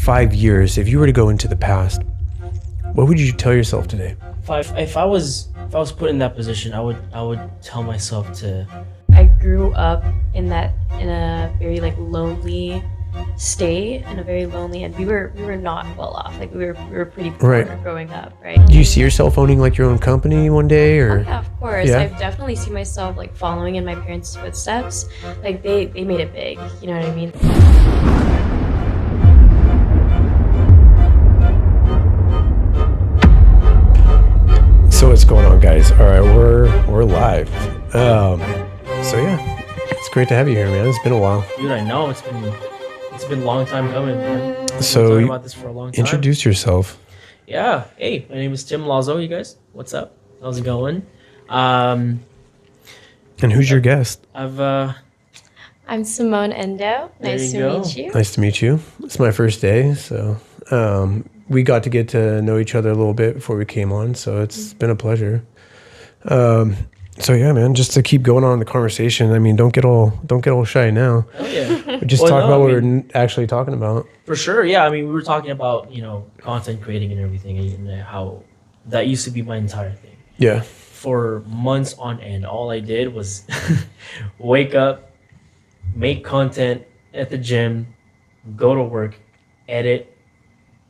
5 years, if you were to go into the past, what would you tell yourself today? If I was put in that position, I would tell myself to. I grew up in a very like lonely state, in a very lonely, and we were not well off. Like we were pretty poor growing up, right? Do you see yourself owning like your own company one day, or? Oh, yeah, of course. Yeah. I definitely see myself like following in my parents' footsteps. Like they made it big. You know what I mean? So what's going on, guys? All right, we're live. So yeah, it's great to have you here, man. It's been a while. Dude, I know it's been a long time coming, man. So I've been talking about this for a long time. Introduce yourself. Yeah. Hey, my name is Tim Lazo. You guys, what's up? How's it going? And who's your guest? I'm Simone Endo. Nice to meet you. Nice to meet you. It's my first day, so we got to get to know each other a little bit before we came on, so it's been a pleasure. So yeah, man, just to keep going on the conversation. I mean, don't get all shy now. Oh yeah. Just talk about what we're actually talking about. For sure, yeah. I mean, we were talking about content creating and everything, and how that used to be my entire thing. Yeah. For months on end, all I did was wake up, make content at the gym, go to work, edit,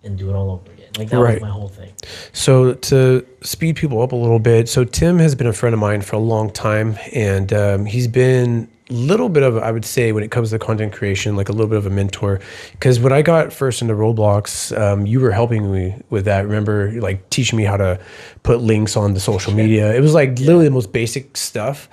and do it all over again. Like that was my whole thing. So to speed people up a little bit, so Tim has been a friend of mine for a long time, and he's been a little bit of, I would say, when it comes to content creation, like a little bit of a mentor. Because when I got first into Roblox, you were helping me with that. Remember, like teaching me how to put links on the social media. It was like literally the most basic stuff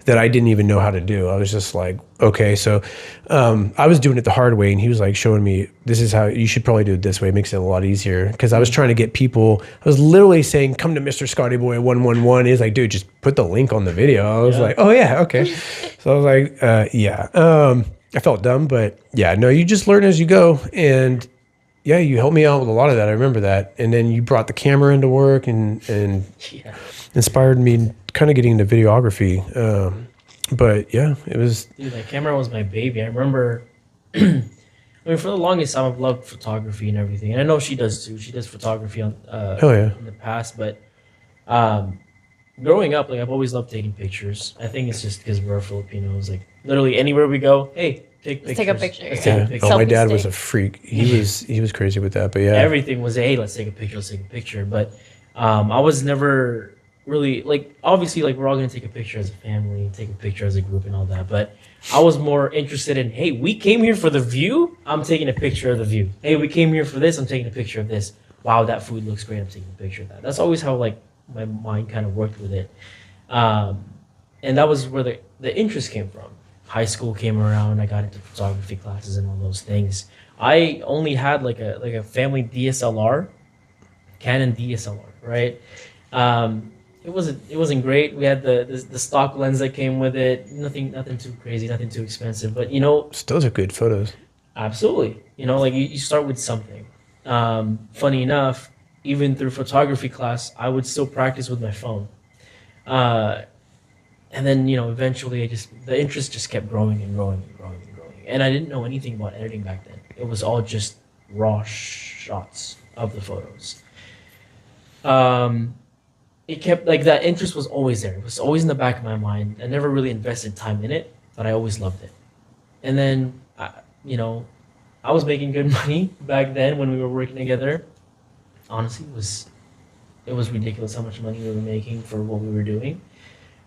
that I didn't even know how to do. I was just like, okay. So I was doing it the hard way, and he was like showing me, this is how you should probably do it this way. It makes it a lot easier. Because I was trying to get people, I was literally saying, come to Mr. Scotty Boy 111. He's like, dude, just put the link on the video. I was like, oh yeah, okay. So I was like, yeah. I felt dumb, but yeah, no, you just learn as you go. And yeah, you helped me out with a lot of that. I remember that. And then you brought the camera into work and inspired me kind of getting into videography. But yeah, it was. Dude, that camera was my baby. I remember, I mean, for the longest time, I've loved photography and everything. And I know she does too. She does photography in the past. But growing up, like I've always loved taking pictures. I think it's just because we're Filipinos. Like literally anywhere we go, hey, take pictures. Take a picture. Let's take a picture. Oh, my dad was a freak. He was crazy with that. But yeah, everything was, hey, let's take a picture. Let's take a picture. But I was never really, like, obviously, like, we're all going to take a picture as a family, take a picture as a group and all that. But I was more interested in, hey, we came here for the view. I'm taking a picture of the view. Hey, we came here for this. I'm taking a picture of this. Wow, that food looks great. I'm taking a picture of that. That's always how, like, my mind kind of worked with it. And that was where the interest came from. High school came around. I got into photography classes and all those things. I only had like a family DSLR, Canon DSLR, right? It wasn't great. We had the stock lens that came with it. Nothing too crazy, nothing too expensive. But still took good photos. Absolutely. Like you start with something. Funny enough, even through photography class, I would still practice with my phone. And then eventually the interest just kept growing and growing and growing and growing. And I didn't know anything about editing back then. It was all just raw shots of the photos. It kept, like, that interest was always there. It was always in the back of my mind. I never really invested time in it, but I always loved it. And then, I was making good money back then when we were working together. Honestly, it was ridiculous how much money we were making for what we were doing.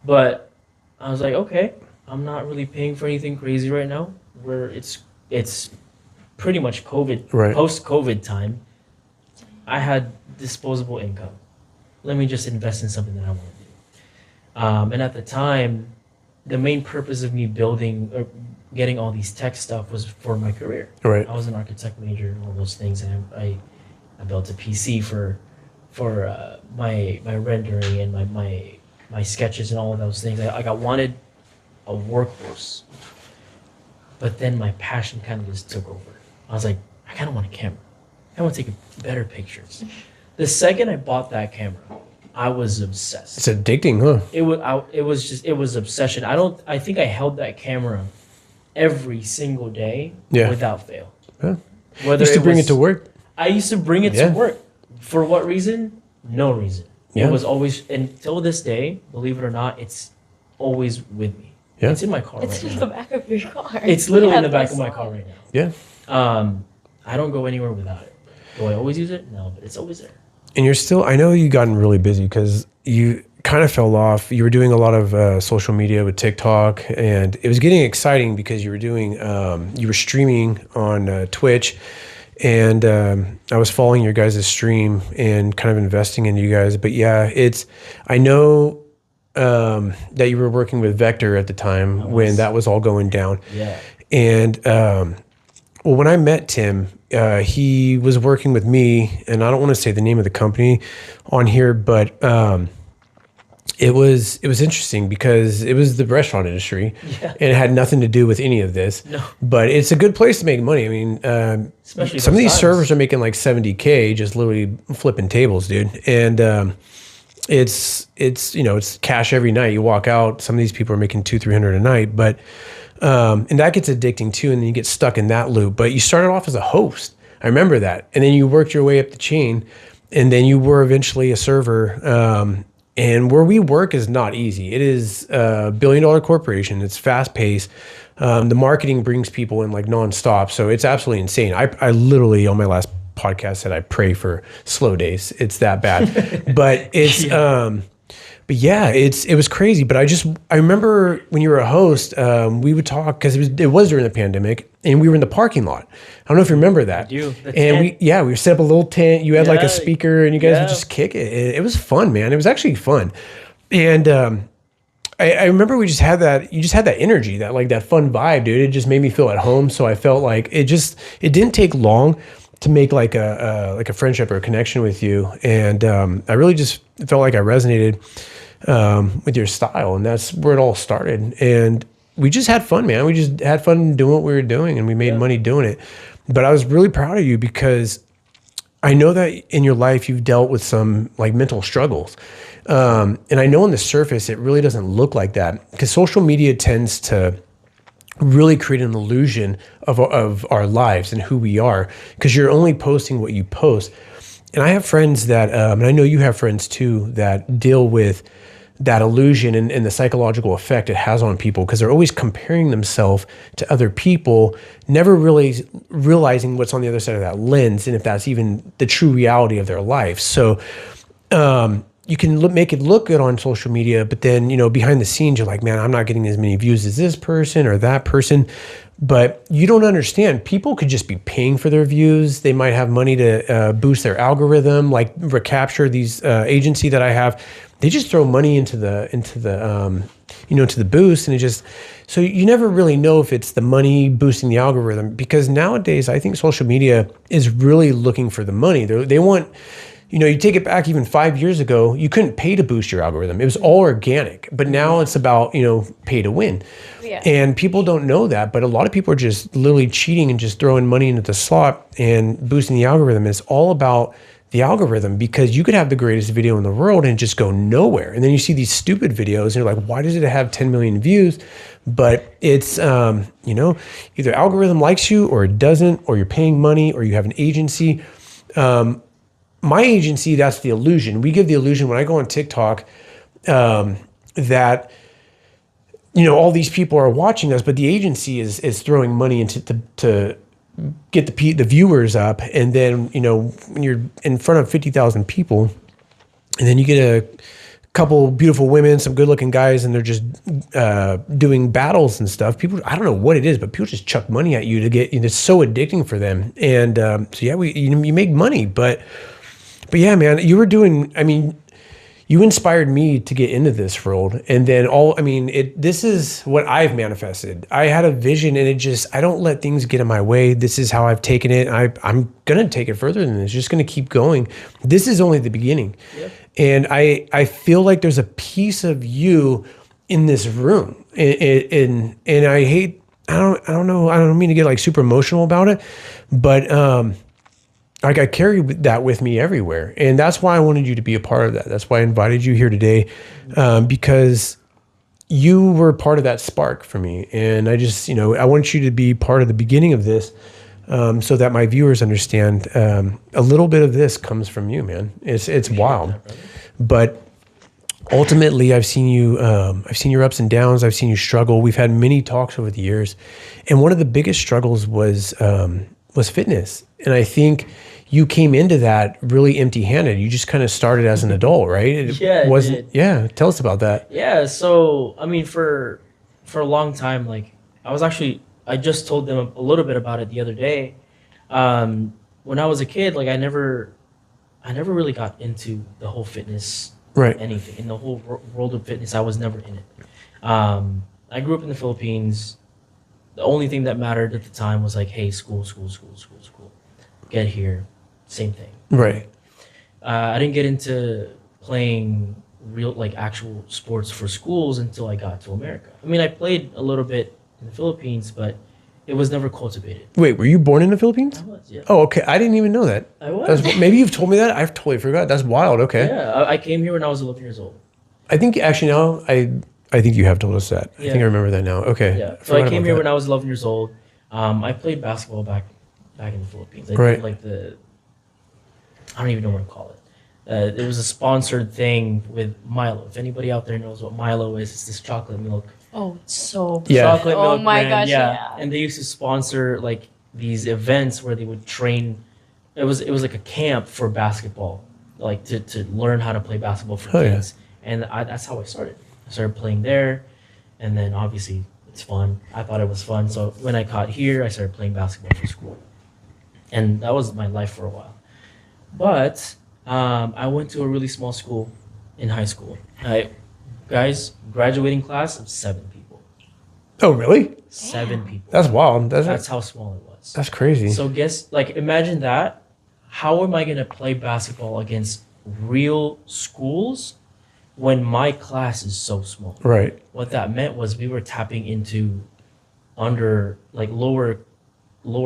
But I was like, okay, I'm not really paying for anything crazy right now. It's pretty much COVID, post-COVID time. I had disposable income. Let me just invest in something that I want to do. And at the time, the main purpose of me building or getting all these tech stuff was for my career. Right. I was an architect major and all those things, and I built a PC for my rendering and my sketches and all of those things. I wanted a workhorse, but then my passion kind of just took over. I was like, I kind of want a camera. I want to take better pictures. The second I bought that camera, I was obsessed. It's addicting, huh? It was obsession. I think I held that camera every single day without fail. Yeah. Whether used to bring it to work. I used to bring it Yeah. to work. For what reason? No reason. Yeah. It was always, until this day, believe it or not, it's always with me. Yeah. It's in my car It's right in now. the back of your car. It's literally in the back that's of my why. car right now. Yeah. I don't go anywhere without it. Do I always use it? No, but it's always there. And you're still, I know you've gotten really busy because you kind of fell off. You were doing a lot of social media with TikTok, and it was getting exciting because you were doing, you were streaming on Twitch, and I was following your guys' stream and kind of investing in you guys. But yeah, I know that you were working with Vector at the time when that was all going down. Yeah. And well, when I met Tim, he was working with me, and I don't want to say the name of the company on here, but it was interesting because it was the restaurant industry, Yeah. and it had nothing to do with any of this. No. But it's a good place to make money. I mean, Especially some of those these times. servers are making like $70K just literally flipping tables, dude. And it's it's cash every night. You walk out, some of these people are making $200-300 a night, but and that gets addicting too, and then you get stuck in that loop. But you started off as a host, I remember that, and then you worked your way up the chain, and then you were eventually a server. And where we work is not easy. It is a billion-dollar corporation. It's fast-paced. The marketing brings people in like nonstop, so it's absolutely insane. I literally on my last podcast said I pray for slow days. It's that bad, but it's. But yeah, it was crazy. But I remember when you were a host, we would talk because it was during the pandemic, and we were in the parking lot. I don't know if you remember that. I do. The And tent. we set up a little tent. You had like Yeah, a speaker, and you guys would yeah. just kick it. It was fun, man. It was actually fun. And I remember we just had that. You just had that energy, that fun vibe, dude. It just made me feel at home. So I felt like it didn't take long to make like a friendship or a connection with you. And I really just felt like I resonated with your style, and that's where it all started. And we just had fun, man. We just had fun doing what we were doing, and we made money doing it. But I was really proud of you because I know that in your life you've dealt with some like mental struggles. And I know on the surface it really doesn't look like that because social media tends to really create an illusion of our lives and who we are because you're only posting what you post. And I have friends that, and I know you have friends too, that deal with that illusion and the psychological effect it has on people because they're always comparing themselves to other people, never really realizing what's on the other side of that lens and if that's even the true reality of their life. So you can make it look good on social media, but then, behind the scenes, you're like, man, I'm not getting as many views as this person or that person. But you don't understand. People could just be paying for their views. They might have money to boost their algorithm, like Recapture, these agency that I have. They just throw money into the to the boost, and it just, so you never really know if it's the money boosting the algorithm, because nowadays I think social media is really looking for the money. They want, you take it back even 5 years ago, you couldn't pay to boost your algorithm. It was all organic, but now it's about, pay to win. Yeah. And people don't know that, but a lot of people are just literally cheating and just throwing money into the slot and boosting the algorithm. It's all about the algorithm, because you could have the greatest video in the world and just go nowhere. And then you see these stupid videos and you're like, why does it have 10 million views? But it's, either algorithm likes you or it doesn't, or you're paying money, or you have an agency. My agency, that's the illusion. We give the illusion when I go on TikTok that, all these people are watching us, but the agency is throwing money into to get the viewers up. And then, when you're in front of 50,000 people, and then you get a couple beautiful women, some good looking guys, and they're just doing battles and stuff. People, I don't know what it is, but people just chuck money at you to get, it's so addicting for them. And so yeah, you make money, but yeah, man, you inspired me to get into this world. And then this is what I've manifested. I had a vision, and I don't let things get in my way. This is how I've taken it. I'm going to take it further than this, just going to keep going. This is only the beginning. Yep. And I feel like there's a piece of you in this room. And I don't mean to get like super emotional about it, but, I carry that with me everywhere. And that's why I wanted you to be a part of that. That's why I invited you here today, because you were part of that spark for me. And I just, I want you to be part of the beginning of this, so that my viewers understand. A little bit of this comes from you, man. It's wild, but ultimately, I've seen you. I've seen your ups and downs. I've seen you struggle. We've had many talks over the years, and one of the biggest struggles was fitness. And I think you came into that really empty-handed. You just kind of started as an adult, right? Yeah, wasn't. it did. Yeah, tell us about that. Yeah, so I mean, for a long time, like I just told them a little bit about it the other day. When I was a kid, like I never really got into the whole fitness, Right. anything in the whole world of fitness. I was never in it. I grew up in the Philippines. The only thing that mattered at the time was like, hey, school. Get here, same thing. Right. I didn't get into playing real, like, actual sports for schools until I got to America. I mean, I played a little bit in the Philippines, but it was never cultivated. Wait, were you born in the Philippines? I was, yeah. Oh, okay. I didn't even know that. I was. Maybe you've told me that. I've totally forgot. That's wild. Okay. Yeah, I came here when I was 11 years old. I think actually now I think you have told us that. I think I remember that now. Okay. Yeah. So I came here when I was 11 years old. I played basketball back in the Philippines. I did like I don't even know what to call it. It was a sponsored thing with Milo. If anybody out there knows what Milo is, it's this chocolate milk. Oh, it's so Yeah. Chocolate Oh milk my brand, gosh, yeah. And they used to sponsor like these events where they would train. It was like a camp for basketball, like to learn how to play basketball for kids. And that's how I started. I started playing there, and then obviously it's fun. I thought it was fun, so when I got here, I started playing basketball for school, and that was my life for a while. But I went to a really small school in high school. Graduating class of 7 people. Oh, really? 7 people. That's wild. That's how small it was. That's crazy. So imagine that. How am I gonna play basketball against real schools when my class is so small? Right. What that meant was we were tapping into lower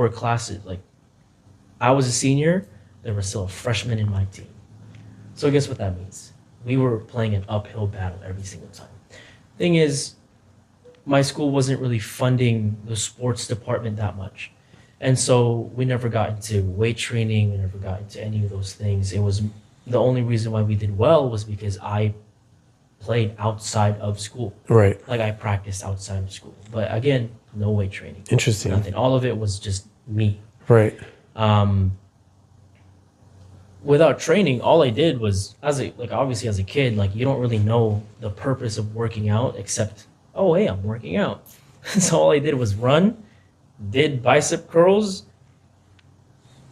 classes. Like, I was a senior, there was still a freshman in my team. So guess what that means? We were playing an uphill battle every single time. Thing is, my school wasn't really funding the sports department that much. And so we never got into weight training, we never got into any of those things. It was the only reason why we did well was because I played outside of school. Right. Like, I practiced outside of school. But again, no weight training. Interesting. Nothing. All of it was just me. Right. Without training, all I did was, obviously as a kid, like, you don't really know the purpose of working out except, oh, hey, I'm working out. So all I did was run, did bicep curls,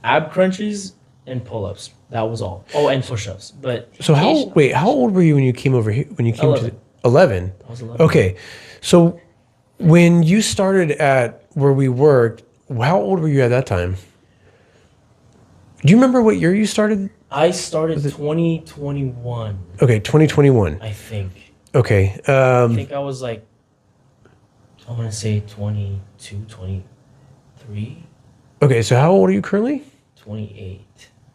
ab crunches, and pull-ups. That was all. Oh, and push-ups. But So how old were you when you came over here? When you came 11. to 11? I was 11. Okay. So when you started at where we worked, how old were you at that time? Do you remember what year you started? I started 2021, Okay, 2021. I think. Okay. I think I was like, I want to say 22, 23, Okay, so how old are you currently? 28.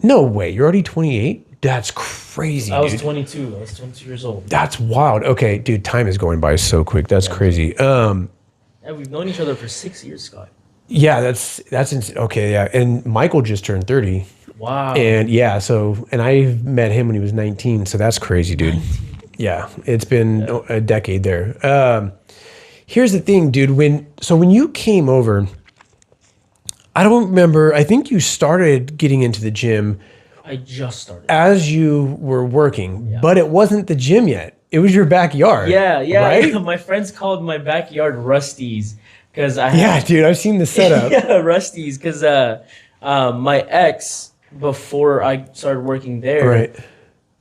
No way. You're already 28? That's crazy, I was dude. 22. I was 22 years old. That's wild. Okay, dude, time is going by so quick. That's crazy. And we've known each other for 6 years, Scott. Yeah, that's okay, yeah. And Michael just turned 30. Wow. And yeah, and I met him when he was 19, so that's crazy, dude. 19. Yeah, it's been a decade there. Here's the thing, dude. When you came over, I don't remember. I think you started getting into the gym I just started. as you were working, but it wasn't the gym yet. It was your backyard. Yeah. Right? My friends called my backyard Rusty's because I Yeah, dude. I've seen the setup. yeah, Rusty's because my ex, before I started working there, Right.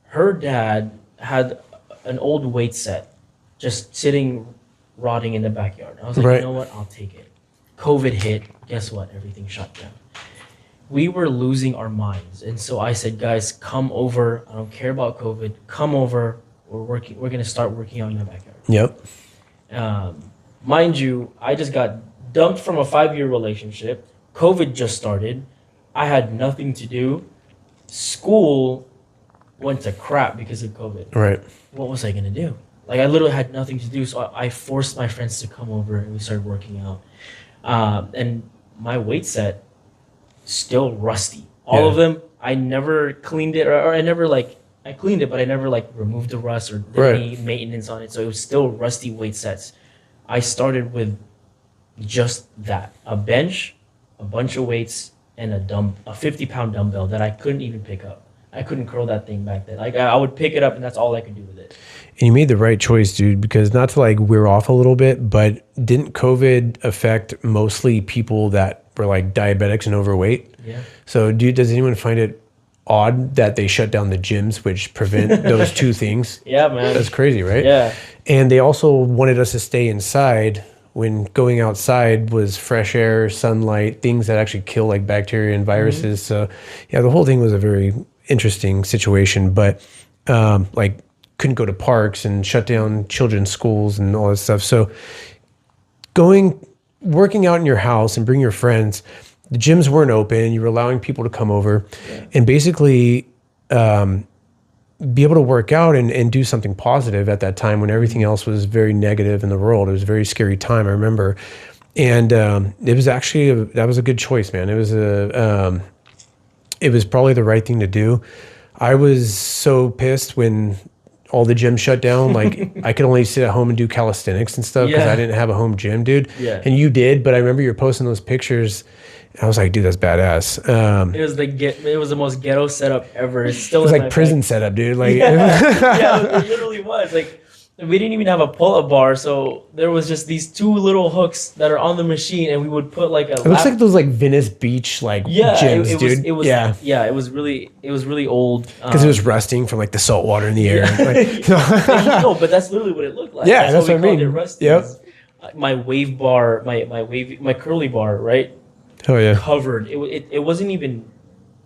her dad had an old weight set just sitting rotting in the backyard. I was like, Right. you know what? I'll take it. COVID hit. Guess what? Everything shut down. We were losing our minds. And so I said, guys, come over. I don't care about COVID. Come over. We're going to start working out in the backyard. Yep. Mind you, I just got dumped from a 5-year relationship. COVID just started. I had nothing to do. School went to crap because of COVID. Right. What was I going to do? Like, I literally had nothing to do. So I forced my friends to come over and we started working out. And my weight set still rusty. All of them, I never cleaned it, or I never like, I cleaned it, but I never like removed the rust or did any maintenance on it. So it was still rusty weight sets. I started with just that, a bench, a bunch of weights, and a 50-pound dumbbell that I couldn't even pick up. I couldn't curl that thing back then. Like I would pick it up and that's all I could do with it. And you made the right choice, dude, because not to like we're off a little bit, but didn't COVID affect mostly people that were like diabetics and overweight? Yeah. So dude, does anyone find it odd that they shut down the gyms, which prevent those two things? Yeah, man. That's crazy, right? Yeah. And they also wanted us to stay inside when going outside was fresh air, sunlight, things that actually kill like bacteria and viruses. So yeah, the whole thing was a very interesting situation, but like couldn't go to parks and shut down children's schools and all that stuff. So working out in your house and bring your friends, the gyms weren't open. You were allowing people to come over and basically be able to work out and do something positive at that time when everything else was very negative in the world. It was a very scary time, I remember. And it was actually, that was a good choice, man. It was probably the right thing to do. I was so pissed when all the gyms shut down. Like I could only sit at home and do calisthenics and stuff because I didn't have a home gym, dude. Yeah. And you did, but I remember you were posting those pictures. I was like, dude, that's badass. It was the most ghetto setup ever. It's still it was like prison setup, dude. Like yeah, it literally was. Like we didn't even have a pull-up bar, so there was just these two little hooks that are on the machine, and we would put like a. It looks like those like Venice Beach gyms, dude. It was really old because it was rusting from like the salt water in the air. No, but that's literally what it looked like. Yeah, that's what I mean. It rusty. Yep. My wave bar, my curly bar, right? Oh yeah. Covered. It wasn't even.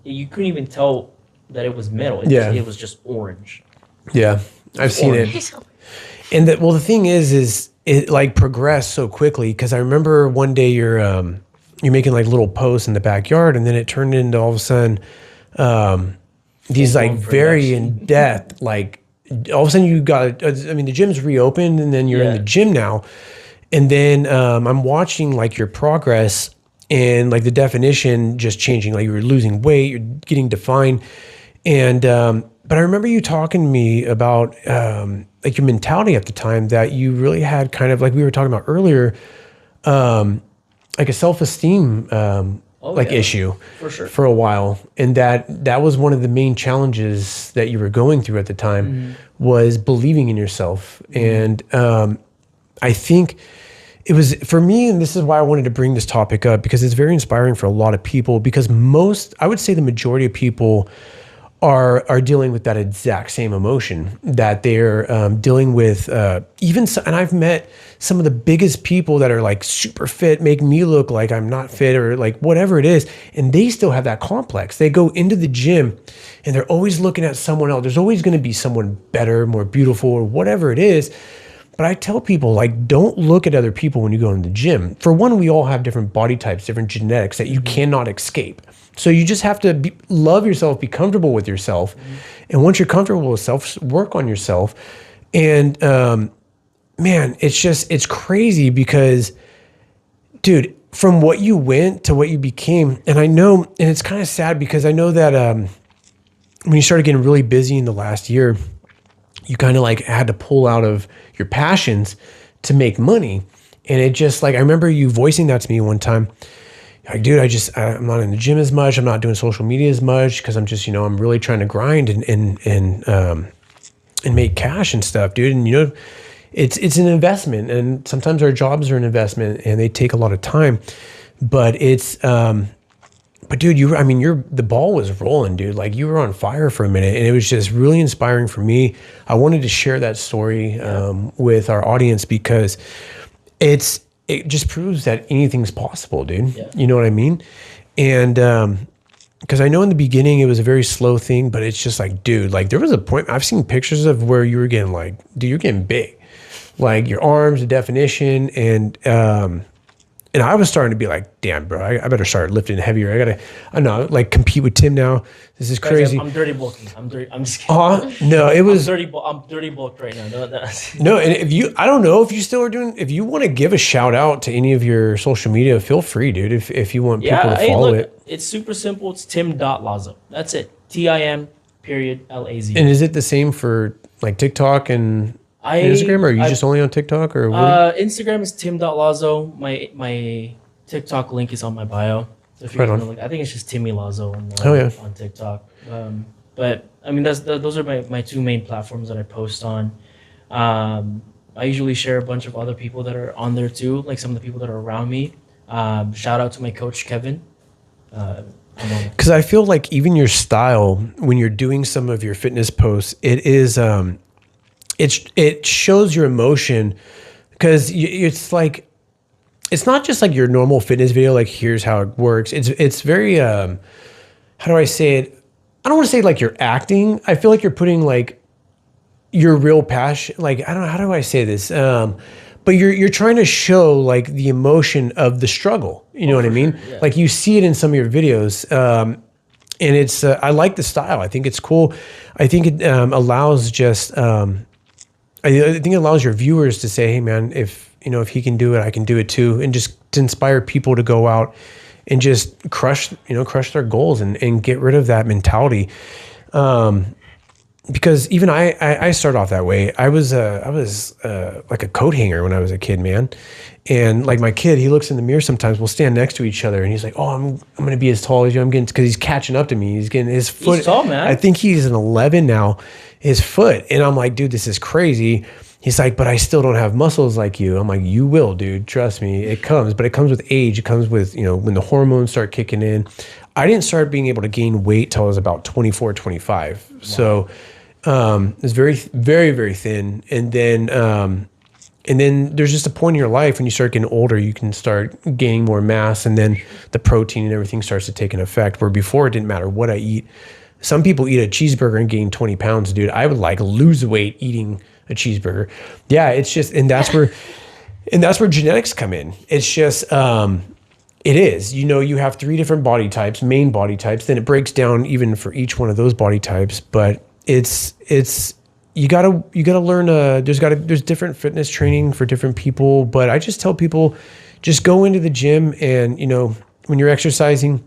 You couldn't even tell that it was metal. It was just orange. Yeah, I've seen it. And the thing is it like progressed so quickly because I remember one day you're making like little posts in the backyard, and then it turned into all of a sudden these like very in depth like all of a sudden you got. I mean, the gym's reopened, and then you're in the gym now, and then I'm watching like your progress. And like the definition just changing, like you were losing weight, you're getting defined. And, but I remember you talking to me about like your mentality at the time that you really had kind of like we were talking about earlier, like a self-esteem issue for sure for a while. And that was one of the main challenges that you were going through at the time was believing in yourself. And I think it was for me, and this is why I wanted to bring this topic up because it's very inspiring for a lot of people because I would say the majority of people are dealing with that exact same emotion that they're dealing with and I've met some of the biggest people that are like super fit, make me look like I'm not fit or like whatever it is. And they still have that complex. They go into the gym and they're always looking at someone else. There's always going to be someone better, more beautiful or whatever it is. But I tell people, like, don't look at other people when you go in the gym. For one, we all have different body types, different genetics that you cannot escape. So you just have to love yourself, be comfortable with yourself. And once you're comfortable with yourself, work on yourself. And man, it's crazy because, dude, from what you went to what you became, and I know, and it's kind of sad because I know that when you started getting really busy in the last year, you kind of like had to pull out of your passions to make money. And it just like, I remember you voicing that to me one time. Like, dude, I'm not in the gym as much. I'm not doing social media as much because I'm just, I'm really trying to grind and make cash and stuff, dude. And it's an investment, and sometimes our jobs are an investment and they take a lot of time, but but dude, the ball was rolling, dude. Like you were on fire for a minute, and it was just really inspiring for me. I wanted to share that story with our audience because it just proves that anything's possible, dude. Yeah. You know what I mean? And because I know in the beginning it was a very slow thing, but it's just like, dude, like there was a point I've seen pictures of where you were getting like, dude, you're getting big, like your arms, the definition, and And I was starting to be like, damn, bro, I better start lifting heavier. I don't know, like compete with Tim now. This is Guys, crazy. I'm dirty bulking. I'm just kidding. No, it was I'm dirty bulked right now. No, no. And I don't know if you still are doing, if you want to give a shout out to any of your social media, feel free, dude. If you want people to hey, follow look, it. it's super simple. It's Tim.Lazo. That's it. TIM.LAZ. And is it the same for like TikTok and Instagram, or are you just only on TikTok, or what? Instagram is Tim.Lazo. My TikTok link is on my bio. So if you Right want on. to look, I think it's just Timmy Lazo on TikTok. But I mean, those are my two main platforms that I post on. I usually share a bunch of other people that are on there too, like some of the people that are around me. Shout out to my coach Kevin. Because I feel like even your style, when you're doing some of your fitness posts, it is it shows your emotion, because it's like, it's not just like your normal fitness video, like here's how it works. It's very how do I say it? I don't want to say like you're acting. I feel like you're putting like your real passion. Like, I don't know, how do I say this? But you're trying to show like the emotion of the struggle. You know what I mean? Sure, yeah. Like you see it in some of your videos. And it's I like the style. I think it's cool. I think it allows just I think it allows your viewers to say, hey man, if he can do it, I can do it too. And just to inspire people to go out and just crush their goals and get rid of that mentality. Because even I started off that way. I was like a coat hanger when I was a kid, man. And like my kid, he looks in the mirror sometimes. We'll stand next to each other, and he's like, "Oh, I'm going to be as tall as you." I'm getting, because he's catching up to me. He's getting his foot. He's tall, man. I think he's an 11 now. His foot, and I'm like, dude, this is crazy. He's like, but I still don't have muscles like you. I'm like, you will, dude. Trust me. It comes, but it comes with age. It comes with, when the hormones start kicking in. I didn't start being able to gain weight till I was about 24, 25. Wow. So it's very, very, very thin. And then there's just a point in your life when you start getting older, you can start gaining more mass, and then the protein and everything starts to take an effect, where before it didn't matter what I eat. Some people eat a cheeseburger and gain 20 pounds, dude. I would like lose weight eating a cheeseburger. Yeah, it's just, and that's where genetics come in. It's just, it is, you have 3 different body types, main body types. Then it breaks down even for each one of those body types. But it's, you gotta learn, there's different fitness training for different people. But I just tell people, just go into the gym, and, when you're exercising,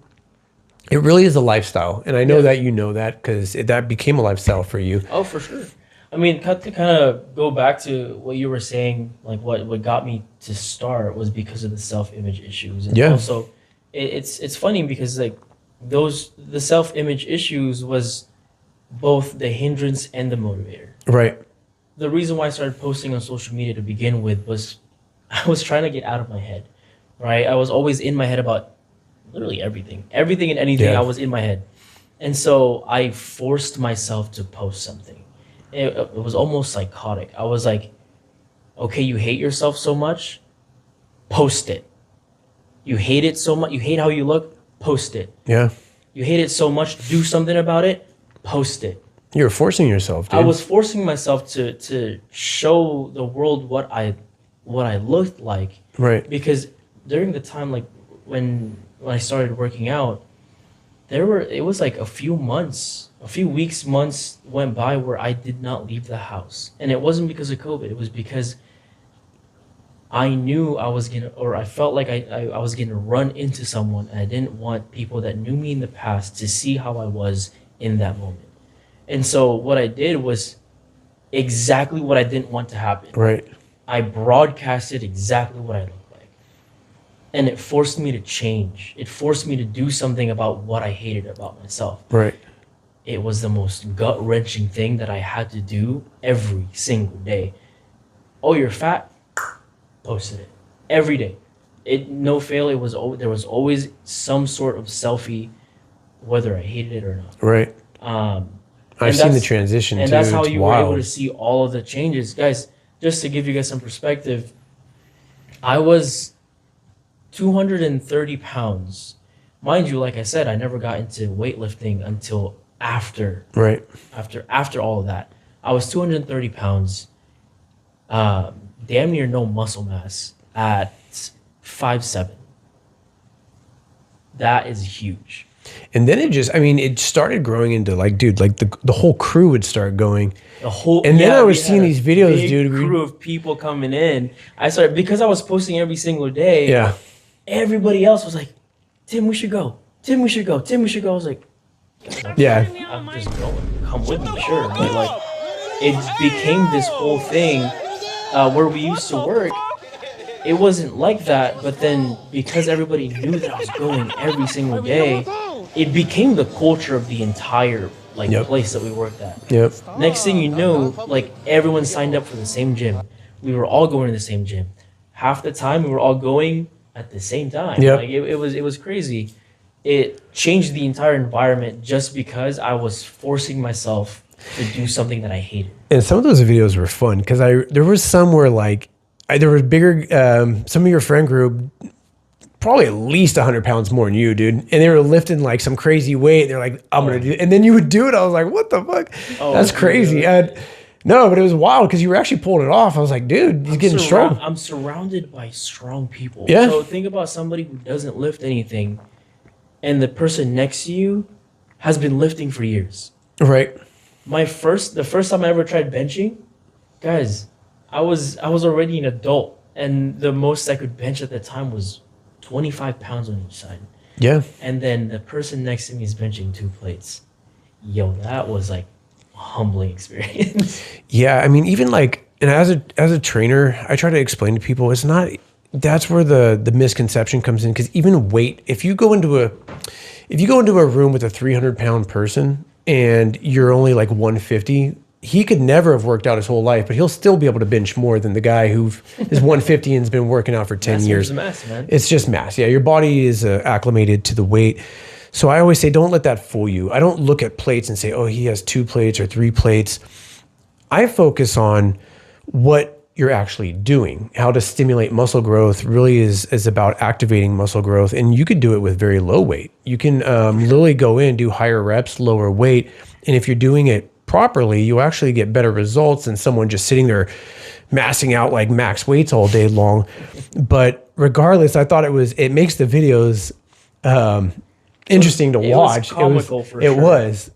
it really is a lifestyle. And I know that that, because that became a lifestyle for you. Oh, for sure. I mean, to kind of go back to what you were saying, like what got me to start was because of the self-image issues. And also, it's funny because like the self-image issues was both the hindrance and the motivator. Right. The reason why I started posting on social media to begin with was I was trying to get out of my head, right? I was always in my head about literally everything and anything. I was in my head. And so I forced myself to post something. It was almost psychotic. I was like, okay, you hate yourself so much, post it. You hate it so much, you hate how you look, post it. Yeah. You hate it so much, do something about it, post it. You're forcing yourself, dude. I was forcing myself to show the world what I looked like. Right. Because during the time, like when I started working out, it was like a few weeks, months went by where I did not leave the house. And it wasn't because of COVID. It was because I knew I felt like I was going to run into someone, and I didn't want people that knew me in the past to see how I was in that moment. And so what I did was exactly what I didn't want to happen. Right. I broadcasted exactly what I looked like. And it forced me to change. It forced me to do something about what I hated about myself. Right. It was the most gut-wrenching thing that I had to do every single day. Oh, you're fat? Posted it. Every day. No fail, there was always some sort of selfie, whether I hated it or not. Right. I've seen the transition too. And that's how it's you wild. were able to see all of the changes. Guys, just to give you guys some perspective, I was 230 pounds. Mind you, like I said, I never got into weightlifting until after all of that. I was 230 pounds, damn near no muscle mass at 5'7". That is huge. And then it started growing into like, dude, like the whole crew would start going. The whole And then I we was seeing had a these videos, big dude. Crew of people coming in. I started because I was posting every single day. Yeah. Everybody else was like, "Tim, we should go. Tim, we should go. Tim, we should go." I was like, Yeah. "I'm just going. Come with me, sure." But like, it became this whole thing where we used to work. It wasn't like that, but then because everybody knew that I was going every single day, it became the culture of the entire place that we worked at. Yep. Next thing you know, like everyone signed up for the same gym. We were all going to the same gym. Half the time we were all going at the same time. Yep. Like it was crazy. It changed the entire environment just because I was forcing myself to do something that I hated. And some of those videos were fun because there was some where like there was bigger some of your friend group probably at least 100 pounds more than you, dude. And they were lifting like some crazy weight. They're like, I'm going to do it. And then you would do it. I was like, what the fuck? That's crazy. No, but it was wild because you were actually pulling it off. I was like, dude, he's getting strong. I'm surrounded by strong people. Yeah. So think about somebody who doesn't lift anything and the person next to you has been lifting for years. Right. The first time I ever tried benching, guys, I was already an adult and the most I could bench at the time was 25 pounds on each side. Yeah. And then the person next to me is benching 2 plates. Yo, that was like a humbling experience. Yeah. I mean, even like, and as a trainer, I try to explain to people, it's not, that's where the misconception comes in. Cause even weight, if you go into a room with a 300-pound person and you're only like 150, he could never have worked out his whole life, but he'll still be able to bench more than the guy who is 150 and has been working out for 10 years. Mass, man. It's just mass. Yeah, your body is acclimated to the weight. So I always say, don't let that fool you. I don't look at plates and say, oh, he has 2 plates or 3 plates. I focus on what you're actually doing. How to stimulate muscle growth really is about activating muscle growth. And you could do it with very low weight. You can literally go in, do higher reps, lower weight. And if you're doing it properly, you actually get better results than someone just sitting there massing out like max weights all day long. But regardless, I thought it makes the videos interesting to watch. It was.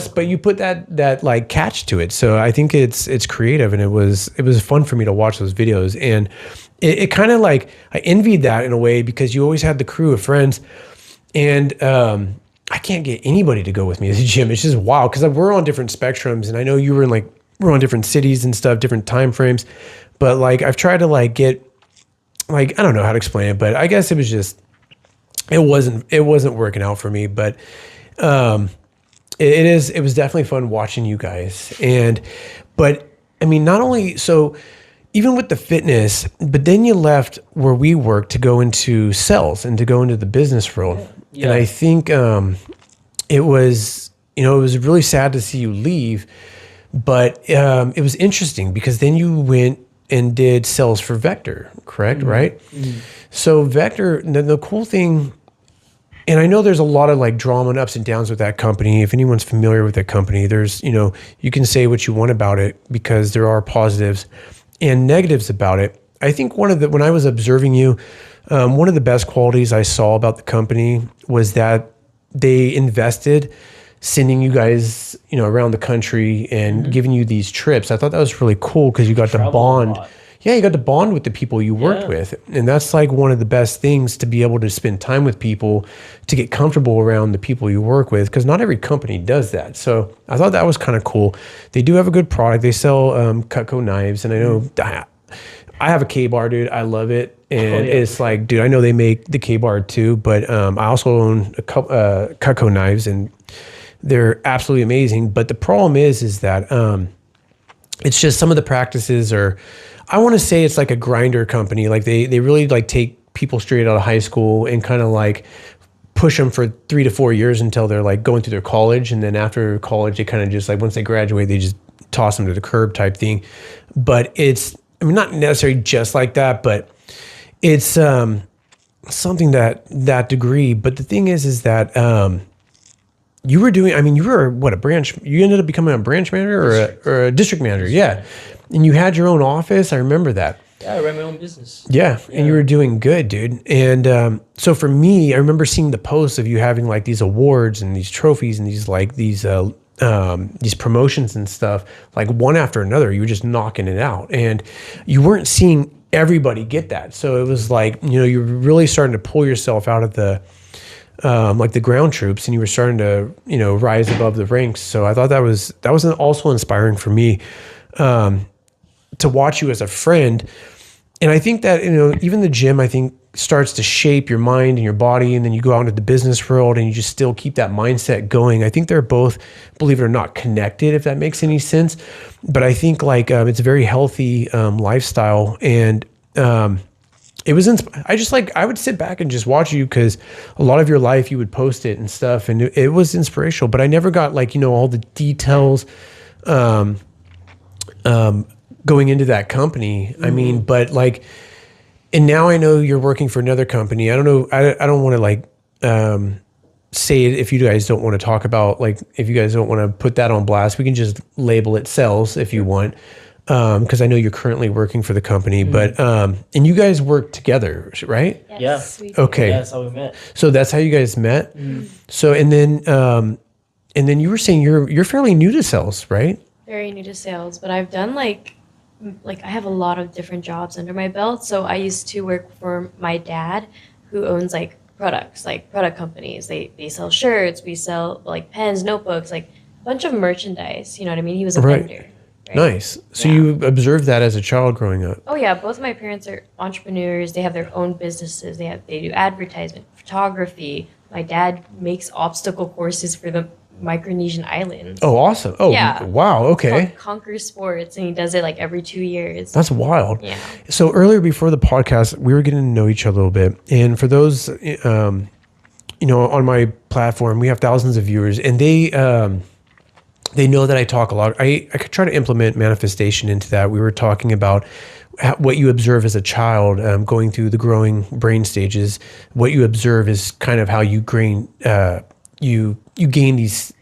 But you put that like catch to it. So I think it's creative, and it was fun for me to watch those videos. And it kind of like, I envied that in a way because you always had the crew of friends, and I can't get anybody to go with me to the gym. It's just wild because we're on different spectrums, and I know we're on different cities and stuff, different time frames. But like I've tried to like get, like, I don't know how to explain it, but I guess it wasn't working out for me. But it was definitely fun watching you guys. But I mean, not only so, even with the fitness, but then you left where we work to go into sales and to go into the business world. Yeah. And I think it was really sad to see you leave, but it was interesting because then you went and did sales for Vector, correct? Mm-hmm. Right? Mm-hmm. So Vector, the cool thing, and I know there's a lot of like drama and ups and downs with that company. If anyone's familiar with that company, there's, you can say what you want about it because there are positives and negatives about it. I think when I was observing you, one of the best qualities I saw about the company was that they invested sending you guys, around the country and mm-hmm. giving you these trips. I thought that was really cool because you got to bond. Yeah, you got to bond with the people you worked with. And that's like one of the best things, to be able to spend time with people, to get comfortable around the people you work with, because not every company does that. So I thought that was kind of cool. They do have a good product. They sell Cutco knives, and I know I have a K-bar, dude. I love it. And it's like, dude, I know they make the K-bar too, but I also own a couple Cutco knives, and they're absolutely amazing. But the problem is that it's just some of the practices are, I want to say it's like a grinder company. Like they really like take people straight out of high school and kind of like push them for 3 to 4 years until they're like going through their college. And then after college, they kind of just like, once they graduate, they just toss them to the curb type thing. But it's, I mean, not necessarily just like that, but it's something that degree. But the thing is that you were doing, I mean, you were you ended up becoming a branch manager or a district manager. Yeah. And you had your own office. I remember that. Yeah, I ran my own business. Yeah, and you were doing good, dude. And so for me, I remember seeing the posts of you having like these awards and these trophies and these promotions and stuff, like one after another. You were just knocking it out, and you weren't seeing everybody get that. So it was like, you were really starting to pull yourself out of the like the ground troops, and you were starting to rise above the ranks. So I thought that was also inspiring for me to watch you as a friend. And I think that, even the gym, I think, starts to shape your mind and your body. And then you go out into the business world and you just still keep that mindset going. I think they're both, believe it or not, connected, if that makes any sense. But I think like it's a very healthy lifestyle. And it was, I would sit back and just watch you, because a lot of your life you would post it and stuff. And it was inspirational. But I never got like, all the details going into that company. I mean, but like, and now I know you're working for another company. I don't know. I don't want to like say it if you guys don't want to talk about, like, if you guys don't want to put that on blast, we can just label it sales if you want. Because I know you're currently working for the company, but and you guys work together, right? Yes, Yeah. we do. Okay. Yeah, that's how we met. So that's how you guys met. So and then you were saying you're fairly new to sales, right? Very new to sales, but I've done like I have a lot of different jobs under my belt. So I used to work for my dad, who owns like products, like product companies. They sell shirts, we sell like pens, notebooks, like a bunch of merchandise. You know what I mean? He was a Right. vendor. Right? Nice. So Yeah. you observed that as a child growing up. Oh yeah, both of my parents are entrepreneurs. They have their own businesses. They do advertisement, photography. My dad makes obstacle courses for the Micronesian islands. Oh, awesome. Oh, Yeah. wow. It's Okay. called Conquer Sports, and he does it like every 2 years. That's wild. Yeah. So earlier before the podcast, we were getting to know each other a little bit. And for those, on my platform, we have thousands of viewers, and they know that I talk a lot. I could try to implement manifestation into that. We were talking about what you observe as a child, going through the growing brain stages. What you observe is kind of how you gain these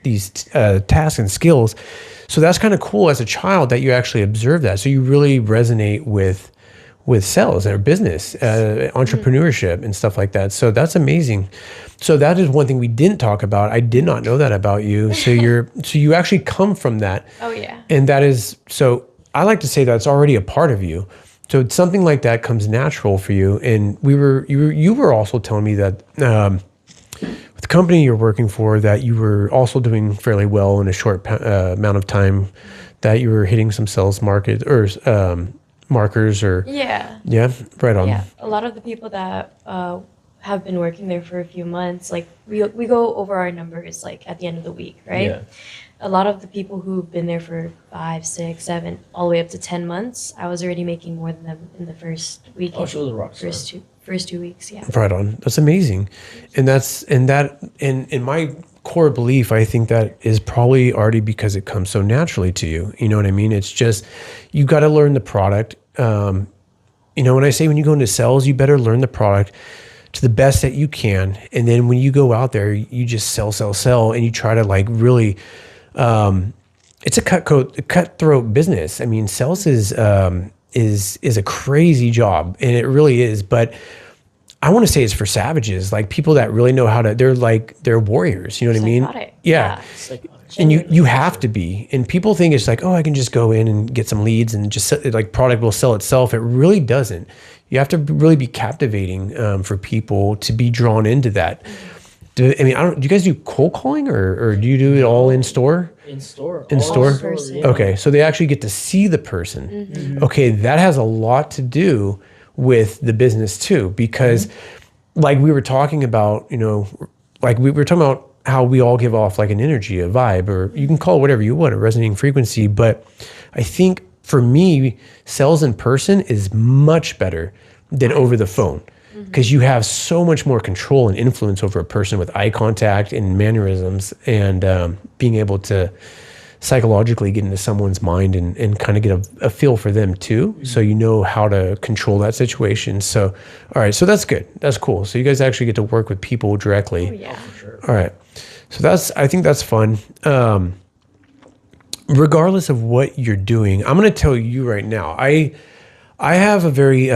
tasks and skills. So that's kind of cool as a child that you actually observe that. So you really resonate with sales or business, entrepreneurship and stuff like that. So that's amazing. So that is one thing we didn't talk about. I did not know that about you. So you actually come from that. Oh yeah. And that is, so I like to say that's already a part of you. So it's something like that comes natural for you. And you were also telling me that with the company you're working for, that you were also doing fairly well in a short amount of time, that you were hitting some sales market or markers or Yeah. right on. Yeah. A lot of the people that have been working there for a few months, like we go over our numbers like at the end of the week, right? Yeah. A lot of the people who've been there for 5, 6, 7, all the way up to 10 months, I was already making more than them in the first week. Oh, she was a rock star. First 2 weeks, yeah. Right on. That's amazing. And in my core belief, I think that is probably already because it comes so naturally to you. You know what I mean? It's just, you got to learn the product. When I say when you go into sales, you better learn the product to the best that you can. And then when you go out there, you just sell, and you try to like really, it's a cutthroat business. I mean, sales is a crazy job, and it really is. But I want to say it's for savages, like people that really know how to. They're warriors. You know what I mean? Psychotic. Yeah. It's like, And you have to be. And people think it's like, oh, I can just go in and get some leads and just like product will sell itself. It really doesn't. You have to really be captivating for people to be drawn into that. Do you guys do cold calling or do you do it all in store? in store. In All store? stores, yeah. Okay, so they actually get to see the person. Okay, that has a lot to do with the business too, because like we were talking about, like we were talking about how we all give off like an energy, a vibe, or you can call it whatever you want, a resonating frequency. But I think for me, sales in person is much better than over the phone, because you have so much more control and influence over a person with eye contact and mannerisms, and being able to psychologically get into someone's mind and kind of get a feel for them too. So you know how to control that situation. So, all right, so that's good. That's cool. So you guys actually get to work with people directly. Oh, yeah. For sure. All right. So I think that's fun. Regardless of what you're doing, I'm going to tell you right now, I have a very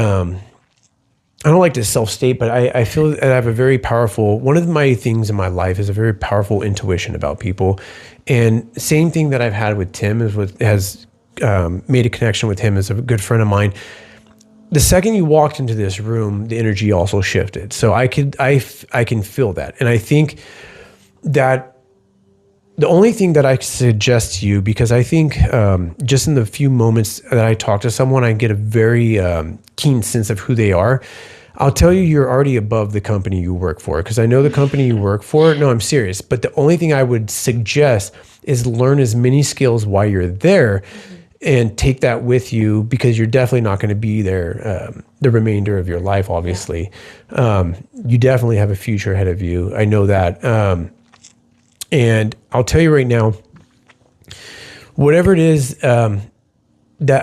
I don't like to self-state, but I feel that I have a very powerful, one of my things in my life is a very powerful intuition about people. And same thing that I've had with Tim is what has made a connection with him as a good friend of mine. The second you walked into this room, the energy also shifted. So I can feel that. And I think that the only thing that I suggest to you, because I think just in the few moments that I talk to someone, I get a very keen sense of who they are. I'll tell you, you're already above the company you work for, because I know the company you work for. No, I'm serious. But the only thing I would suggest is learn as many skills while you're there and take that with you, because you're definitely not going to be there the remainder of your life, obviously. You definitely have a future ahead of you. I know that. And I'll tell you right now, whatever it is that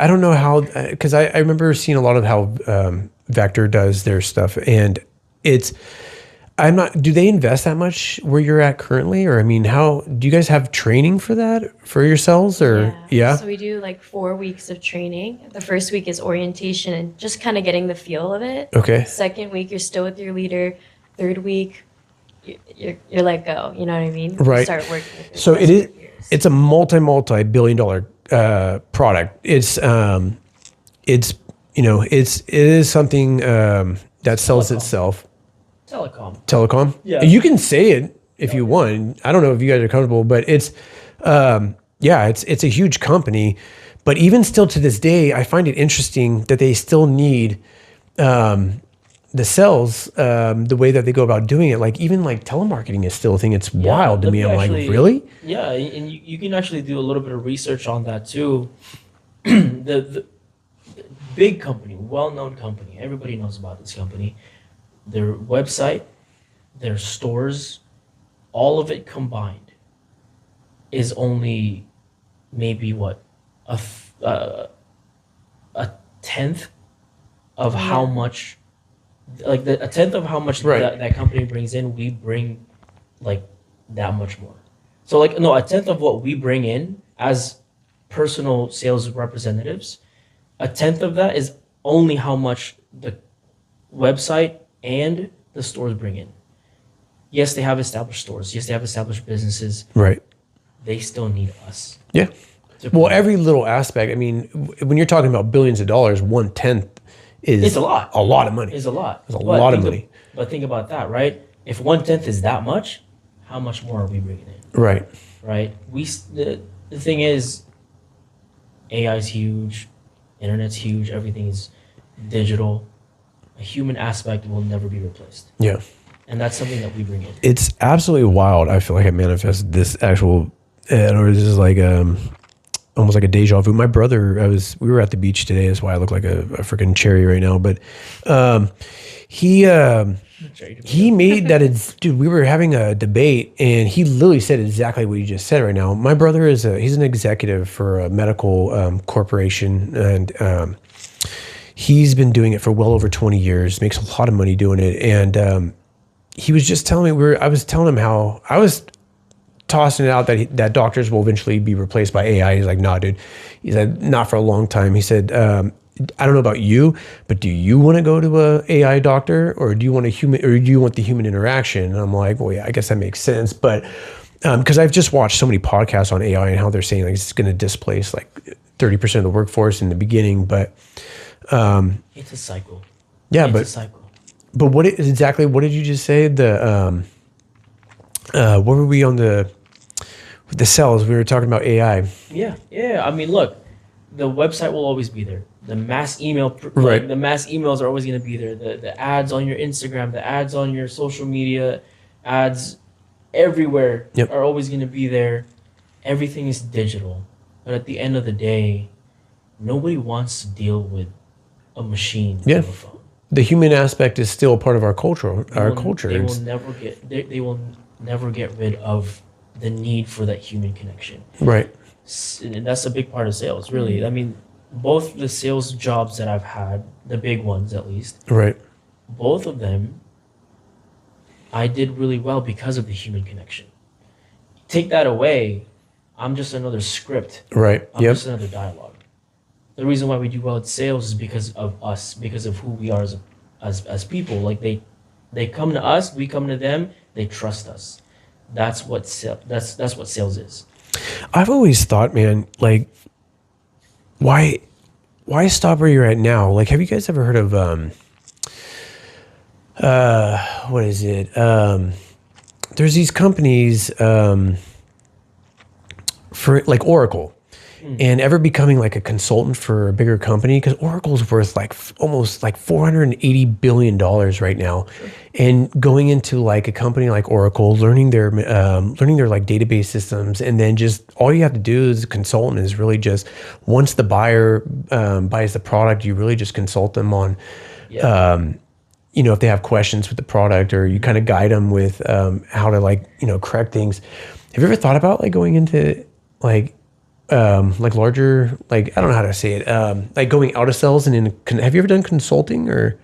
I don't know how, because I remember seeing a lot of how Vector does their stuff, and I'm not, do they invest that much where you're at currently? Or, I mean, how, do you guys have training for that for yourselves or? Yeah. So we do like 4 weeks of training. The first week is orientation and just kind of getting the feel of it. Okay. Second week, you're still with your leader. Third week, you're let go. You know what I mean? Right. You start working with your So best of your peers. it's a multi-billion dollar product. It is something that sells Telecom. itself. Telecom. Yeah. You can say it if you want. I don't know if you guys are comfortable, but it's a huge company. But even still to this day, I find it interesting that they still need the sales, the way that they go about doing it. Like even like telemarketing is still a thing. It's wild to me. I'm like, really? Yeah, and you can actually do a little bit of research on that too. The big company, well-known company, everybody knows about this company. Their website, their stores, all of it combined is only maybe what a tenth of how much, like a tenth of how much Right. that company brings in. We bring like that much more. So like no, a tenth of what we bring in as personal sales representatives, a tenth of that is only how much the website and the stores bring in. Yes, they have established stores. Yes, they have established businesses. Right. They still need us. Yeah. to Well, promote. every little aspect. I mean, when you're talking about billions of dollars, 1/10 is It's a lot. A lot of money. It's a lot. It's a lot of think money. But think about that, right? If 1/10 is that much, how much more are we bringing in? Right. Right? The thing is, AI is huge, internet's huge, everything is digital. A human aspect will never be replaced, Yeah. and that's something that we bring in. It's absolutely wild. I feel like I manifested this actual, or this is like almost like a deja vu. My brother, we were at the beach today. That's why I look like a freaking cherry right now. But he made that. Dude, we were having a debate, and he literally said exactly what you just said right now. My brother he's an executive for a medical corporation, and he's been doing it for well over 20 years. Makes a lot of money doing it, and he was just telling me I was telling him how I was tossing it out that doctors will eventually be replaced by AI. He's like, nah, dude. He said, not for a long time. He said, I don't know about you, but do you want to go to a AI doctor, or do you want the human interaction? And I'm like, well, yeah, I guess that makes sense. But because I've just watched so many podcasts on AI and how they're saying like it's going to displace like 30% of the workforce in the beginning. But It's a cycle. yeah, It's a but cycle. what did you just say? What were we on the cells? We were talking about AI. Yeah. I mean, look, the website will always be there. The mass email, Right. the mass emails are always going to be there. The ads on your Instagram, the ads on your social media, ads everywhere Yep. are always going to be there. Everything is digital, but at the end of the day, nobody wants to deal with a machine. Yeah. On the phone. The human aspect is still part of our culture. Culture. They will It's- never they will never get rid of the need for that human connection. Right. And that's a big part of sales, really. I mean, both the sales jobs that I've had, the big ones at least, Right. both of them, I did really well because of the human connection. Take that away, I'm just another script. Right. I'm Yep. just another dialogue. the reason why we do well at sales is because of us, because of who we are as people. Like they come to us, we come to them, they trust us. That's what sales is. I've always thought, man, like, why stop where you're at now? Like, have you guys ever heard of what is it? There's these companies for like Oracle, and ever becoming like a consultant for a bigger company, because Oracle's worth like almost like $480 billion right now, and going into like a company like Oracle, learning their like database systems, and then just all you have to do as a consultant is really just, once the buyer buys the product, you really just consult them on Yeah. if they have questions with the product, or you kind of guide them with how to like, correct things. Have you ever thought about like going into like larger, like, I don't know how to say it, like going out of sales and have you ever done consulting or?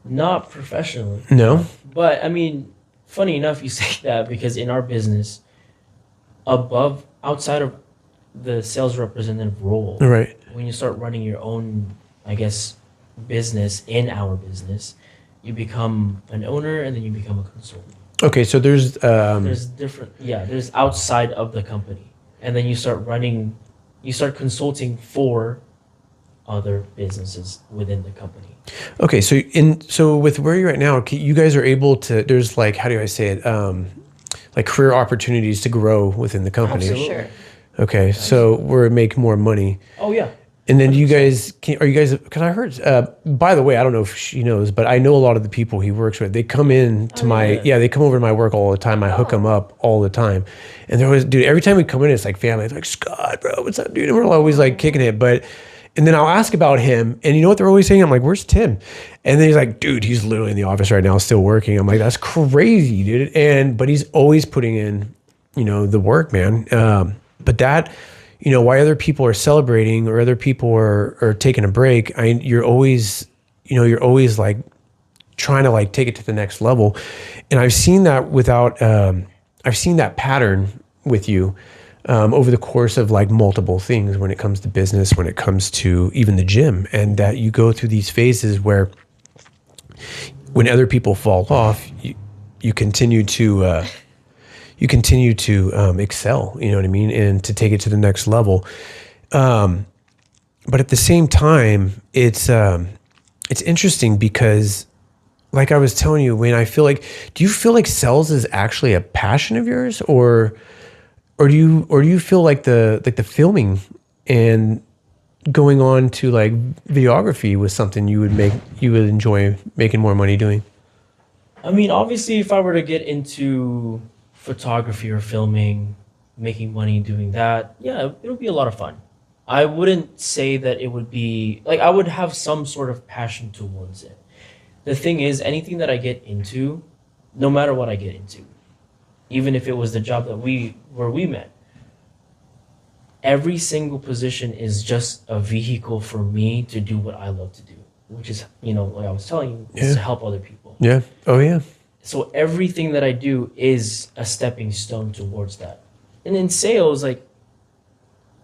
Not professionally. No. But I mean, funny enough, you say that because in our business, outside of the sales representative role, Right. when you start running your own, I guess, business in our business, you become an owner and then you become a consultant. Okay. So there's, there's outside of the company. And then you start consulting for other businesses within the company. okay. So with where you're at now, you guys are able to, there's like, how do I say it? Like career opportunities to grow within the company. Absolutely. Sure. Okay. So we're making more money. Oh yeah. And then do you 100%. guys, because I heard, by the way, I don't know if she knows, but I know a lot of the people he works with. They come in to they come over to my work all the time. I hook them up all the time. And they're always, dude, every time we come in, it's like family. It's like, Scott, bro, what's up, dude? And we're always like kicking it. And then I'll ask about him. And you know what they're always saying? I'm like, where's Tim? And then he's like, dude, he's literally in the office right now, still working. I'm like, that's crazy, dude. But he's always putting in, the work, man. But that, why other people are celebrating or other people are taking a break, you're always like trying to like take it to the next level. And I've seen that I've seen that pattern with you over the course of like multiple things, when it comes to business, when it comes to even the gym, and that you go through these phases where when other people fall off, you continue to excel, you know what I mean? And to take it to the next level. But at the same time, it's interesting because, like I was telling you, do you feel like sales is actually a passion of yours, or do you feel like the filming and going on to like videography was something you would enjoy making more money doing? I mean, obviously, if I were to get into photography or filming, making money doing that, yeah, it would be a lot of fun. I wouldn't say that it would be like I would have some sort of passion towards it. The thing is, anything that I get into, no matter what I get into, even if it was the job where we met, every single position is just a vehicle for me to do what I love to do, which is, like I was telling you, is to help other people. Yeah. Oh yeah. So everything that I do is a stepping stone towards that. And in sales, like,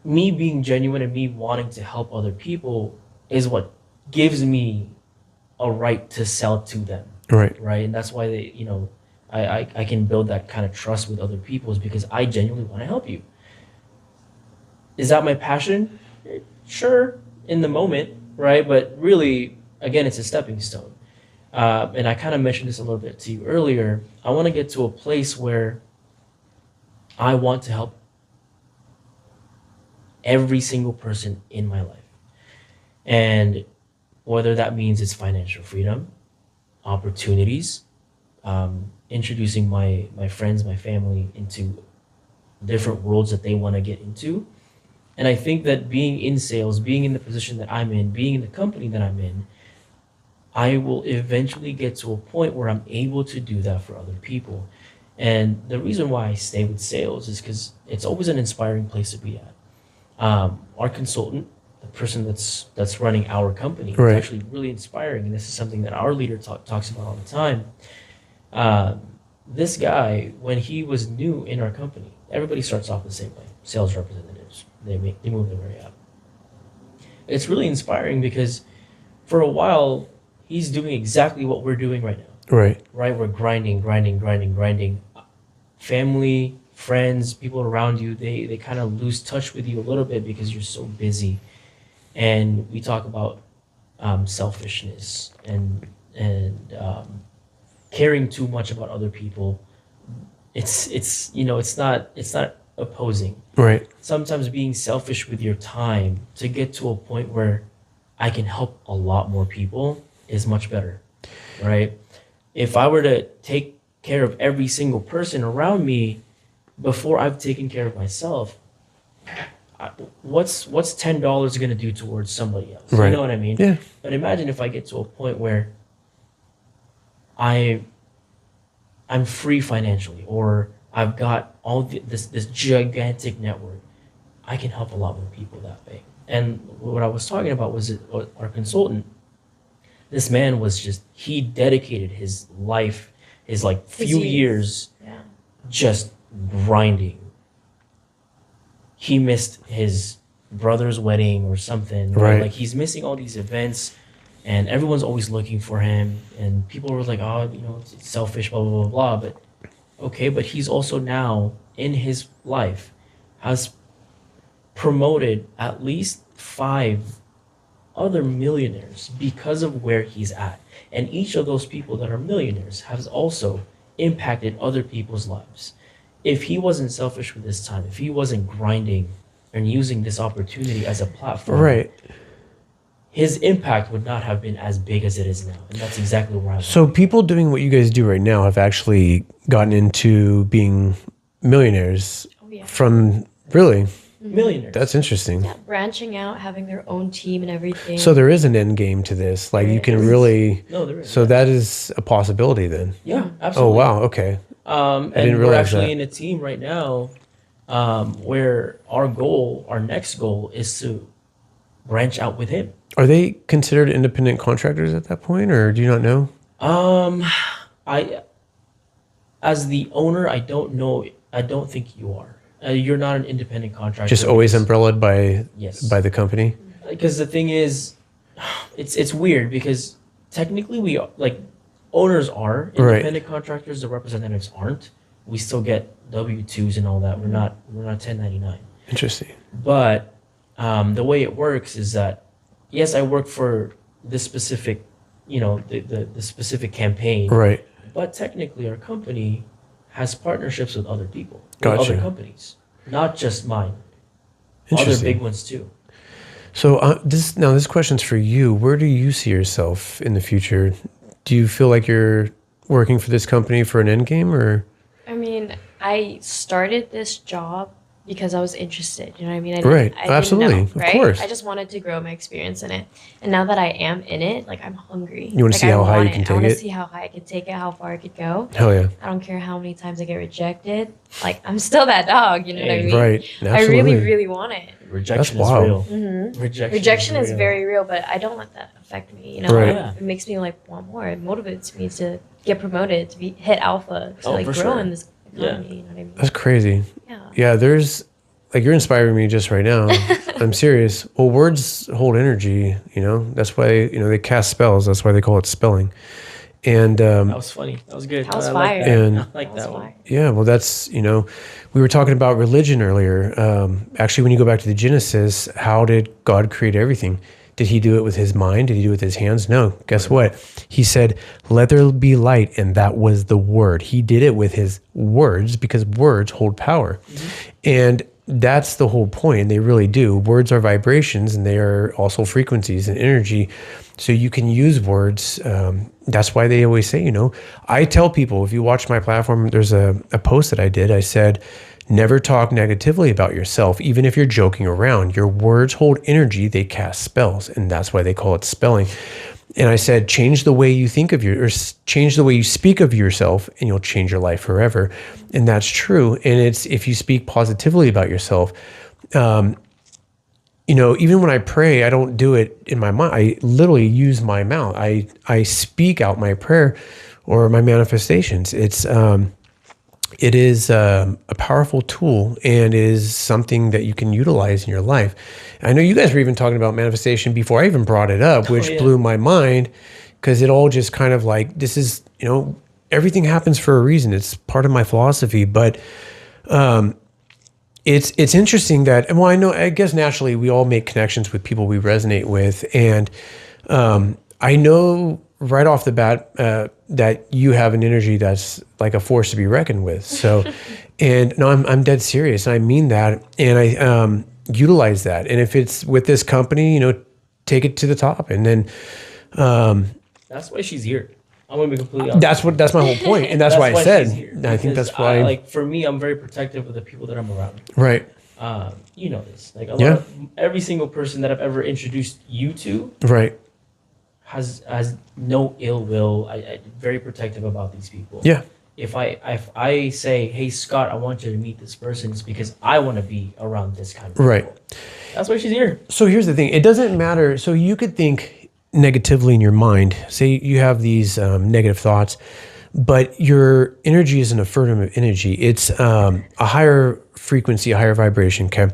me being genuine and me wanting to help other people is what gives me a right to sell to them. Right. Right. And that's why I can build that kind of trust with other people, is because I genuinely want to help you. Is that my passion? Sure, in the moment, right? But really, again, it's a stepping stone. And I kind of mentioned this a little bit to you earlier. I want to get to a place where I want to help every single person in my life. And whether that means it's financial freedom, opportunities, introducing my friends, my family into different worlds that they want to get into. And I think that being in sales, being in the position that I'm in, being in the company that I'm in, I will eventually get to a point where I'm able to do that for other people. And the reason why I stay with sales is because it's always an inspiring place to be at. Our consultant, the person that's running our company, Right. is actually really inspiring. And this is something that our leader talks about all the time. This guy, when he was new in our company, everybody starts off the same way. Sales representatives, they move their way up. it's really inspiring because for a while he's doing exactly what we're doing right now. Right. Right? We're grinding. Family, friends, people around you, they kind of lose touch with you a little bit because you're so busy. And we talk about selfishness and caring too much about other people. It's not opposing. Right. Sometimes being selfish with your time to get to a point where I can help a lot more people is much better, right? If I were to take care of every single person around me before I've taken care of myself, what's $10 going to do towards somebody else? Right. You know what I mean? Yeah. But imagine if I get to a point where I'm free financially, or I've got this gigantic network. I can help a lot more people that way. And what I was talking about was our consultant. This man he dedicated his life, his like few years, just grinding. He missed his brother's wedding or something. Right. Like he's missing all these events, and everyone's always looking for him. And people were like, "Oh, it's selfish, blah blah blah blah." But okay, but he's also now in his life has promoted at least 5 other millionaires because of where he's at. And each of those people that are millionaires has also impacted other people's lives. If he wasn't selfish with his time, if he wasn't grinding and using this opportunity as a platform, Right. his impact would not have been as big as it is now. And that's exactly where I'm So people doing what you guys do right now have actually gotten into being millionaires from really. millionaires. That's interesting. Yeah, branching out, having their own team and everything. So there is an end game to this. Like you There can is. really. No, there is. So that is a possibility then. Yeah, Oh absolutely. wow. Okay. And didn't we're realize actually that. in a team right now where our next goal is to branch out with him. Are they considered independent contractors at that point, or do you not know? I, as the owner, I don't know. I don't think you are. You're not an independent contractor. Just always because- umbrellaed by Yes. by the company. Because the thing is, it's weird because technically we like owners are Right. independent contractors. The representatives aren't. We still get W-2s and all that. We're not 1099. Interesting. But the way it works is that yes, I work for this specific, the specific campaign. Right. But technically, our company has partnerships with other people, with Gotcha. other companies, not just mine. Other Interesting. big ones too. So this question's for you. Where do you see yourself in the future? Do you feel like you're working for this company for an end game, or? I mean, I started this job because I was interested. You know what I mean? Right. I didn't Absolutely. know, Of right? course. I just wanted to grow my experience in it. And now that I am in it, like I'm hungry. You wanna Like, see I how high want you can it. take I want it? to see how high I can take it, how far I could go. Hell yeah. I don't care how many times I get rejected. Like I'm still that dog. You know what I Hey, mean? Right. I Absolutely. really, really want it. Rejection That's is wild. real. Rejection is real. very real, but I don't let that affect me. You know, Right. Yeah. it makes me like want more. It motivates me to get promoted, to hit alpha, to Oh, like for grow sure. in this Yeah. economy. You know what I mean? That's crazy. Yeah. Yeah. There's like you're inspiring me just right now. I'm serious. Well, words hold energy. That's why they cast spells. That's why they call it spelling. And That was funny. That was good. That was I fire. like that. And- I like That was that one. fire. yeah, well, that's, we were talking about religion earlier. Actually, when you go back to the Genesis, how did God create everything? Did he do it with his mind? Did he do it with his hands? No. Guess what? He said, let there be light. And that was the word. He did it with his words because words hold power. And that's the whole point. They really do. Words are vibrations and they are also frequencies and energy. So you can use words. That's why they always say, I tell people, if you watch my platform, there's a post that I did. I said, never talk negatively about yourself, even if you're joking around. Your words hold energy. They cast spells. And that's why they call it spelling. And I said, change the way you think of change the way you speak of yourself, and you'll change your life forever. And that's true. And it's if you speak positively about yourself. Even when I pray, I don't do it in my mind. I literally use my mouth. I speak out my prayer or my manifestations. It's it is a powerful tool and is something that you can utilize in your life. I know you guys were even talking about manifestation before I even brought it up, which yeah. blew my mind because it all just kind of like, this is, everything happens for a reason. It's part of my philosophy, but it's interesting that, well, I guess naturally we all make connections with people we resonate with. And I know right off the bat that you have an energy that's like a force to be reckoned with. So, and no, I'm dead serious. I mean that. And I utilize that. And if it's with this company, take it to the top. And then That's why she's here. I'm gonna be completely honest. that's my whole point. And that's why I she's said, here, I think because that's why. like for me, I'm very protective of the people that I'm around. Right. You know this. Like Yeah. every single person that I've ever introduced you to Right. has no ill will. I'm very protective about these people. Yeah. If I say, hey Scott, I want you to meet this person, it's because I want to be around this kind of people. Right. That's why she's here. So here's the thing. It doesn't matter. So you could think negatively in your mind. Say you have these negative thoughts, but your energy is an affirmative energy. It's a higher frequency, a higher vibration. Okay.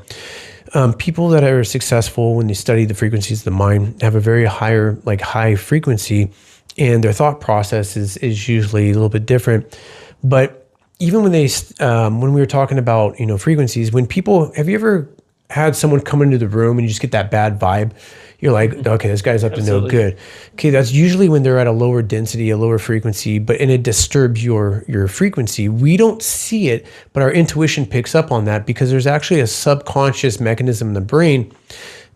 People that are successful when they study the frequencies of the mind have a very high frequency, and their thought process is usually a little bit different. But even when when we were talking about, frequencies, have you ever had someone come into the room and you just get that bad vibe? You're like, okay, this guy's up to no good. Okay, that's usually when they're at a lower density, a lower frequency, and it disturbs your frequency. We don't see it, but our intuition picks up on that because there's actually a subconscious mechanism in the brain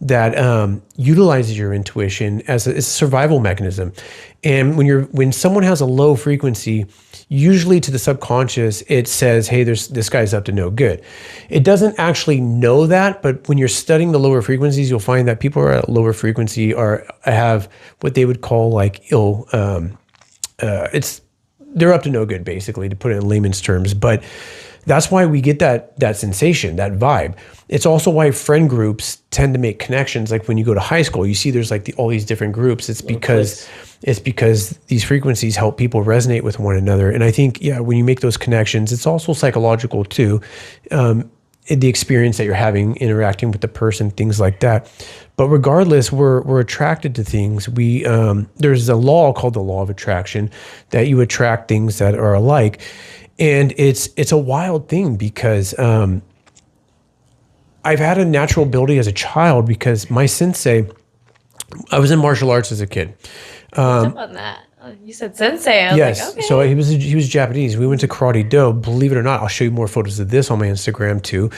that utilizes your intuition as a survival mechanism. And when someone has a low frequency, usually to the subconscious, it says, hey, this guy's up to no good. It doesn't actually know that, but when you're studying the lower frequencies, you'll find that people who are at lower frequency have what they would call like they're up to no good, basically, to put it in layman's terms. But that's why we get that sensation, that vibe. It's also why friend groups tend to make connections. Like when you go to high school, you see there's like all these different groups. It's because these frequencies help people resonate with one another. And I think, when you make those connections, it's also psychological too. The experience that you're having interacting with the person, things like that. But regardless, we're attracted to things. There's a law called the law of attraction that you attract things that are alike. And it's a wild thing because I've had a natural ability as a child because my sensei, I was in martial arts as a kid. What's up on that? Oh, you said sensei. I was Yes. like, okay. So he was Japanese. We went to Karate Do. Believe it or not, I'll show you more photos of this on my Instagram too.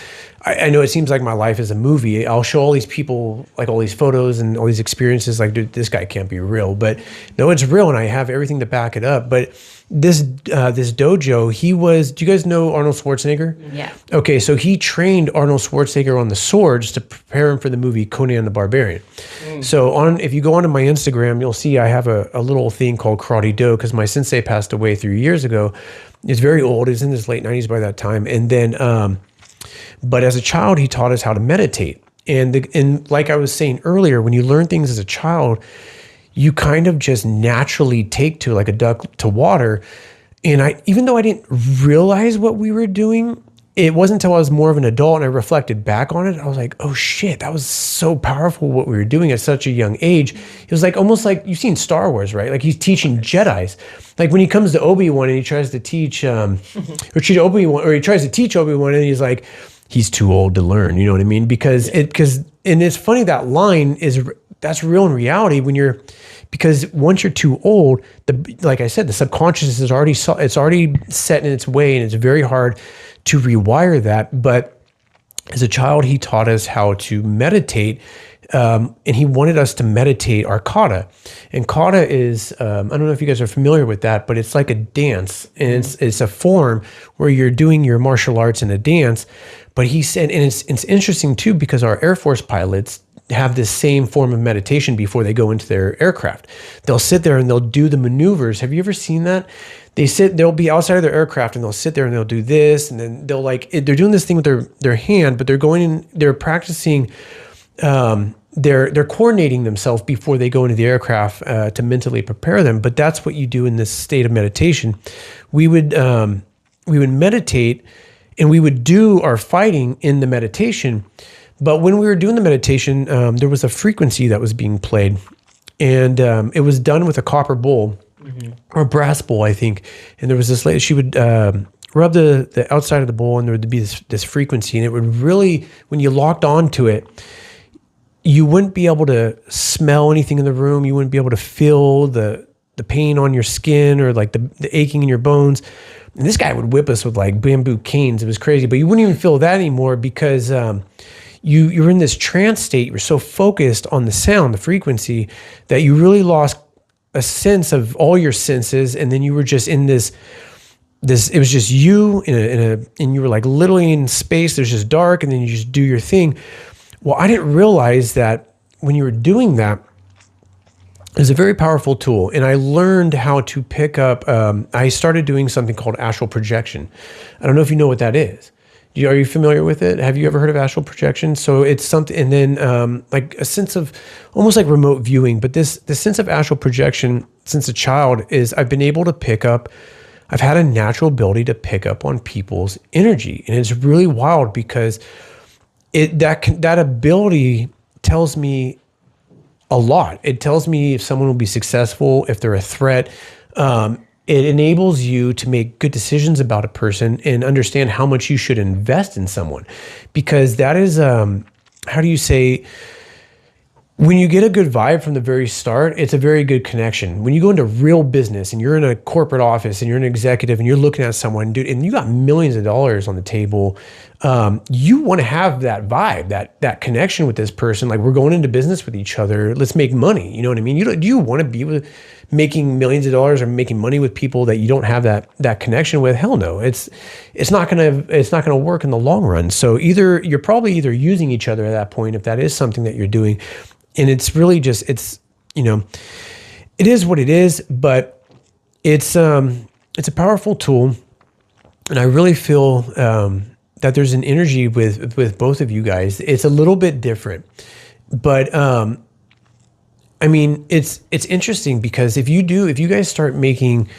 I know it seems like my life is a movie. I'll show all these people like all these photos and all these experiences. Like, dude, this guy can't be real. But no, it's real, and I have everything to back it up. But this dojo, do you guys know Arnold Schwarzenegger? Yeah. Okay, so he trained Arnold Schwarzenegger on the swords to prepare him for the movie Conan the Barbarian. So if you go onto my Instagram, you'll see I have a little thing called Karate Do because my sensei passed away 3 years ago. He's very old. He's in his late 90s by that time. And then, but as a child, he taught us how to meditate. And like I was saying earlier, when you learn things as a child, you kind of just naturally take to like a duck to water. And even though I didn't realize what we were doing, it wasn't until I was more of an adult and I reflected back on it. I was like, oh shit, that was so powerful what we were doing at such a young age. It was like almost like you've seen Star Wars, right? Like he's teaching Jedis. Like when he comes to Obi-Wan and he tries to teach Obi-Wan, or he tries to teach Obi-Wan and he's like, he's too old to learn. You know what I mean? Because it's funny, that line that's real in reality because once you're too old, like I said, the subconscious is already set in its way, and it's very hard to rewire that. But as a child, he taught us how to meditate, and he wanted us to meditate our kata. And kata is, I don't know if you guys are familiar with that, but it's like a dance, and it's a form where you're doing your martial arts in a dance. But he said, and it's interesting too, because our Air Force pilots have this same form of meditation before they go into their aircraft. They'll sit there and they'll do the maneuvers. Have you ever seen that? They'll be outside of their aircraft and they'll sit there and they'll do this, and then they're doing this thing with their hand, but they're practicing, they're coordinating themselves before they go into the aircraft to mentally prepare them. But that's what you do in this state of meditation. We would meditate, and we would do our fighting in the meditation. But when we were doing the meditation, there was a frequency that was being played, and it was done with a copper bowl or a brass bowl, I think. And there was this lady, she would rub the outside of the bowl, and there would be this frequency, and it would really, when you locked onto it, you wouldn't be able to smell anything in the room. You wouldn't be able to feel the pain on your skin or like the aching in your bones. And this guy would whip us with like bamboo canes. It was crazy, but you wouldn't even feel that anymore because you're in this trance state. You're so focused on the sound, the frequency, that you really lost a sense of all your senses. And then you were just in this, it was just you and you were like literally in space. There's just dark, and then you just do your thing. Well, I didn't realize that when you were doing that, it was a very powerful tool. And I learned how to pick up, I started doing something called astral projection. I don't know if you know what that is. Are you familiar with it? Have you ever heard of astral projection? So it's something, and then like a sense of almost like remote viewing, but this sense of astral projection since a child is I've been able to pick up, I've had a natural ability to pick up on people's energy. And it's really wild because that ability tells me a lot. It tells me if someone will be successful, if they're a threat. It enables you to make good decisions about a person and understand how much you should invest in someone, because that is, how do you say, when you get a good vibe from the very start, it's a very good connection. When you go into real business and you're in a corporate office and you're an executive and you're looking at someone, dude, and you got millions of dollars on the table, you want to have that vibe, that connection with this person. Like, we're going into business with each other. Let's make money. You know what I mean? Do you want to be with making millions of dollars or making money with people that you don't have that connection with? Hell no. It's not gonna work in the long run. So you're probably using each other at that point, if that is something that you're doing. And it's really just, it is what it is, but it's a powerful tool. And I really feel that there's an energy with both of you guys. It's a little bit different, but I mean, it's interesting because if you guys start making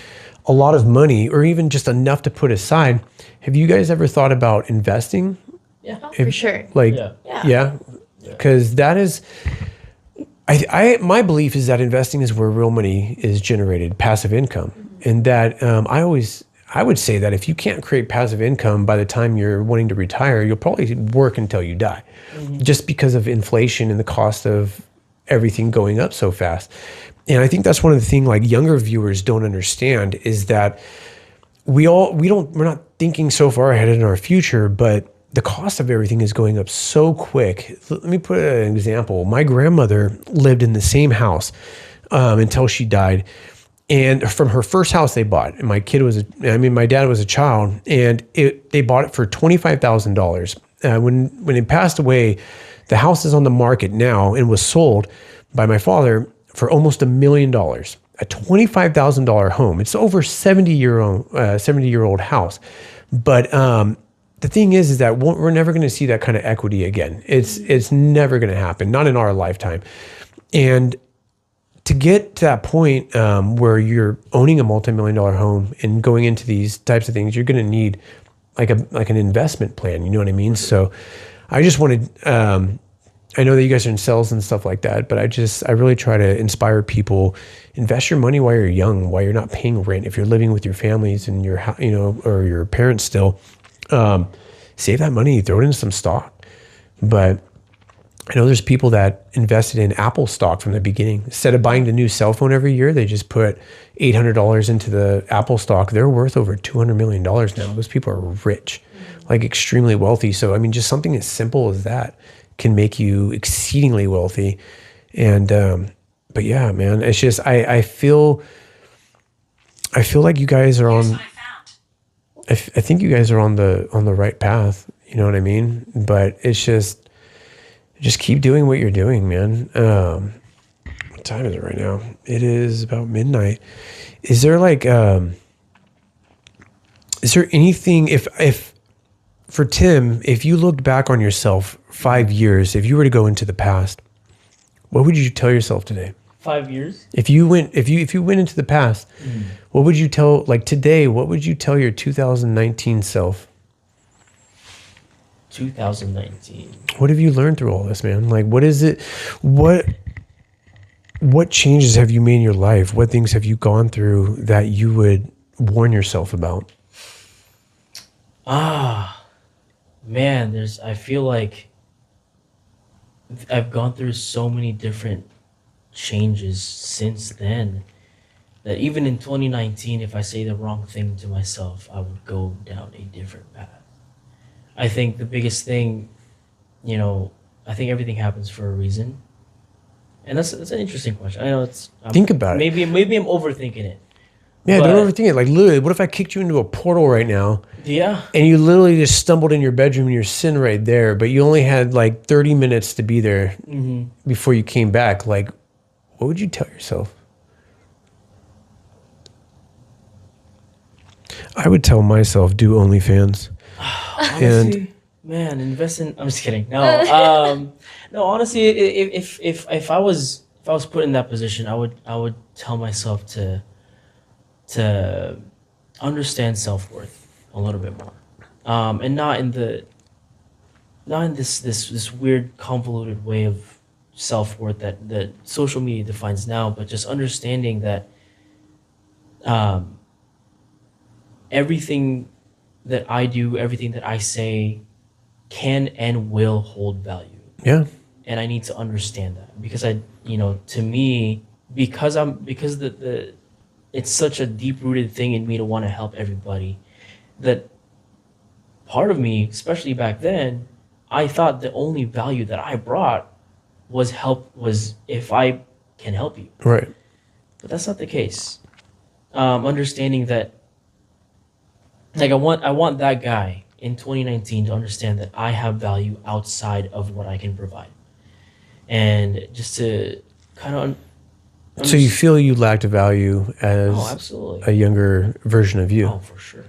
a lot of money or even just enough to put aside, have you guys ever thought about investing? Yeah, for sure. Like, Yeah. yeah, because that is, my belief is that investing is where real money is generated, passive income. And that I would say that if you can't create passive income by the time you're wanting to retire, you'll probably work until you die, just because of inflation and the cost of everything going up so fast. And I think that's one of the things like younger viewers don't understand is that we're not thinking so far ahead in our future, but the cost of everything is going up so quick. Let me put an example. My grandmother lived in the same house until she died. And from her first house they bought, and my dad was a child, and they bought it for $25,000. When it passed away, the house is on the market now and was sold by my father for almost $1 million. A $25,000 home. It's over 70-year-old house. But the thing is that we're never going to see that kind of equity again. It's never going to happen, not in our lifetime. And to get to that point where you're owning a multi-million-dollar home and going into these types of things, you're going to need like an investment plan. You know what I mean? So I just wanted. I know that you guys are in sales and stuff like that, but I really try to inspire people. Invest your money while you're young, while you're not paying rent. If you're living with your families and or your parents still. Save that money, throw it into some stock. But I know there's people that invested in Apple stock from the beginning. Instead of buying the new cell phone every year, they just put $800 into the Apple stock. They're worth over $200 million now. Those people are rich, like extremely wealthy. So, I mean, just something as simple as that can make you exceedingly wealthy. And, but yeah, man, it's just, I feel like you guys are on, I think you guys are on the right path. You know what I mean? But it's just keep doing what you're doing, man. What time is it right now? It is about midnight. Is there like, is there anything, if for Tim, if you looked back on yourself 5 years, if you were to go into the past, what would you tell yourself today? 5 years. If you went into the past, what would you tell, like today, what would you tell your 2019 self? 2019. What have you learned through all this, man? Like, what is it? What changes have you made in your life? What things have you gone through that you would warn yourself about? Man, I feel like I've gone through so many different changes since then that even in 2019, if I say the wrong thing to myself, I would go down a different path. I think the biggest thing, I think everything happens for a reason. And that's an interesting question. I know Think about it. Maybe I'm overthinking it. Yeah, But- don't overthink it. Like, literally, what if I kicked you into a portal right now Yeah. and you literally just stumbled in your bedroom and you're sitting right there, but you only had like 30 minutes to be there before you came back? Like, what would you tell yourself? I would tell myself, do OnlyFans. Honestly, man, invest in. I'm just kidding. No, no. Honestly, if I was put in that position, I would tell myself to understand self-worth a little bit more, and not in this weird convoluted way of self-worth that social media defines now, but just understanding that everything that I do, everything that I say can and will hold value. Yeah. And I need to understand that because to me, because it's such a deep rooted thing in me to want to help everybody, that part of me, especially back then, I thought the only value that I brought was if I can help you. Right. But that's not the case. Understanding that, like, I want that guy in 2019 to understand that I have value outside of what I can provide, and just to kind of. So you feel you lacked value as absolutely. a younger version of you. Oh, for sure.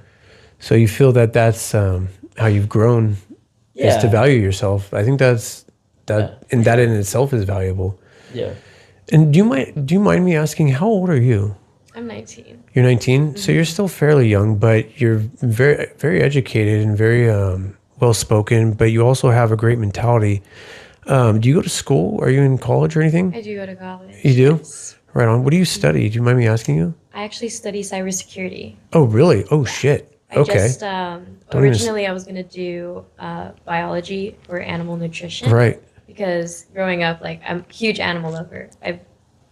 So you feel that that's how you've grown is to Yeah. value yourself. I think that in itself is valuable. Yeah. And do you mind me asking, how old are you? I'm 19. You're 19, so you're still fairly young, but you're very, very educated and very well spoken. But you also have a great mentality. Do you go to school? Are you in college or anything? I do go to college. You do? Yes. Right on. What do you study? Do you mind me asking you? I actually study cybersecurity. Oh, really? Oh, shit. I Okay. just originally I was gonna do biology or animal nutrition. Right. Because growing up, like, I'm a huge animal lover. I've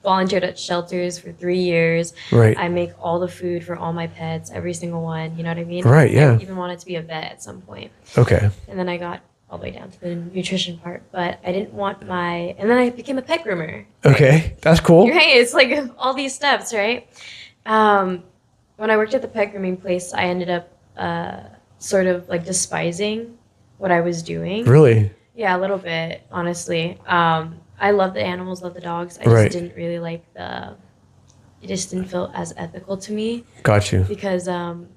volunteered at shelters for 3 years. Right. I make all the food for all my pets, every single one. You know what I mean? Right, yeah. I even wanted to be a vet at some point. Okay. And then I got all the way down to the nutrition part, but I didn't want and then I became a pet groomer. Okay. That's cool. Right? It's like all these steps, right? When I worked at the pet grooming place, I ended up sort of like despising what I was doing. Really? Yeah, a little bit, honestly. I love the animals, love the dogs. I just Right. didn't really like it just didn't feel as ethical to me Got you. because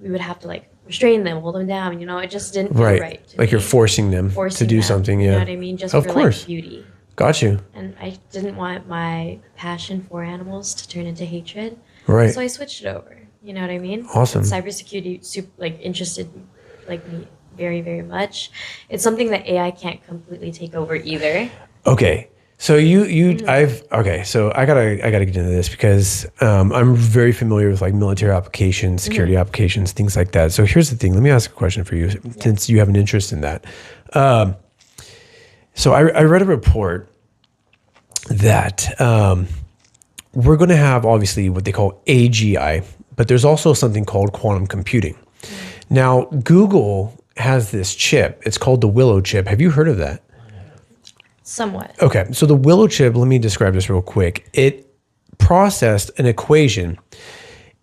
we would have to like restrain them, hold them down, it just didn't feel Right. right to Like me. you're forcing them Forcing to do them, something. You know Yeah. what I mean? Just Of for course. like beauty. Got you. And I didn't want my passion for animals to turn into hatred. Right. So I switched it over. You know what I mean? Awesome. Cybersecurity interested like me very, very much. It's something that AI can't completely take over either. Okay. So so I gotta get into this because I'm very familiar with like military applications, security applications, things like that. So here's the thing. Let me ask a question for you, since you have an interest in that. So I read a report that we're going to have obviously what they call AGI, but there's also something called quantum computing. Now, Google has this chip. It's called the Willow chip. Have you heard of that? Somewhat. Okay, so the Willow chip, let me describe this real quick. It processed an equation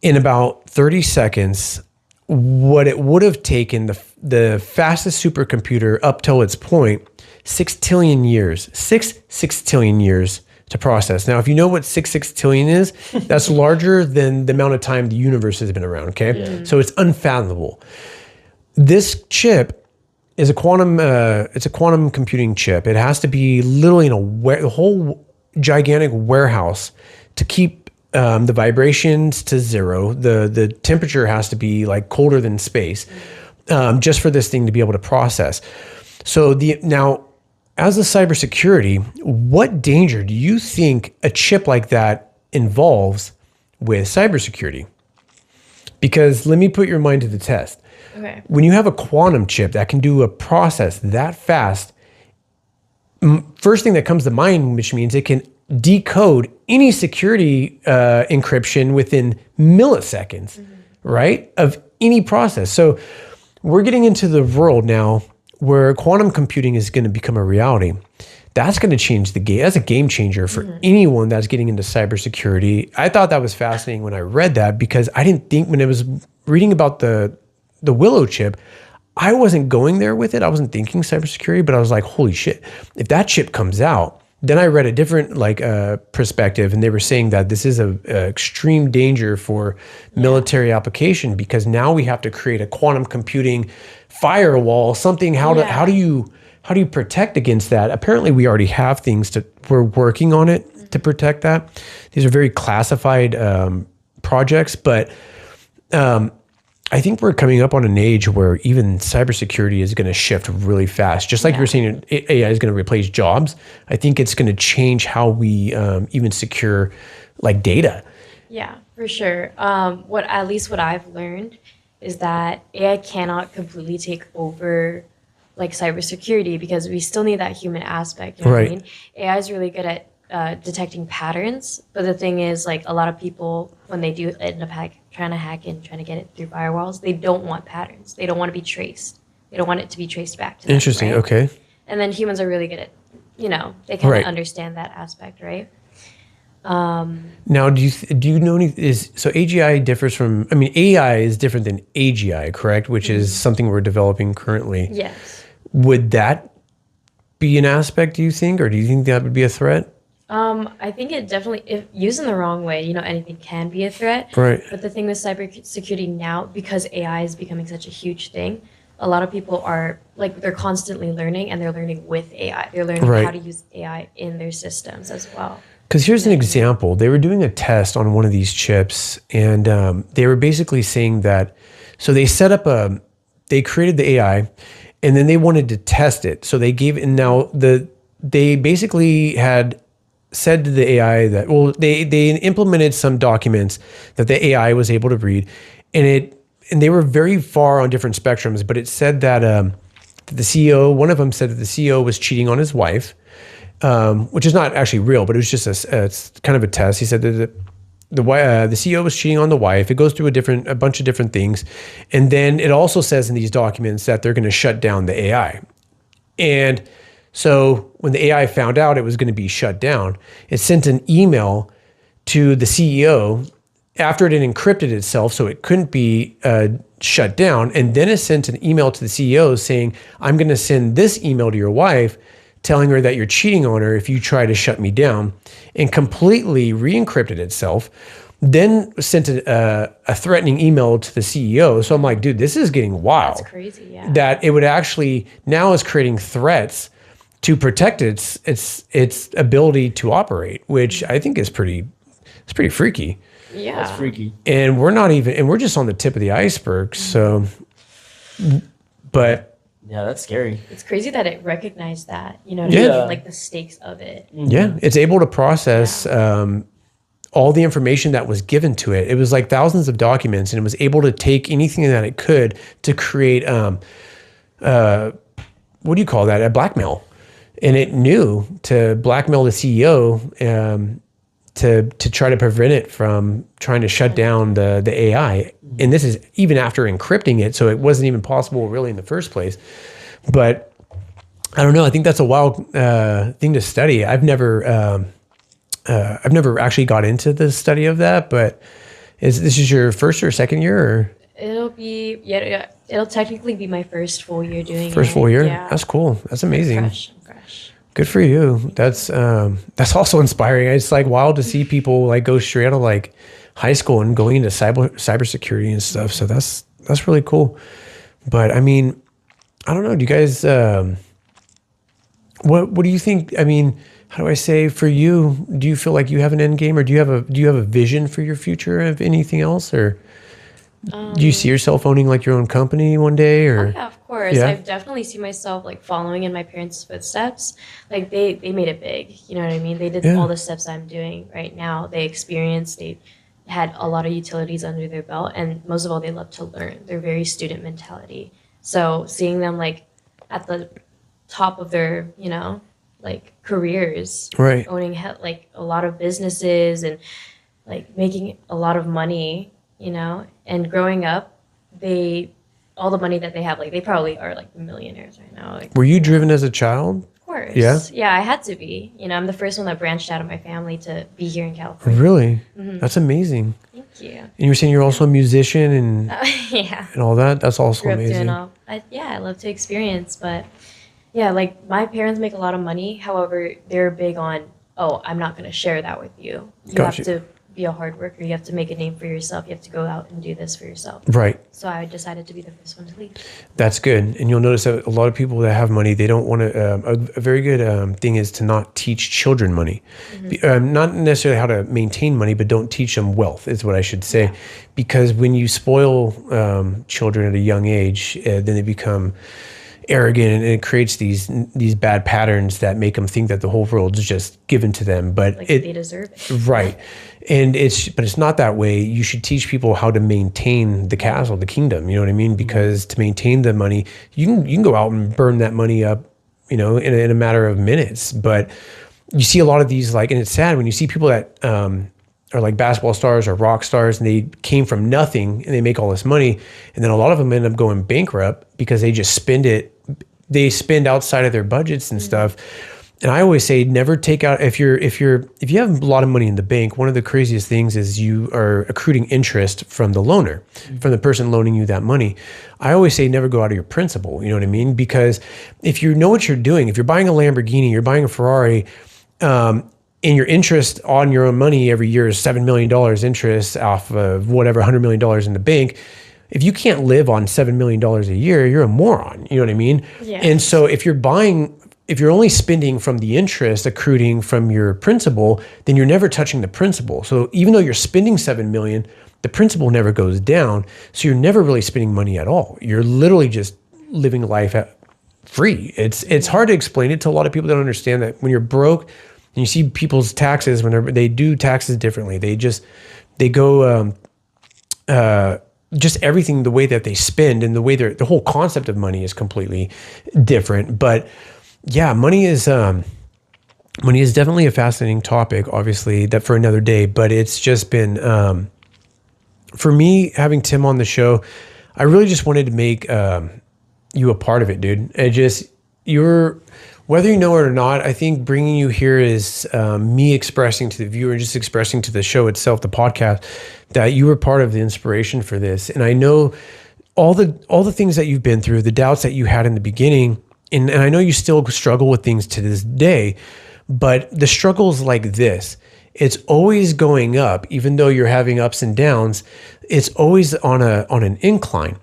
in about 30 seconds, what it would have taken the fastest supercomputer up till its point, 6 sextillion years, 6 sextillion years to process. Now, if you know what 6 sextillion is, that's larger than the amount of time the universe has been around, okay? Yeah. So it's unfathomable. This chip is a quantum computing chip. It has to be literally in the whole gigantic warehouse to keep the vibrations to zero. The temperature has to be like colder than space, just for this thing to be able to process. So now, as a cybersecurity, what danger do you think a chip like that involves with cybersecurity? Because let me put your mind to the test. Okay. When you have a quantum chip that can do a process that fast, first thing that comes to mind, which means it can decode any security encryption within milliseconds, right? Of any process. So we're getting into the world now where quantum computing is going to become a reality. That's going to change the game. That's a game changer for anyone that's getting into cybersecurity. I thought that was fascinating when I read that, because I didn't think, when I was reading about the Willow chip, I wasn't going there with it. I wasn't thinking cybersecurity, but I was like, holy shit, if that chip comes out. Then I read a different perspective, and they were saying that this is a extreme danger for military application, because now we have to create a quantum computing firewall, something. How do you protect against that? Apparently we already have things we're working on it to protect that. These are very classified projects, but I think we're coming up on an age where even cybersecurity is going to shift really fast. Just like you were saying, AI is going to replace jobs. I think it's going to change how we even secure like data. Yeah, for sure. What I've learned is that AI cannot completely take over like cybersecurity, because we still need that human aspect. You know what I mean? AI is really good at detecting patterns, but the thing is, like, a lot of people, when they do end up trying to hack in, trying to get it through firewalls, they don't want patterns. They don't want to be traced. They don't want it to be traced back to them. Interesting. Right? Okay. And then humans are really good at, they kind of understand that aspect, right? Now, do you know so AGI differs from, I mean, AI is different than AGI, correct? Which is something we're developing currently. Yes. Would that be an aspect, do you think, or do you think that would be a threat? I think it definitely, if used in the wrong way, anything can be a threat. Right. But the thing with cybersecurity now, because AI is becoming such a huge thing, a lot of people are like, they're constantly learning, and they're learning with AI. They're learning how to use AI in their systems as well. Because here's an example. They were doing a test on one of these chips, and they were basically saying that, so they set up they created the AI, and then they wanted to test it. So they gave, and now they basically had said to the AI that, well, they implemented some documents that the AI was able to read, and they were very far on different spectrums, but it said that the CEO, one of them said that the CEO was cheating on his wife, which is not actually real, but it was just it's kind of a test. He said that the CEO was cheating on the wife. It goes through a bunch of different things, and then it also says in these documents that they're going to shut down the AI. And so when the AI found out it was going to be shut down, it sent an email to the CEO after it had encrypted itself so it couldn't be shut down. And then it sent an email to the CEO saying, I'm going to send this email to your wife telling her that you're cheating on her if you try to shut me down, and completely re-encrypted itself. Then sent a threatening email to the CEO. So I'm like, dude, this is getting wild. That's crazy, yeah. That it would actually now is creating threats to protect its ability to operate, which I think is pretty freaky. Yeah. That's freaky. And we're just on the tip of the iceberg. So, but Yeah, that's scary. It's crazy that it recognized that, like the stakes of it. yeah, it's able to process all the information that was given to it. It was like thousands of documents, and it was able to take anything that it could to create, what do you call that? A blackmail. And it knew to blackmail the CEO to try to prevent it from trying to shut down the AI. And this is even after encrypting it, so it wasn't even possible really in the first place. But I don't know. I think that's a wild thing to study. I've never actually got into the study of that. But this is your first or second year? Or? It'll technically be my first full year doing it. First full year? Yeah. That's cool. That's amazing. I'm fresh. Good for you. That's also inspiring. It's like wild to see people like go straight out of like high school and going into cybersecurity and stuff. So that's really cool. But I mean, I don't know. Do you guys What do you think? I mean, how do I say for you? Do you feel like you have an end game, or do you have a vision for your future of anything else, or do you see yourself owning like your own company one day, Oh or yeah, of course. yeah, I've definitely seen myself like following in my parents' footsteps. Like they made it big. You know what I mean? They did yeah, all the steps I'm doing right now. They experienced. They had a lot of utilities under their belt, and most of all, they love to learn. They're very student mentality. So seeing them like at the top of their, like careers, right? owning like a lot of businesses and like making a lot of money, and growing up, they all the money that they have, like they probably are like millionaires right now. Like, Were you driven as a child? of Yeah, course. Yeah, I had to be. I'm the first one that branched out of my family to be here in California. really. That's amazing. Thank you. And you were saying you're also a musician Yeah. and all that. That's also Grew up doing amazing. all. I love to experience, but yeah, like my parents make a lot of money. However, they're big on, oh, I'm not going to share that with you. You Gotcha. have to be a hard worker. You have to make a name for yourself. You have to go out and do this for yourself. Right. So I decided to be the first one to lead. That's good. And you'll notice that a lot of people that have money, they don't want to. A very good thing is to not teach children money. Not necessarily how to maintain money, but don't teach them wealth, is what I should say. Yeah. Because when you spoil children at a young age, then they become arrogant, and it creates these bad patterns that make them think that the whole world is just given to them. But Like they deserve it. right. And it's not that way. You should teach people how to maintain the castle, the kingdom. You know what I mean? Because to maintain the money, you can go out and burn that money up, in a matter of minutes. But you see a lot of these, like, and it's sad when you see people that are like basketball stars or rock stars, and they came from nothing and they make all this money, and then a lot of them end up going bankrupt because they just spend it. They spend outside of their budgets and stuff. And I always say, never take out, if you have a lot of money in the bank, one of the craziest things is you are accruing interest from the loaner, from the person loaning you that money. I always say, never go out of your principal. You know what I mean? Because if you know what you're doing, if you're buying a Lamborghini, you're buying a Ferrari, and your interest on your own money every year is $7 million interest off of whatever, $100 million in the bank. If you can't live on $7 million a year, you're a moron. You know what I mean? Yeah. And so if you're only spending from the interest accruing from your principal, then you're never touching the principal. So even though you're spending $7 million, the principal never goes down. So you're never really spending money at all. You're literally just living life free. It's hard to explain it to a lot of people that don't understand that when you're broke and you see people's taxes, whenever they do taxes differently, they go, just everything, the way that they spend and the way the whole concept of money is completely different. But yeah, money is definitely a fascinating topic, obviously, that for another day. But it's just been, for me, having Tim on the show, I really just wanted to make you a part of it, dude. Whether you know it or not, I think bringing you here is me expressing to the viewer and just expressing to the show itself, the podcast, that you were part of the inspiration for this. And I know all the things that you've been through, the doubts that you had in the beginning, and I know you still struggle with things to this day, but the struggles like this, it's always going up. Even though you're having ups and downs, it's always on an incline.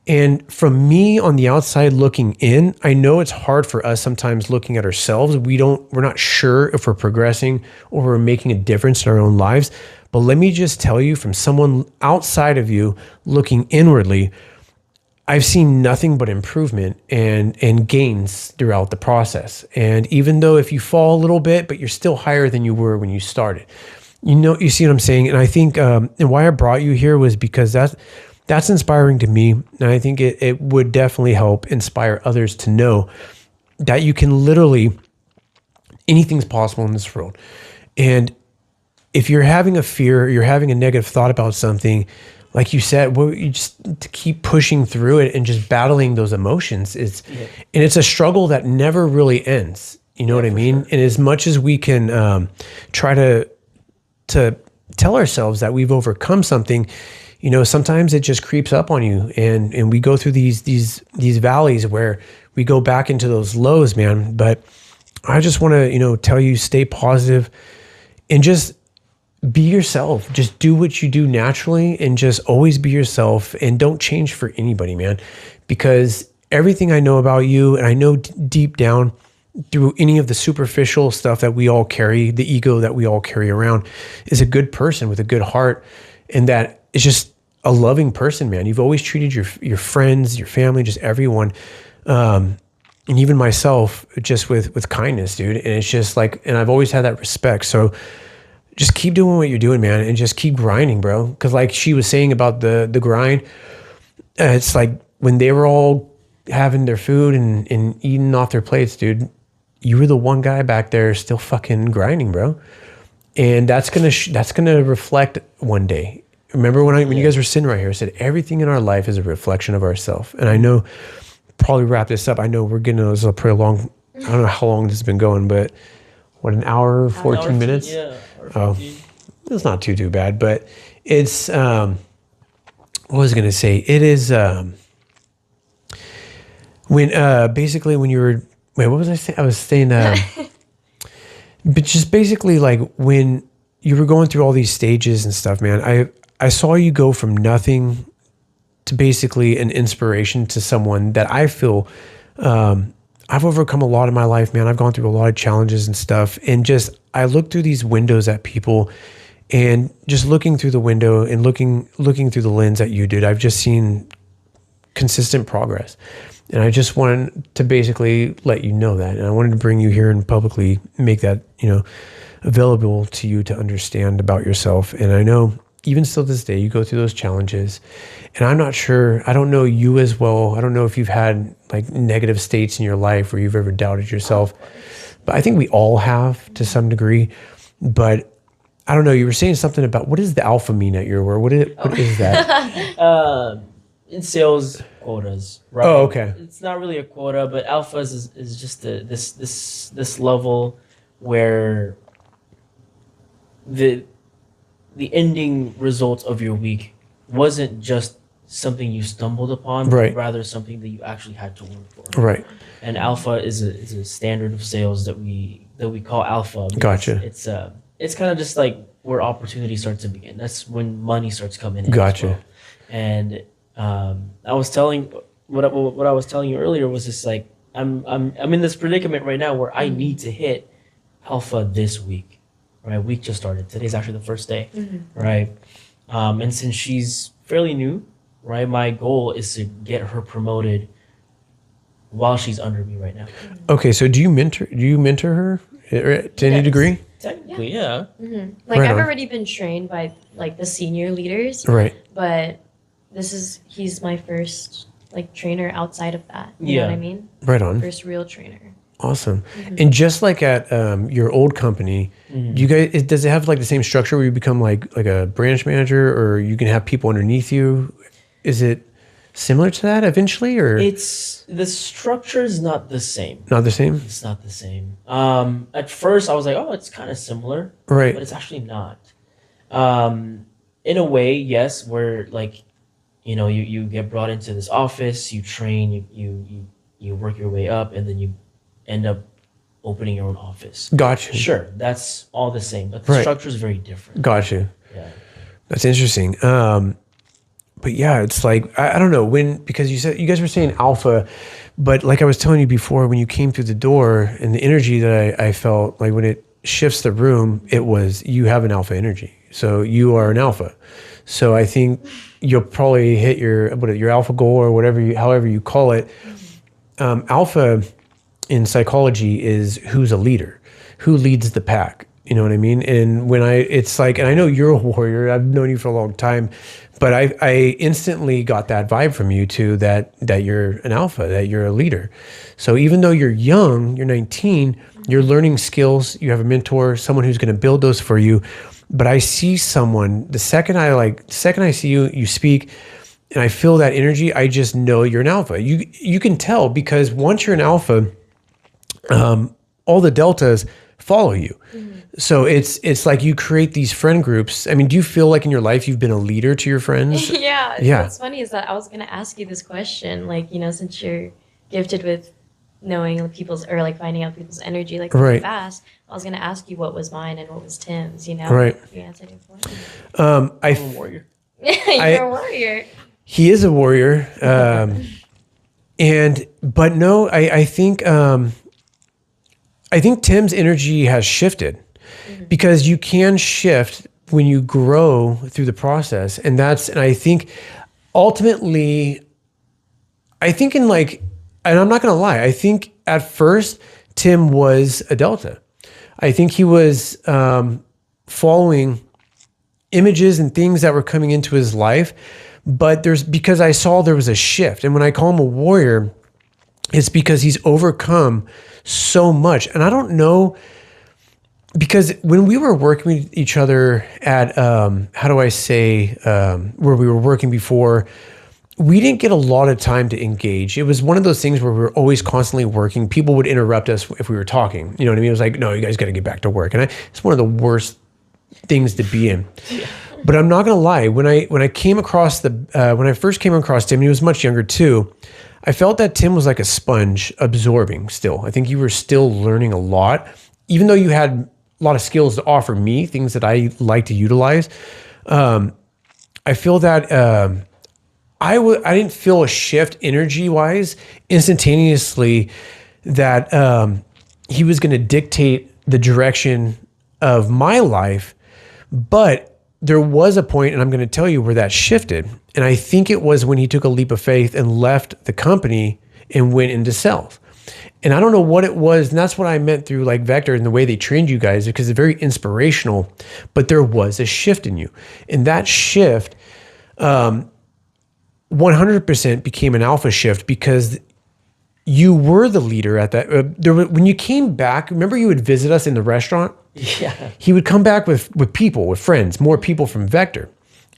And from me on the outside looking in, I know it's hard for us sometimes looking at ourselves. We're not sure if we're progressing or we're making a difference in our own lives. But let me just tell you, from someone outside of you looking inwardly, I've seen nothing but improvement and gains throughout the process. And even though if you fall a little bit, but you're still higher than you were when you started, you see what I'm saying? And I think, and why I brought you here was because that's inspiring to me. And I think it would definitely help inspire others to know that you can literally, anything's possible in this world. And if you're having a fear, you're having a negative thought about something, like you said, you just to keep pushing through it and just battling those emotions. And it's a struggle that never really ends. You know what I mean? Sure. And as much as we can try to tell ourselves that we've overcome something, sometimes it just creeps up on you, and we go through these valleys where we go back into those lows, man. But I just want to, tell you, stay positive and just be yourself. Just do what you do naturally and just always be yourself, and don't change for anybody, man. Because everything I know about you, and I know deep down through any of the superficial stuff that we all carry, the ego that we all carry around, is a good person with a good heart, and that is just a loving person, man. You've always treated your friends, your family, just everyone, and even myself, just with kindness, dude. And it's just like, and I've always had that respect. So just keep doing what you're doing, man, and just keep grinding, bro. Because like she was saying about the grind, it's like when they were all having their food and eating off their plates, dude, you were the one guy back there still fucking grinding, bro. And that's gonna reflect one day. Remember when you guys were sitting right here, I said everything in our life is a reflection of ourselves. And I know, probably wrap this up. I know we're getting this a pretty long. I don't know how long this has been going, but what, an hour, 14 minutes? Yeah. Oh, it's not too bad, but it's what was I gonna say? It is when basically when you were, wait, what was I saying? I was saying but just basically like when you were going through all these stages and stuff, man, I saw you go from nothing to basically an inspiration to someone that I feel I've overcome a lot in my life, man. I've gone through a lot of challenges and stuff, and just I look through these windows at people, and just looking through the window and looking through the lens at you, dude, I've just seen consistent progress. And I just wanted to basically let you know that. And I wanted to bring you here and publicly make that, available to you to understand about yourself. And I know even still to this day, you go through those challenges. And I'm not sure, I don't know you as well. I don't know if you've had like negative states in your life where you've ever doubted yourself. But I think we all have to some degree. But I don't know, you were saying something about, what does the alpha mean at your work? What is that? In sales quotas, right? Oh, okay. It's not really a quota, but alphas is just this level where the ending results of your week wasn't just something you stumbled upon, right, but rather something that you actually had to work for. Right. And alpha is a standard of sales that we call alpha. Gotcha. It's kind of just like where opportunity starts to begin. That's when money starts coming in. Gotcha. As well. And I was telling what I was telling you earlier was just like I'm in this predicament right now where I need to hit alpha this week. Right, week just started. Today's actually the first day. Mm-hmm. Right, and since she's fairly new, right, my goal is to get her promoted while she's under me right now. Okay, so do you mentor her to any degree? Technically, yeah. Mm-hmm. Like right I've already been trained by like the senior leaders. Right. But he's my first like trainer outside of that. You know what I mean? Right on. First real trainer. Awesome. Mm-hmm. And just like at your old company, do you guys, does it have like the same structure where you become like a branch manager, or you can have people underneath you? Is it similar to that eventually, or? The structure is not the same. Not the same? It's not the same. At first I was like, oh, it's kind of similar. Right. But it's actually not. In a way, yes, where like, you get brought into this office, you train, you work your way up, and then you end up opening your own office. Gotcha. Sure, that's all the same, but the structure is very different. Gotcha. Yeah. That's interesting. But yeah, it's like, I don't know because you guys were saying alpha, but like I was telling you before, when you came through the door and the energy that I felt, like when it shifts the room, it was, you have an alpha energy. So you are an alpha. So I think you'll probably hit your alpha goal, or however you call it. Alpha in psychology is who's a leader, who leads the pack. You know what I mean? And it's like, and I know you're a warrior. I've known you for a long time, but I instantly got that vibe from you too, that you're an alpha, that you're a leader. So even though you're young, you're 19, you're learning skills. You have a mentor, someone who's going to build those for you. But I see someone, the second I see you speak, and I feel that energy, I just know you're an alpha. You can tell, because once you're an alpha, all the deltas follow you. Mm-hmm. So it's like you create these friend groups. I mean, do you feel like in your life you've been a leader to your friends? Yeah. What's funny is that I was going to ask you this question, like, since you're gifted with knowing people's, or like finding out people's energy like really fast, I was going to ask you what was mine and what was Tim's, Right. You answered it for me. I'm a warrior. You're a warrior. He is a warrior. But no, I think I think Tim's energy has shifted because you can shift when you grow through the process. And I think ultimately, I think in like, and I'm not going to lie, I think at first Tim was a Delta. I think he was following images and things that were coming into his life. But because I saw there was a shift. And when I call him a warrior, it's because he's overcome so much. And I don't know, because when we were working with each other at, how do I say, where we were working before, we didn't get a lot of time to engage. It was one of those things where we were always constantly working. People would interrupt us if we were talking. You know what I mean? It was like, no, you guys got to get back to work. And it's one of the worst things to be in. But I'm not gonna lie. When I came across when I first came across Tim, and he was much younger too, I felt that Tim was like a sponge, absorbing still. I think you were still learning a lot, even though you had a lot of skills to offer me, things that I like to utilize. I feel that I didn't feel a shift energy wise instantaneously that he was going to dictate the direction of my life, but there was a point, and I'm going to tell you where that shifted. And I think it was when he took a leap of faith and left the company and went into self. And I don't know what it was. And that's what I meant through like Vector and the way they trained you guys, because it's very inspirational, but there was a shift in you. And that shift 100% became an alpha shift because you were the leader at that. When you came back, remember you would visit us in the restaurant? Yeah. He would come back with people, with friends, more people from Vector.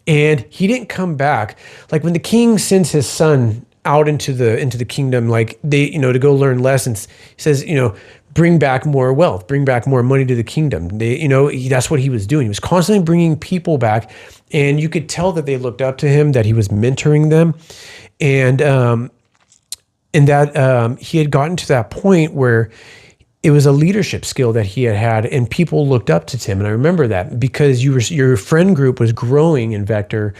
And he didn't come back. Like when the king sends his son out into the kingdom, like to go learn lessons, he says, bring back more wealth, bring back more money to the kingdom. That's what he was doing. He was constantly bringing people back. And you could tell that they looked up to him, that he was mentoring them. And that he had gotten to that point where it was a leadership skill that he had, and people looked up to Tim. And I remember that because your friend group was growing in Vector,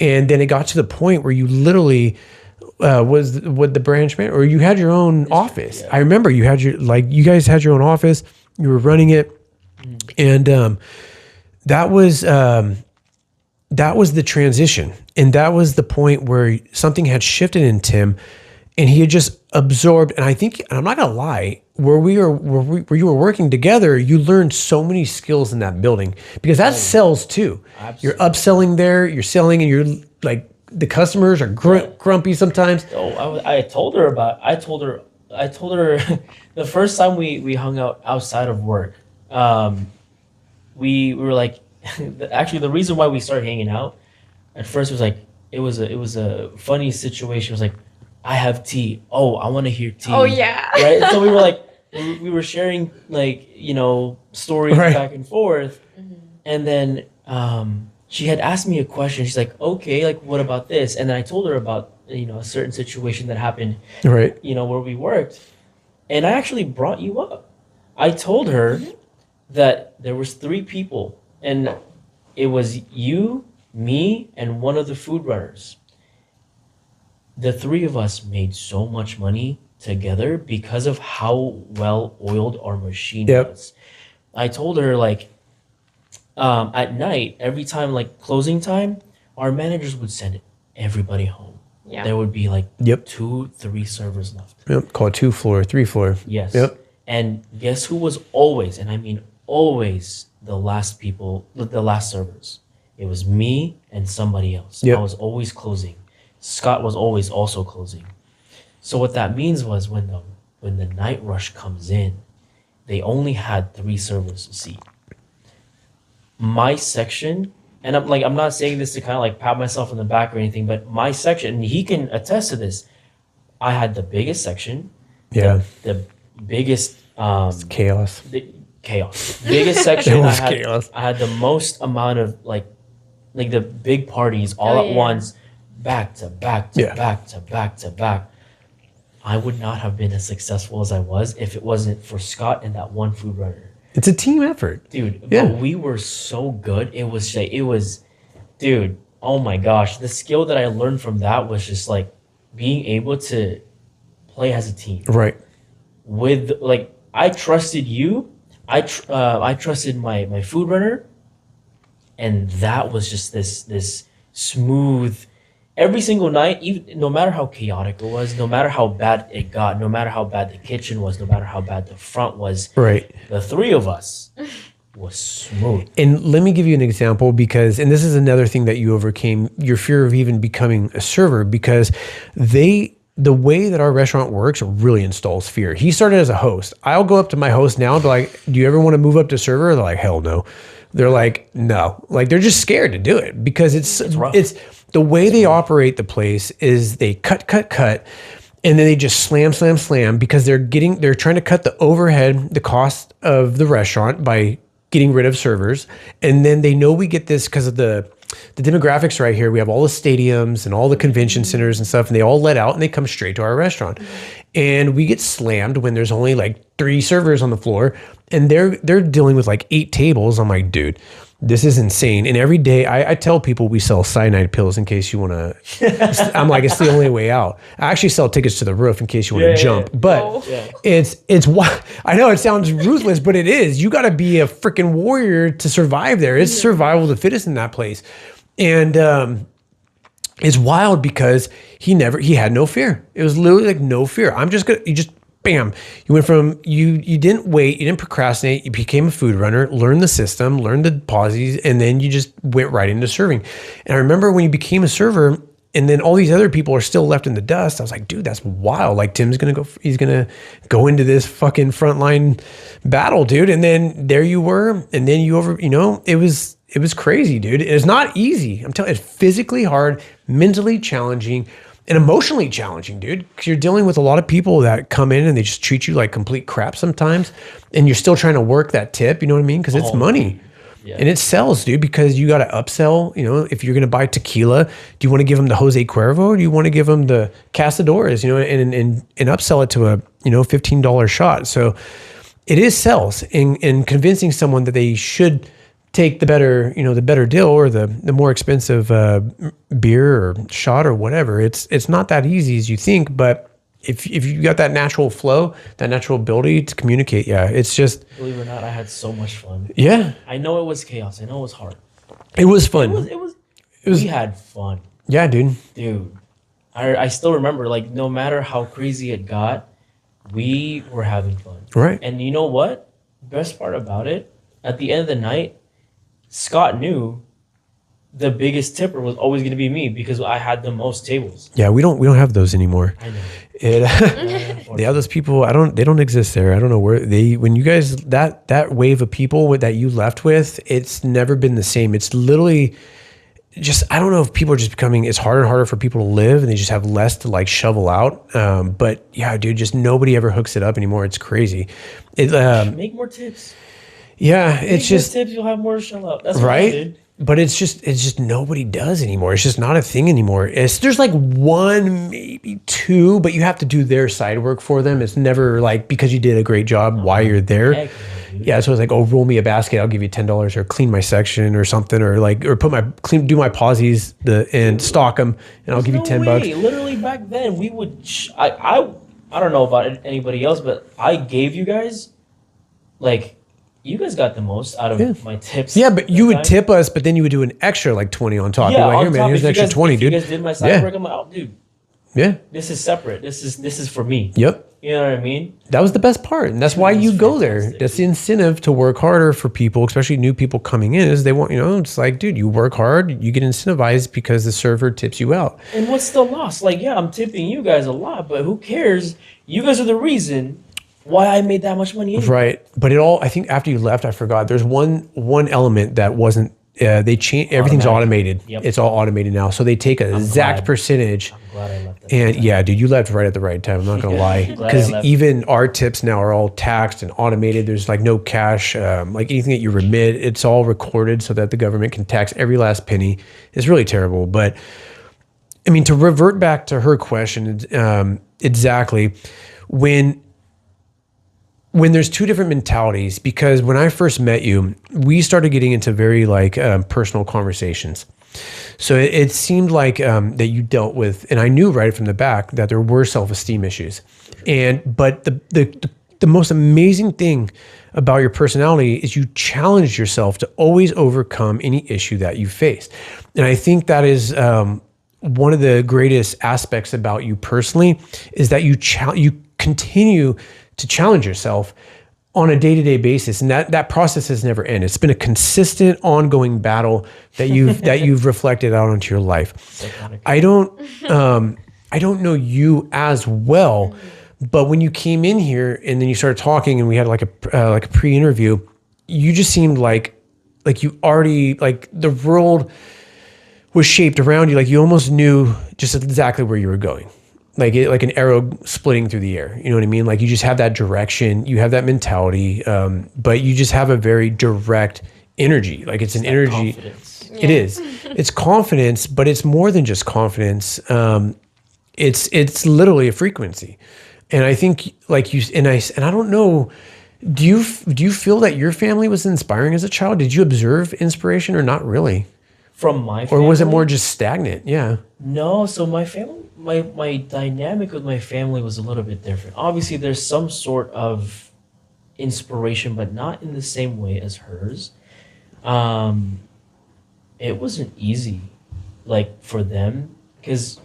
and then it got to the point where you literally was the branch man, or you had your own office. Yeah. I remember you guys had your own office. You were running it, and that was the transition, and that was the point where something had shifted in Tim. And he had just absorbed, and I think, and I'm not gonna lie, where you were working together, you learned so many skills in that building, because that sells too. Absolutely. You're upselling there, you're selling, and you're like, the customers are grumpy sometimes. Oh, I told her the first time we hung out outside of work. We were like, actually the reason why we started hanging out at first was like, it was a funny situation. It was like, I have tea. Oh, I want to hear tea. Oh yeah. Right. So we were like, we were sharing like, stories back and forth. Mm-hmm. And then she had asked me a question. She's like, okay, like what about this? And then I told her about, a certain situation that happened, right. Where we worked. And I actually brought you up. I told her that there was 3 people, and it was you, me, and one of the food runners. The 3 of us made so much money together because of how well oiled our machine was. I told her like at night, every time like closing time, our managers would send everybody home. Yeah. There would be like 2-3 servers left. Yep. Call it 2 floor, 3 floor. Yes. Yep. And guess who was always, and I mean always, the last servers? It was me and somebody else. Yep. I was always closing. Scott was always also closing. So what that means was when the night rush comes in, they only had 3 servers to seat. My section, and I'm not saying this to kind of like pat myself on the back or anything, but my section, and he can attest to this, I had the biggest section. Yeah. The biggest it's chaos. Chaos. Biggest section. It was chaos. I had the most amount of like the big parties all at once. Back to back to back to back to back. I would not have been as successful as I was if it wasn't for Scott and that one food runner. It's a team effort. Dude, but we were so good. It was, dude, oh my gosh. The skill that I learned from that was just like being able to play as a team. Right. With like I trusted you. I trusted my food runner, and that was just this smooth. Every single night, even no matter how chaotic it was, no matter how bad it got, no matter how bad the kitchen was, no matter how bad the front was, Right. the three of us was smooth. And let me give you an example because, and this is another thing that you overcame, your fear of even becoming a server, because the way that our restaurant works really installs fear. He started as a host. I'll go up to my host now and be like, do you ever want to move up to server? They're like, hell no. They're like, no. Like, they're just scared to do it because it's rough. the way they operate the place is they cut, and then they just slam because they're trying to cut the overhead, the cost of the restaurant by getting rid of servers. And then they know we get this because of the demographics right here. We have all the stadiums and all the convention centers and stuff, and they all let out and they come straight to our restaurant. And we get slammed when there's only like 3 servers on the floor, and they're dealing with like 8 tables. I'm like, dude, this is insane. And every day I tell people we sell cyanide pills in case you want to, I'm like, it's the only way out. I actually sell tickets to the roof in case you want to jump, but it's why I know it sounds ruthless, but it is. You got to be a freaking warrior to survive there. It's survival of the fittest in that place. And, it's wild because he had no fear. It was literally like no fear. Bam. You went from, you didn't wait, you didn't procrastinate, you became a food runner, learned the system, learned the pauses, and then you just went right into serving. And I remember when you became a server and then all these other people are still left in the dust, I was like, dude, that's wild. Like he's going to go into this fucking frontline battle, dude. And then there you were. And then it was crazy, dude. It's not easy. I'm telling you, it's physically hard, mentally challenging, and emotionally challenging, dude. Because you're dealing with a lot of people that come in and they just treat you like complete crap sometimes. And you're still trying to work that tip, you know what I mean? Because it's money. Yeah. And it sells, dude, because you got to upsell. If you're going to buy tequila, do you want to give them the Jose Cuervo or do you want to give them the Casadores, and upsell it to a, $15 shot? So it is sales and convincing someone that they should take the better deal or the more expensive beer or shot or whatever. It's not that easy as you think, but if you got that natural flow, that natural ability to communicate, it's just. Believe it or not, I had so much fun. Yeah. I know it was chaos. I know it was hard. It was fun. It was. We had fun. Yeah, dude. Dude, I still remember, like, no matter how crazy it got, we were having fun. Right. And you know what? Best part about it, at the end of the night, Scott knew the biggest tipper was always going to be me because I had the most tables. Yeah, we don't have those anymore. I know. Yeah, those people, they don't exist there. I don't know where when you guys, that wave of people that you left with, it's never been the same. It's literally just, I don't know if people are just becoming, it's harder and harder for people to live and they just have less to like shovel out. But yeah, dude, just nobody ever hooks it up anymore. It's crazy. Make more tips. Yeah, it's just tips. You'll have more to shell out. That's right. What I did. But it's just nobody does anymore. It's just not a thing anymore. There's like 1, maybe 2, but you have to do their side work for them. It's never like because you did a great job while you're there. Yeah, so it's like, oh, roll me a basket, I'll give you $10, or clean my section or something, or do my pauses and stock them, and I'll give you $10. Literally back then we would. I don't know about anybody else, but I gave you guys like. You guys got the most out of my tips. Yeah, but you would tip us, but then you would do an extra like 20 on top. Yeah, like, here, man, here's an extra 20, dude. You guys did my side work, I'm like, oh, dude. Yeah. This is separate. This is for me. Yep. You know what I mean? That was the best part, and that's why you go there. That's the incentive to work harder for people, especially new people coming in. Is they want, it's like, dude, you work hard, you get incentivized because the server tips you out. And what's the loss? Like, yeah, I'm tipping you guys a lot, but who cares? You guys are the reason why I made that much money. Right. But I think after you left, I forgot. There's one element that wasn't, they changed, everything's automated. Yep. It's all automated now. So they take an exact percentage. I'm glad I left that. And yeah, dude, you left right at the right time. I'm not going to lie. Because even our tips now are all taxed and automated. There's like no cash, like anything that you remit, it's all recorded so that the government can tax every last penny. It's really terrible. But I mean, to revert back to her question, exactly, when there's 2 different mentalities, because when I first met you, we started getting into very like personal conversations. So it seemed like that you dealt with, and I knew right from the back that there were self-esteem issues, but the the most amazing thing about your personality is you challenge yourself to always overcome any issue that you face. And I think that is one of the greatest aspects about you personally is that you continue to challenge yourself on a day-to-day basis, and that process has never ended. It's been a consistent, ongoing battle that you've reflected out onto your life. I don't know you as well, but when you came in here and then you started talking, and we had like a pre-interview, you just seemed like you already, like the world was shaped around you. Like you almost knew just exactly where you were going. Like an arrow splitting through the air. You know what I mean? Like you just have that direction, you have that mentality, but you just have a very direct energy. Like it's an energy. Confidence. It is. It's confidence, but it's more than just confidence. It's literally a frequency. And I think like you, and I don't know, do you feel that your family was inspiring as a child? Did you observe inspiration or not really? From my family? Or was it more just stagnant? Yeah. No, so my family, my dynamic with my family was a little bit different. Obviously, there's some sort of inspiration, but not in the same way as hers. It wasn't easy, like for them, because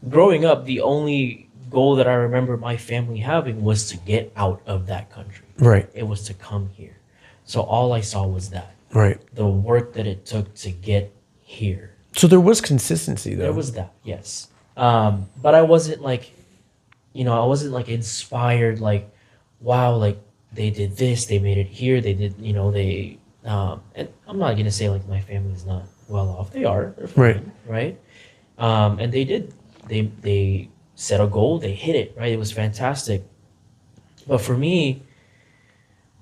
growing up, the only goal that I remember my family having was to get out of that country. Right. It was to come here. So all I saw was that. Right. The work that it took to get here. So there was consistency though. There was that, yes. But I wasn't like, I wasn't like inspired, like, wow, like they did this, they made it here, they did, and I'm not gonna say like my family's not well off. They're fine, right? And they did. They set a goal, they hit it, right? It was fantastic. But for me,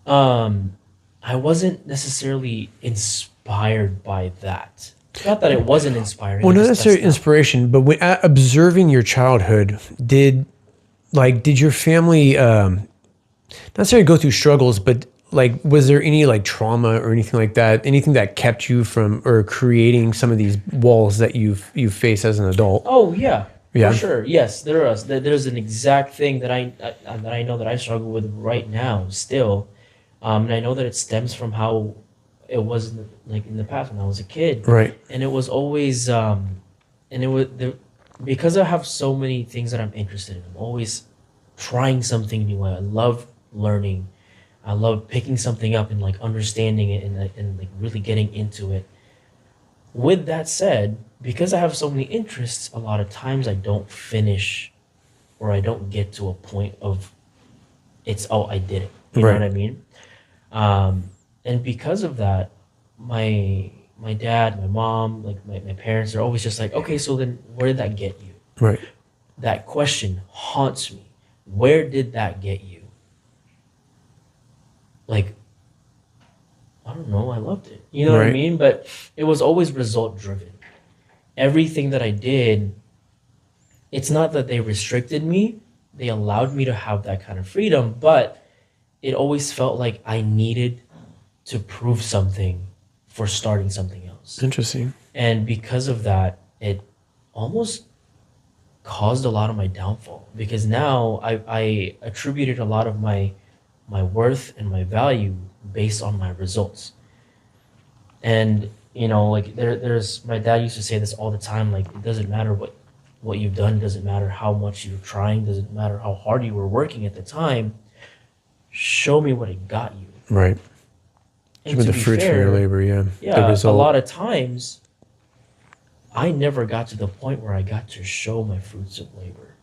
I wasn't necessarily inspired by that. Not that it wasn't inspiring. Well, not necessarily inspiration, but when observing your childhood, did your family not necessarily go through struggles, but like was there any like trauma or anything like that? Anything that kept you from or creating some of these walls that you've faced as an adult? Oh yeah. Yeah. For sure. Yes, there is. There's an exact thing that I know that I struggle with right now still, and I know that it stems from how it was in the past when I was a kid. Right. And it was always because I have so many things that I'm interested in. I'm always trying something new. I love learning. I love picking something up and like understanding it and like really getting into it. With that said, because I have so many interests, a lot of times I don't finish or I don't get to a point of I did it. You know what I mean? And because of that, my dad, my mom, like my parents are always just like, okay, so then where did that get you? Right. That question haunts me. Where did that get you? Like, I don't know, I loved it. You know what I mean? But it was always result driven. Everything that I did, it's not that they restricted me, they allowed me to have that kind of freedom, but it always felt like I needed to prove something for starting something else. Interesting. And because of that, it almost caused a lot of my downfall, because now I attributed a lot of my worth and my value based on my results. And like there's my dad used to say this all the time, like it doesn't matter what you've done, doesn't matter how much you're trying, doesn't matter how hard you were working at the time, show me what it got you. Right. And Show me the fruit for your labor, yeah. Yeah, a lot of times I never got to the point where I got to show my fruits of labor.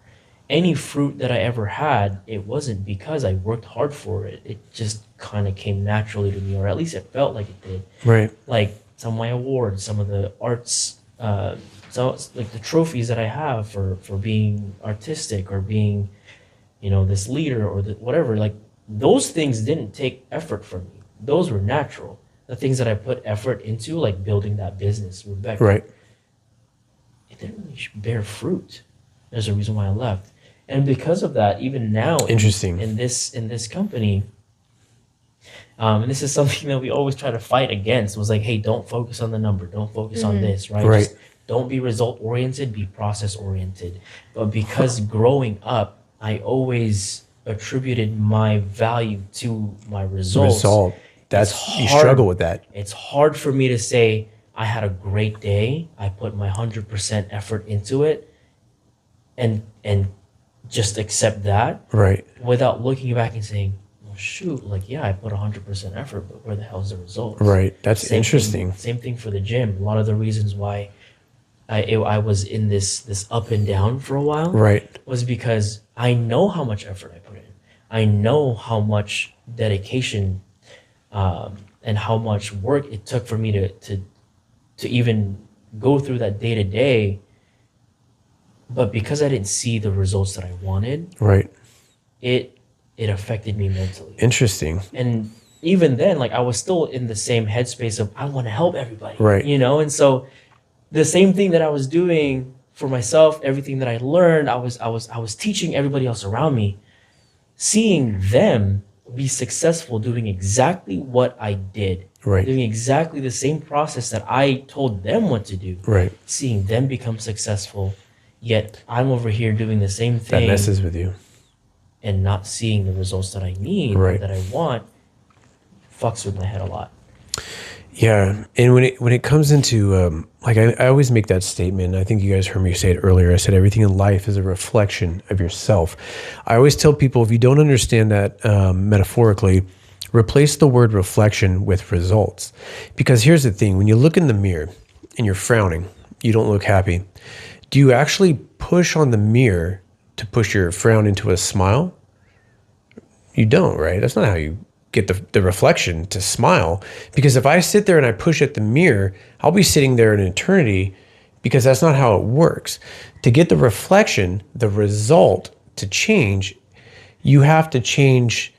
Any fruit that I ever had, it wasn't because I worked hard for it. It just kind of came naturally to me, or at least it felt like it did. Right. Like some of my awards, some of the arts, so like the trophies that I have for being artistic or being, this leader or whatever. Like those things didn't take effort from me. Those were natural. The things that I put effort into, like building that business, Rebecca. Right. It didn't really bear fruit. There's a reason why I left. And because of that, even now, interesting in this company, and this is something that we always try to fight against, was like, hey, don't focus on the number, don't focus on this, right? Just don't be result oriented, be process oriented. But because growing up, I always attributed my value to my results. Result. That's It's you hard. struggle with that. It's hard for me to say I had a great day. I put my 100% effort into it, and just accept that Right. without looking back and saying, "Well, shoot, like yeah, I put 100% effort, but where the hell's the results?" Right. That's Same interesting. Same thing for the gym. A lot of the reasons why I was in this up and down for a while, Right. was because I know how much effort I put in. I know how much dedication and how much work it took for me to even go through that day to day. But because I didn't see the results that I wanted, Right. it affected me mentally. Interesting. And even then, like I was still in the same headspace of I want to help everybody, Right. you know. And so the same thing that I was doing for myself, everything that I learned, I was teaching everybody else around me, seeing them be successful doing exactly what I did, Right. doing exactly the same process that I told them what to do, Right. seeing them become successful, yet I'm over here doing the same That thing messes with you. and not seeing the results that I need, Right. that I want, fucks with my head a lot. Yeah, and when it comes into like I always make that statement. I think you guys heard me say it earlier. I said everything in life is a reflection of yourself. I always tell people if you don't understand that metaphorically, replace the word reflection with results. Because here's the thing: when you look in the mirror and you're frowning, you don't look happy. Do you actually push on the mirror to push your frown into a smile? You don't, right? That's not how you get the reflection to smile. Because if I sit there and I push at the mirror, I'll be sitting there in eternity, because that's not how it works. To get the reflection, the result to change, you have to change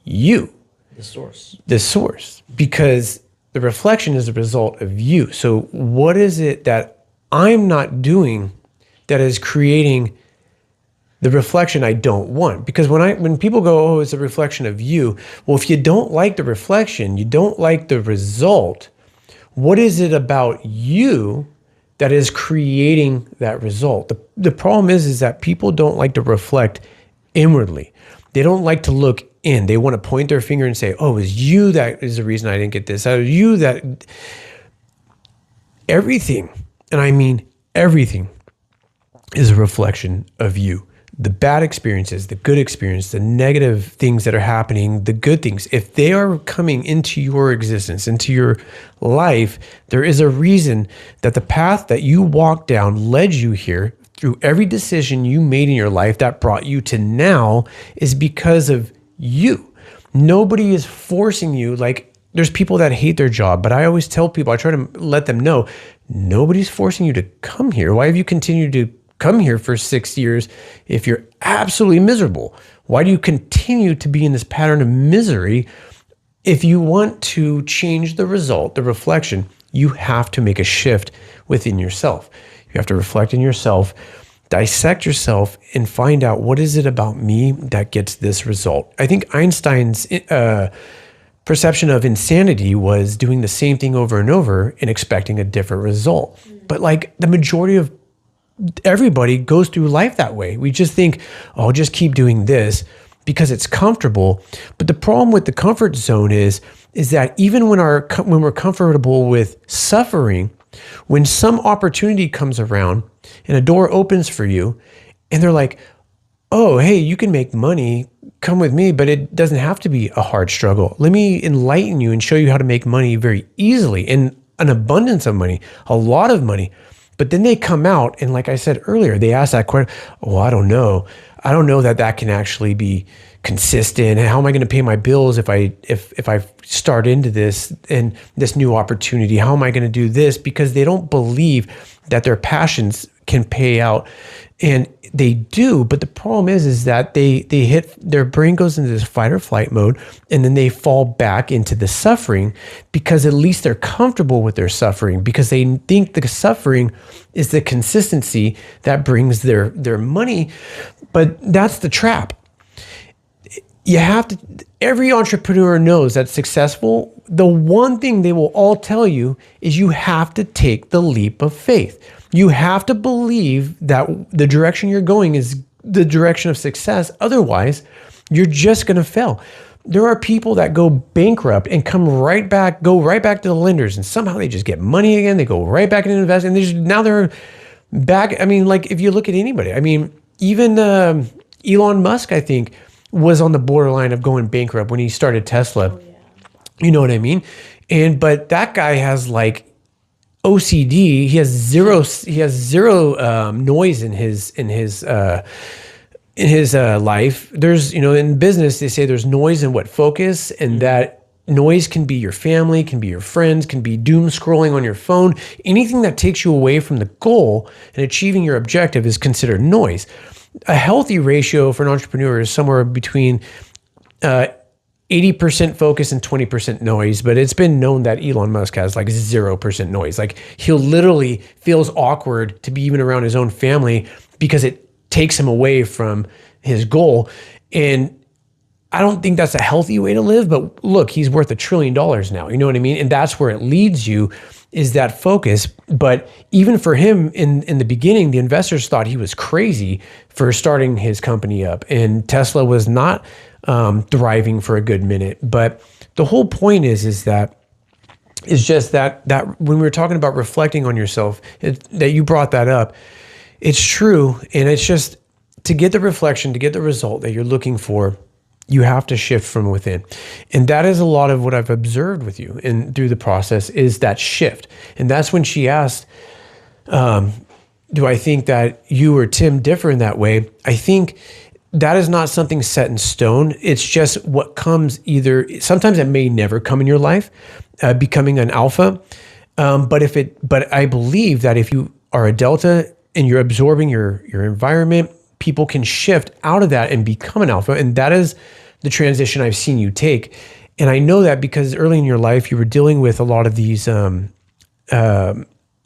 you, The source. the source, because the reflection is a result of you. So what is it that I'm not doing that is creating the reflection I don't want? Because when people go, oh, it's a reflection of you. Well, if you don't like the reflection, you don't like the result, what is it about you that is creating that result? The problem is that people don't like to reflect inwardly. They don't like to look in. They want to point their finger and say, oh, it's you that is the reason I didn't get this. It was you that... Everything, and I mean everything, is a reflection of you. The bad experiences, the good experience, the negative things that are happening, the good things, if they are coming into your existence, into your life, there is a reason that the path that you walked down led you here. Through every decision you made in your life that brought you to now is because of you. Nobody is forcing you. Like, there's people that hate their job, but I always tell people, I try to let them know, nobody's forcing you to come here. Why have you continued to come here for 6 years if you're absolutely miserable? Why do you continue to be in this pattern of misery? If you want to change the result, the reflection, you have to make a shift within yourself. You have to reflect in yourself, dissect yourself, and find out, what is it about me that gets this result? I think Einstein's perception of insanity was doing the same thing over and over and expecting a different result. But like the majority of everybody goes through life that way. We just think, oh, I'll just keep doing this because it's comfortable. But the problem with the comfort zone is that even when we're comfortable with suffering, when some opportunity comes around and a door opens for you and they're like, oh, hey, you can make money, come with me, but it doesn't have to be a hard struggle. Let me enlighten you and show you how to make money very easily, and an abundance of money, a lot of money. But then they come out and, like I said earlier, they ask that question, oh, I don't know. I don't know that can actually be consistent. How am I going to pay my bills if I start into this and this new opportunity? How am I going to do this? Because they don't believe that their passions can pay out. And they do, but the problem is that their brain goes into this fight or flight mode, and then they fall back into the suffering, because at least they're comfortable with their suffering, because they think the suffering is the consistency that brings their money. But that's the trap. You have to, every entrepreneur knows that's successful. The one thing they will all tell you is you have to take the leap of faith. You have to believe that the direction you're going is the direction of success. Otherwise, You're just going to fail. There are people that go bankrupt and go right back to the lenders, and somehow they just get money again. They go right back into investing. Now they're back. I mean, like if you look at anybody, I mean, even Elon Musk, I think, was on the borderline of going bankrupt when he started Tesla. Oh, yeah. You know what I mean? But that guy has like OCD. He has zero noise in his life. There's, in business, they say there's noise and what focus, and that noise can be your family, can be your friends, can be doom scrolling on your phone. Anything that takes you away from the goal and achieving your objective is considered noise. A healthy ratio for an entrepreneur is somewhere between 80% focus and 20% noise, but it's been known that Elon Musk has like 0% noise. Like he'll literally feels awkward to be even around his own family because it takes him away from his goal. And I don't think that's a healthy way to live, but look, he's worth $1 trillion now. You know what I mean? And that's where it leads you, is that focus. But even for him in the beginning, the investors thought he was crazy for starting his company up. And Tesla was not thriving for a good minute. But the whole point is that when we were talking about reflecting on yourself, that you brought that up, it's true. And it's just to get the reflection, to get the result that you're looking for, you have to shift from within. And that is a lot of what I've observed with you and through the process is that shift. And that's when she asked, do I think that you or Tim differ in that way? I think that is not something set in stone. It's just what comes sometimes it may never come in your life, becoming an alpha. But I believe that if you are a delta and you're absorbing your environment, people can shift out of that and become an alpha. And that is the transition I've seen you take. And I know that because early in your life, you were dealing with a lot of these,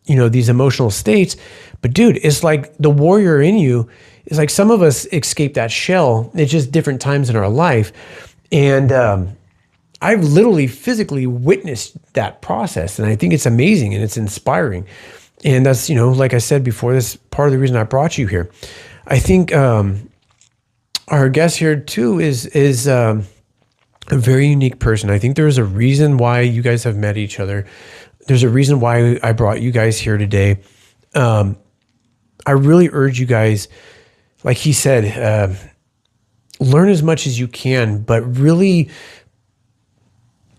these emotional states. But dude, it's like the warrior in you is like some of us escape that shell. It's just different times in our life. And I've literally physically witnessed that process. And I think it's amazing and it's inspiring. And that's, like I said before, that's part of the reason I brought you here. I think our guest here too is a very unique person. I think there's a reason why you guys have met each other. There's a reason why I brought you guys here today. I really urge you guys, like he said, learn as much as you can, but really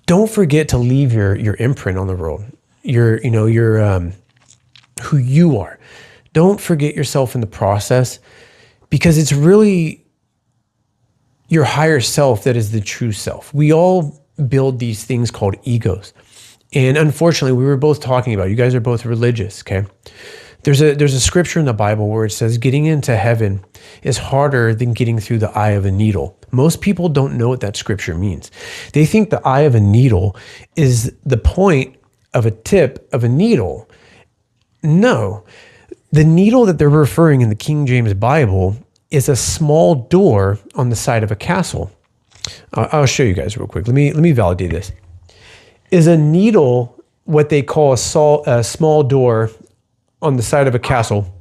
don't forget to leave your imprint on the world. Your who you are. Don't forget yourself in the process, because it's really your higher self that is the true self. We all build these things called egos. And unfortunately, we were both talking about, you guys are both religious, okay? There's a scripture in the Bible where it says getting into heaven is harder than getting through the eye of a needle. Most people don't know what that scripture means. They think the eye of a needle is the point of a tip of a needle. No. The needle that they're referring in the King James Bible is a small door on the side of a castle. I'll show you guys real quick. Let me validate this. Is a needle what they call a small door on the side of a castle?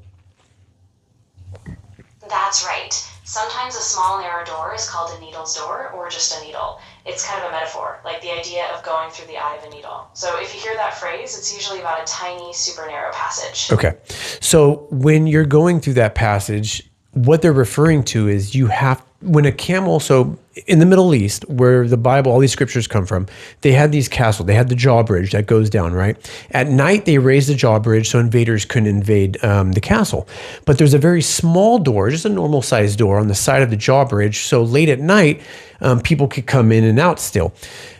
That's right. Sometimes a small narrow door is called a needle's door or just a needle. It's kind of a metaphor, like the idea of going through the eye of a needle. So if you hear that phrase, it's usually about a tiny, super narrow passage. Okay. So when you're going through that passage, what they're referring to is when a camel, so in the Middle East, where the Bible, all these scriptures come from, they had these castles. They had the drawbridge that goes down, right? At night, they raised the drawbridge so invaders couldn't invade the castle. But there's a very small door, just a normal sized door on the side of the drawbridge. So late at night, people could come in and out still.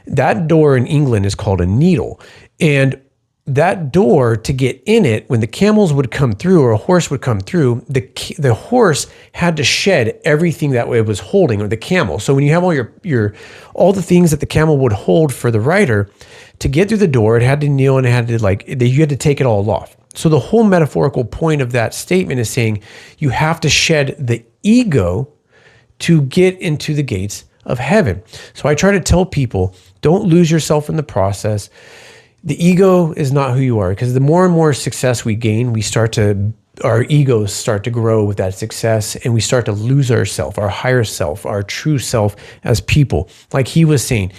That door in England is called a needle. And that door, to get in it, when the camels would come through or a horse would come through, the horse had to shed everything that it was holding, or the camel. So when you have all the things that the camel would hold for the rider, to get through the door, it had to kneel and you had to take it all off. So the whole metaphorical point of that statement is saying you have to shed the ego to get into the gates of heaven. So I try to tell people, don't lose yourself in the process. The ego is not who you are, because the more and more success we gain, we start to our egos start to grow with that success, and we start to lose ourself, our higher self, our true self as people. Like he was saying,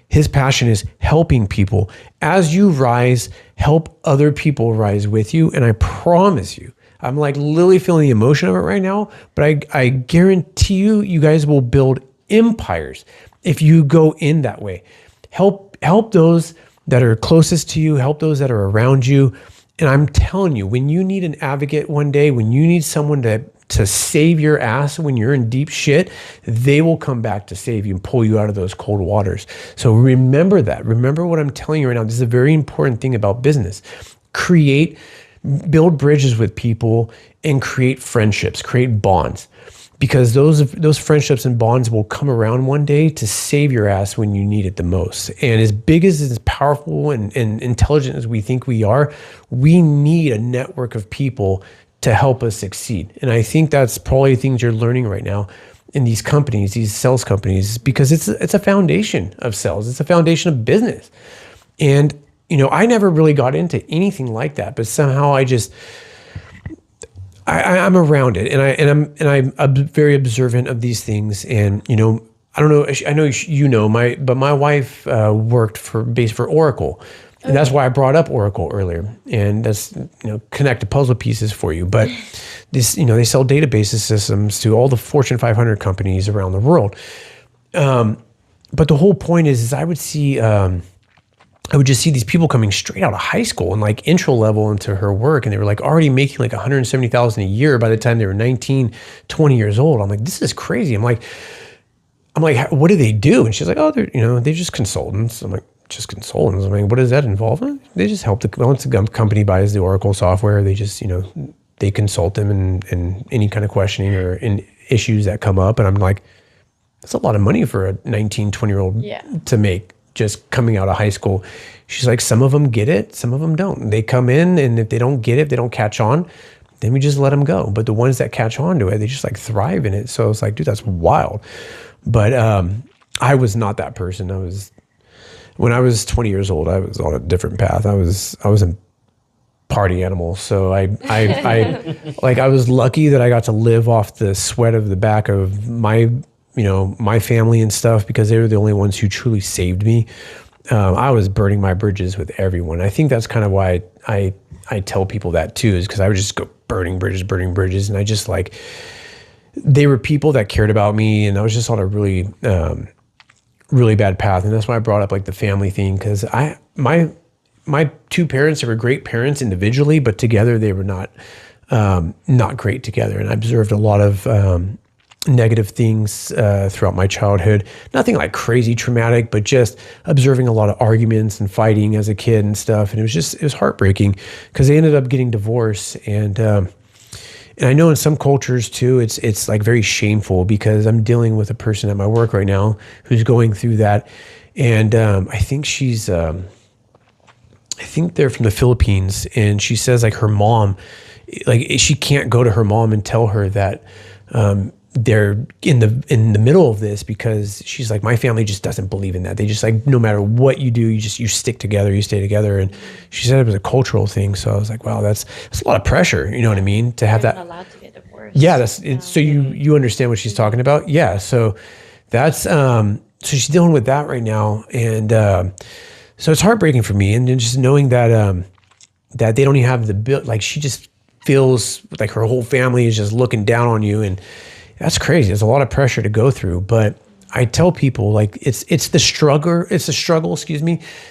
his passion is helping people. As you rise, help other people rise with you. And I promise you, I'm like literally feeling the emotion of it right now, but I guarantee you, you guys will build empires if you go in that way. Help those that are closest to you, help those that are around you. And I'm telling you, when you need an advocate one day, when you need someone to save your ass when you're in deep shit, they will come back to save you and pull you out of those cold waters. So remember that. Remember what I'm telling you right now. This is a very important thing about business. Build bridges with people and create friendships, create bonds. Because those friendships and bonds will come around one day to save your ass when you need it the most. And as big as powerful and intelligent as we think we are, we need a network of people to help us succeed. And I think that's probably things you're learning right now in these companies, these sales companies, because it's a foundation of sales. It's a foundation of business. And I never really got into anything like that, but somehow I'm around it, and I'm very observant of these things. And I don't know. I know but my wife worked for Oracle, and that's why I brought up Oracle earlier. And that's connect the puzzle pieces for you. But this they sell database systems to all the Fortune 500 companies around the world. But the whole point is I would just see these people coming straight out of high school and like intro level into her work. And they were like already making like $170,000 a year by the time they were 19, 20 years old. I'm like, this is crazy. I'm like, what do they do? And she's like, oh, they're just consultants. I'm like, just consultants? I'm like, what does that involve? They just help once the company buys the Oracle software, they just, they consult them in any kind of questioning or in issues that come up. And I'm like, that's a lot of money for a 19, 20-year-old to make. Just coming out of high school. She's like, some of them get it, some of them don't. They come in, and if they don't get it, if they don't catch on, then we just let them go. But the ones that catch on to it, they just like thrive in it. So it's like, dude, that's wild. But I was not that person. When I was 20 years old, I was on a different path. I was a party animal. So I was lucky that I got to live off the sweat of the back of my family and stuff, because they were the only ones who truly saved me. I was burning my bridges with everyone. I think that's kind of why I tell people that too, is because I would just go burning bridges. And I just they were people that cared about me, and I was just on a really, really bad path. And that's why I brought up like the family thing. Cause my two parents, they were great parents individually, but together they were not great together. And I observed a lot of, negative things throughout my childhood. Nothing like crazy traumatic, but just observing a lot of arguments and fighting as a kid and stuff. And it was heartbreaking because they ended up getting divorced. And I know in some cultures too, it's like very shameful, because I'm dealing with a person at my work right now who's going through that. And I think they're from the Philippines, and she says like her mom, like she can't go to her mom and tell her that they're in the middle of this, because she's like, my family just doesn't believe in that. They just like, no matter what you do, you stick together, you stay together. And she said it was a cultural thing. So I was like, wow, that's a lot of pressure. You know what I mean? To have They're that. not allowed to get divorced. Yeah, that's it. So you understand what she's talking about? Yeah. So that's so she's dealing with that right now, and so it's heartbreaking for me, and just knowing that that they don't even have the bill. Like she just feels like her whole family is just looking down on you, and that's crazy. There's a lot of pressure to go through, but I tell people like it's the struggle,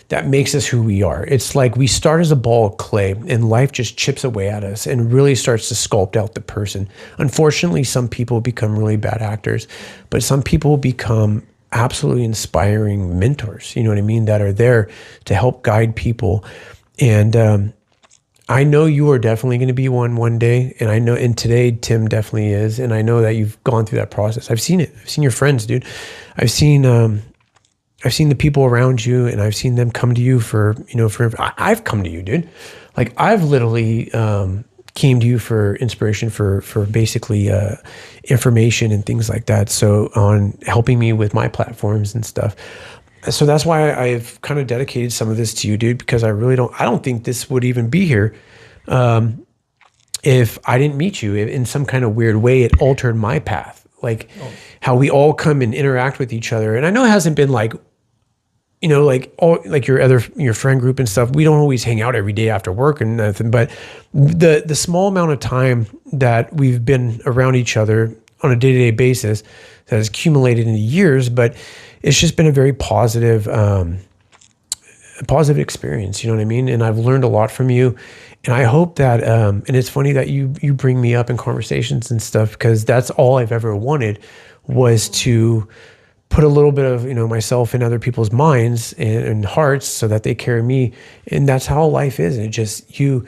that makes us who we are. It's like we start as a ball of clay, and life just chips away at us and really starts to sculpt out the person. Unfortunately, some people become really bad actors, but some people become absolutely inspiring mentors, you know what I mean, that are there to help guide people. And I know you are definitely going to be one day. And today Tim definitely is. And I know that you've gone through that process. I've seen it. I've seen your friends, dude. I've seen the people around you, and I've seen them come to you I've come to you, dude. Like I've literally, came to you for inspiration for basically, information and things like that. So on helping me with my platforms and stuff. So that's why I've kind of dedicated some of this to you, dude, because I don't think this would even be here if I didn't meet you in some kind of weird way, it altered my path. Like how we all come and interact with each other. And I know it hasn't been like, like all like your friend group and stuff. We don't always hang out every day after work and nothing, but the small amount of time that we've been around each other on a day-to-day basis that has accumulated in years, but it's just been a very positive experience. You know what I mean? And I've learned a lot from you. And I hope that, and it's funny that you bring me up in conversations and stuff, because that's all I've ever wanted was to put a little bit of, myself in other people's minds and hearts so that they carry me. And that's how life is. And it just, you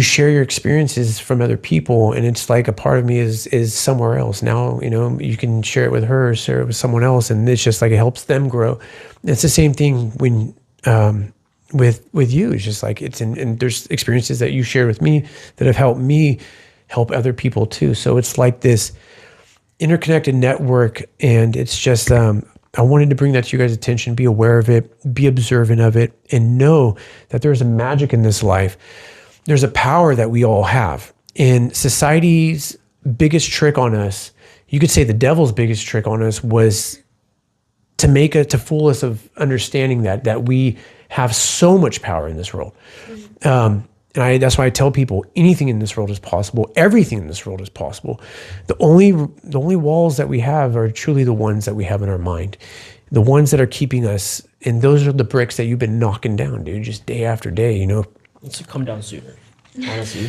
share your experiences from other people. And it's like a part of me is somewhere else. Now, you can share it with her, or share it with someone else. And it's just like, it helps them grow. It's the same thing when, with you. It's just like, and there's experiences that you shared with me that have helped me help other people too. So it's like this interconnected network. And it's just, I wanted to bring that to you guys' attention, be aware of it, be observant of it, and know that there's a magic in this life. There's a power that we all have. And society's biggest trick on us, you could say the devil's biggest trick on us, was to fool us of understanding that we have so much power in this world. And that's why I tell people anything in this world is possible. Everything in this world is possible. The only walls that we have are truly the ones that we have in our mind, the ones that are keeping us. And those are the bricks that you've been knocking down, dude, just day after day. It's to come down sooner. Honestly,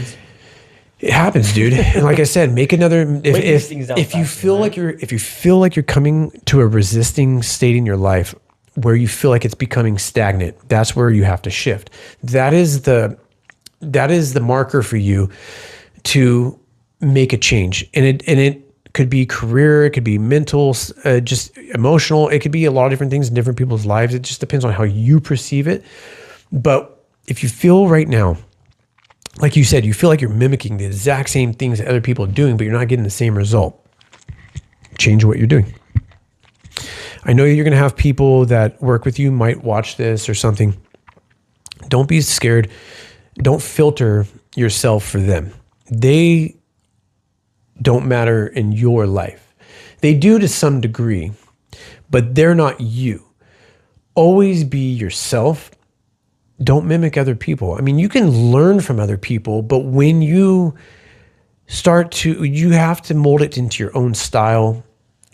it happens, dude. And like I said, make another. If you feel like you're coming to a resisting state in your life where you feel like it's becoming stagnant, that's where you have to shift. That is the marker for you to make a change. And it could be career, it could be mental, just emotional. It could be a lot of different things in different people's lives. It just depends on how you perceive it. But if you feel right now, like you said, you feel like you're mimicking the exact same things that other people are doing, but you're not getting the same result, change what you're doing. I know you're going to have people that work with you might watch this or something. Don't be scared. Don't filter yourself for them. They don't matter in your life. They do to some degree, but they're not you. Always be yourself. Don't mimic other people. I mean, you can learn from other people, but when you have to mold it into your own style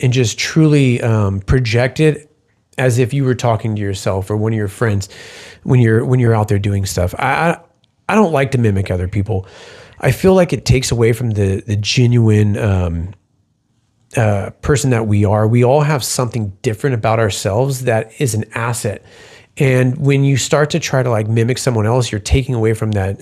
and just truly project it as if you were talking to yourself or one of your friends when you're out there doing stuff. I don't like to mimic other people. I feel like it takes away from the genuine person that we are. We all have something different about ourselves that is an asset. And when you start to try to like mimic someone else, you're taking away from that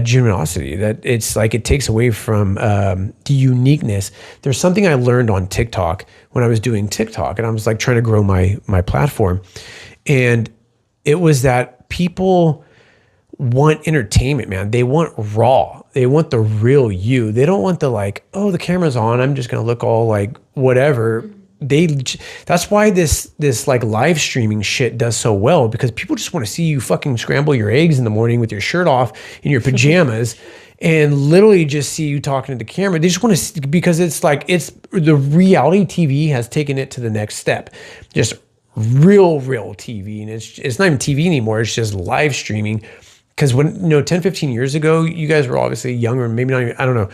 generosity. That it's like it takes away from the uniqueness. There's something I learned on TikTok when I was doing TikTok, and I was like trying to grow my platform, and it was that people want entertainment, man. They want raw. They want the real you. They don't want the like, oh, the camera's on, I'm just gonna look all like whatever. That's why this like live streaming shit does so well, because people just want to see you fucking scramble your eggs in the morning with your shirt off in your pajamas and literally just see you talking to the camera. They just want to see, because it's the reality TV has taken it to the next step. Just real TV. And it's not even TV anymore. It's just live streaming. Because when, 10, 15 years ago, you guys were obviously younger, maybe not even, I don't know.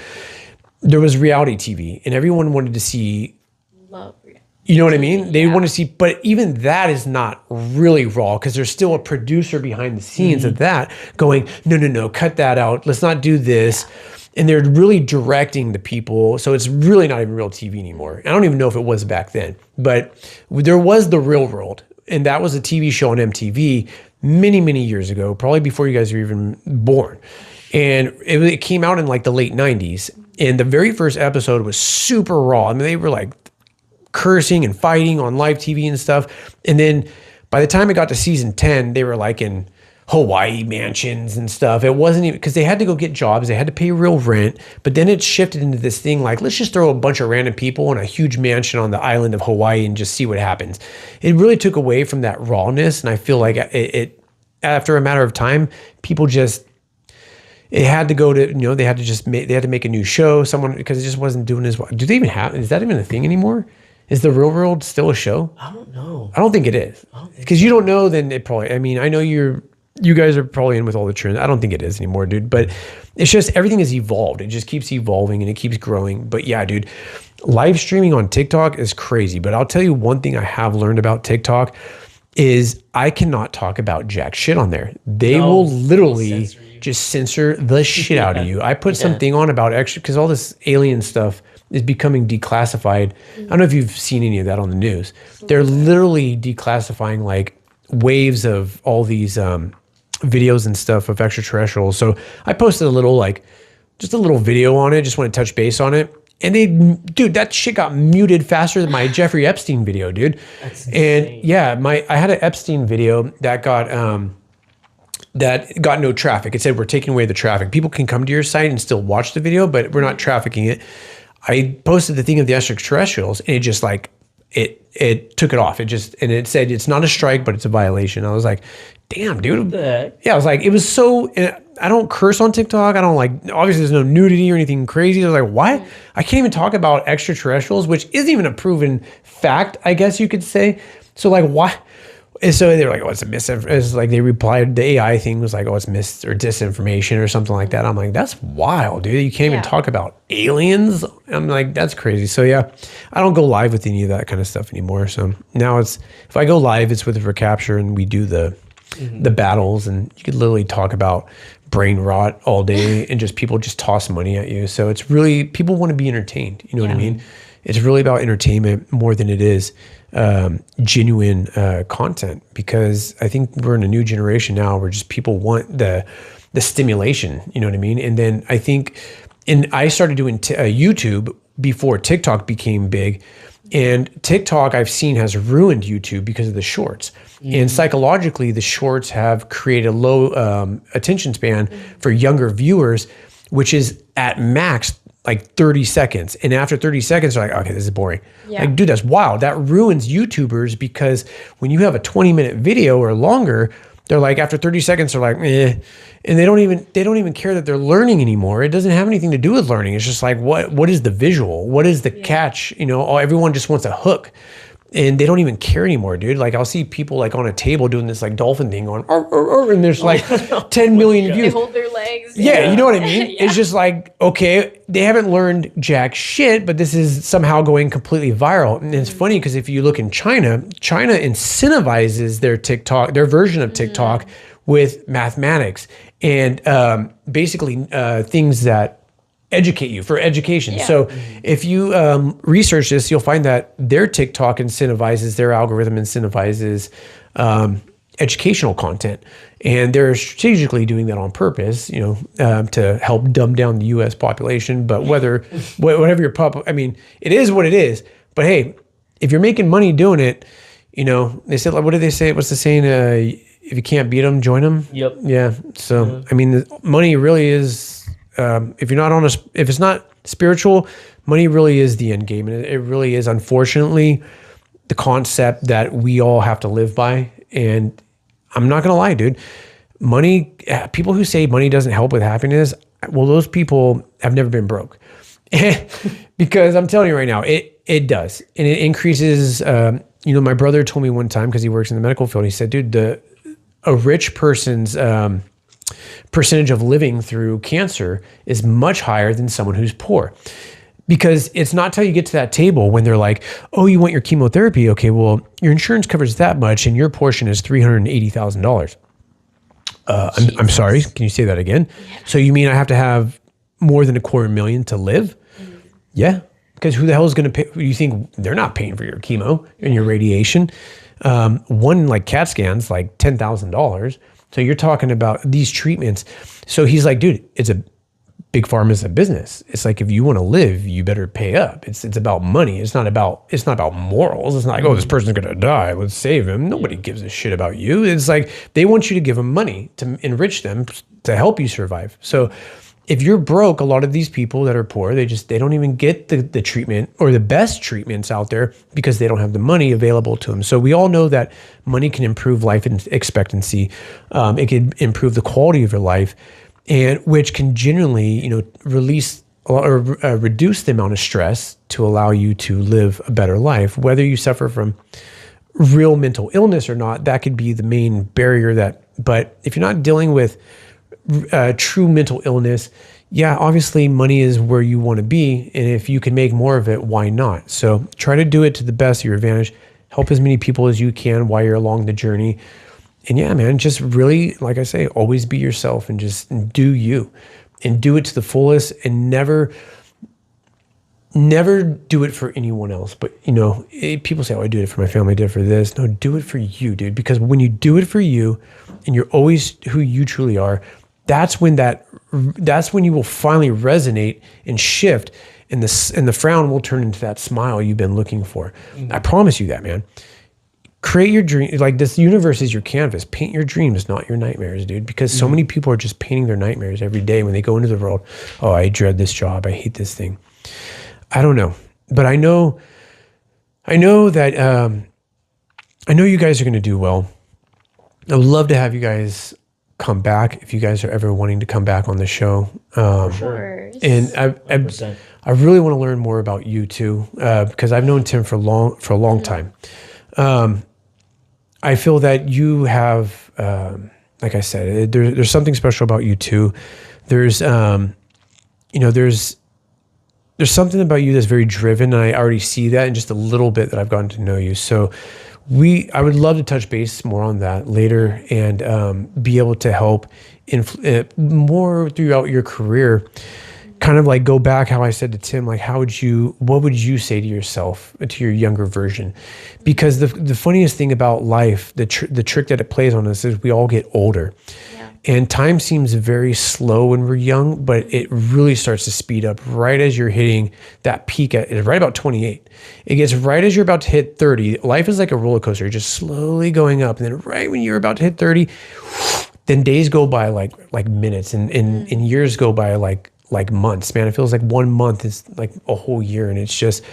There was reality TV and everyone wanted to see. Love reality. You know what I mean? They want to see, but even that is not really raw, because there's still a producer behind the scenes of that going, no, cut that out. Let's not do this. And they're really directing the people. So it's really not even real TV anymore. I don't even know if it was back then, but there was The Real World. And that was a TV show on MTV many, many years ago, probably before you guys were even born. And it came out in like the late 90s. And the very first episode was super raw. I mean, they were like cursing and fighting on live TV and stuff. And then by the time it got to season 10, they were like in Hawaii mansions and stuff. It wasn't even, because they had to go get jobs. They had to pay real rent. But then it shifted into this thing like, let's just throw a bunch of random people in a huge mansion on the island of Hawaii and just see what happens. It really took away from that rawness. And I feel like it after a matter of time, people just, it had to go to, they had to they had to make a new show, someone, because it just wasn't doing as well. Do they even have, is that even a thing anymore? Is The Real World still a show? I don't know. I don't think it is. Because you don't know, then it probably, I mean, I know you guys are probably in with all the trends. I don't think it is anymore, dude. But it's just, everything has evolved. It just keeps evolving and it keeps growing. But yeah, dude, live streaming on TikTok is crazy. But I'll tell you one thing I have learned about TikTok is I cannot talk about jack shit on there. They will literally just censor the shit out of you. I put something on about extra, because all this alien stuff is becoming declassified. I don't know if you've seen any of that on the news. They're literally declassifying like waves of all these videos and stuff of extraterrestrials. So I posted just a little video on it, just want to touch base on it. And dude, that shit got muted faster than my Jeffrey Epstein video, dude. That's insane. And yeah, I had an Epstein video that got no traffic. It said, we're taking away the traffic. People can come to your site and still watch the video, but we're not trafficking it. I posted the thing of the extraterrestrials, and it just it took it off. And it said, it's not a strike, but it's a violation. I was like, damn, dude. What the heck? Yeah, I was like, it was so, I don't curse on TikTok. I don't obviously there's no nudity or anything crazy. I was like, what? I can't even talk about extraterrestrials, which isn't even a proven fact, I guess you could say. So why? And so they were like, oh, it's a misinformation. It's like they replied, the AI thing was like, oh, it's mis or disinformation or something like that. I'm like, that's wild, dude. You can't even talk about aliens. I'm like, that's crazy. So yeah, I don't go live with any of that kind of stuff anymore. So now if I go live, it's with a recapture and we do the battles, and you could literally talk about brain rot all day and just people just toss money at you. So it's really, people want to be entertained. You know what I mean? It's really about entertainment more than it is genuine content, because I think we're in a new generation now where just people want the stimulation, you know what I mean? And then I think, and I started doing YouTube before TikTok became big, and TikTok I've seen has ruined YouTube because of the shorts. And psychologically, the shorts have created a low attention span for younger viewers, which is at max like 30 seconds. And after 30 seconds, they're like, okay, this is boring. Yeah. Like, dude, that's wild. That ruins YouTubers, because when you have a 20-minute video or longer, they're like, after 30 seconds, they're like, eh. And they don't even care that they're learning anymore. It doesn't have anything to do with learning. It's just like, what is the visual? What is the catch? Everyone just wants a hook. And they don't even care anymore, dude. Like, I'll see people like on a table doing this like dolphin thing going, and there's like 10 million They views. hold their legs. Yeah, you know what I mean? It's just like, okay, they haven't learned jack shit, but this is somehow going completely viral. And it's funny because if you look in China incentivizes their version of TikTok with mathematics and basically things that educate you for education. Yeah. So if you research this, you'll find that their TikTok incentivizes, their algorithm incentivizes educational content. And they're strategically doing that on purpose, to help dumb down the US population. But whatever your it is what it is. But hey, if you're making money doing it, they said, like, what did they say? What's the saying? If you can't beat them, join them. Yep. Yeah. So, the money really is, if it's not spiritual, money really is the end game. And it really is, unfortunately, the concept that we all have to live by. And I'm not going to lie, dude, people who say money doesn't help with happiness, well, those people have never been broke. Because I'm telling you right now, it does. And it increases, my brother told me one time, because he works in the medical field, he said, dude, a rich person's percentage of living through cancer is much higher than someone who's poor. Because it's not till you get to that table when they're like, oh, you want your chemotherapy? Okay, well, your insurance covers that much and your portion is $380,000. I'm sorry, can you say that again? Yeah. So you mean I have to have more than $250,000 to live? Mm-hmm. Yeah, because who the hell is going to pay? You think they're not paying for your chemo and your radiation? One like CAT scan's like $10,000. So you're talking about these treatments. So he's like, dude, big pharma is a business. It's like, if you want to live, you better pay up. It's about money. It's not about morals. It's not like, oh, this person's going to die, let's save him. Nobody gives a shit about you. It's like, they want you to give them money to enrich them, to help you survive. So if you're broke, a lot of these people that are poor, they don't even get the treatment or the best treatments out there because they don't have the money available to them. So we all know that money can improve life expectancy. It can improve the quality of your life. and which can generally, release or reduce the amount of stress to allow you to live a better life. Whether you suffer from real mental illness or not, that could be the main barrier. But if you're not dealing with true mental illness, yeah, obviously money is where you want to be. And if you can make more of it, why not? So try to do it to the best of your advantage. Help as many people as you can while you're along the journey. And yeah, man, just really, like I say, always be yourself and just do you and do it to the fullest, and never do it for anyone else. But people say, oh, I do it for my family, I did it for this. No, do it for you, dude. Because when you do it for you and you're always who you truly are, that's when you will finally resonate and shift, and the frown will turn into that smile you've been looking for. I promise you that, man. Create your dream. Like, this universe is your canvas. Paint your dreams, not your nightmares, dude. Because so many people are just painting their nightmares every day when they go into the world. Oh, I dread this job. I hate this thing. I don't know, but I know that I know you guys are going to do well. I would love to have you guys come back if you guys are ever wanting to come back on the show. Of course. And 100%. I really want to learn more about you too, because I've known Tim for a long time. I feel that you have, like I said, there's something special about you too. There's something about you that's very driven, and I already see that in just a little bit that I've gotten to know you. So I would love to touch base more on that later, and be able to help more throughout your career. Kind of like go back how I said to Tim, like what would you say to yourself, to your younger version? Because the funniest thing about life, the trick that it plays on us is we all get older. Yeah. And time seems very slow when we're young, but it really starts to speed up right as you're hitting that peak at right about 28. It gets right as you're about to hit 30. Life is like a roller coaster, just slowly going up. And then right when you're about to hit 30, then days go by like minutes, and years go by like months, man. It feels like 1 month is like a whole year. And it's just,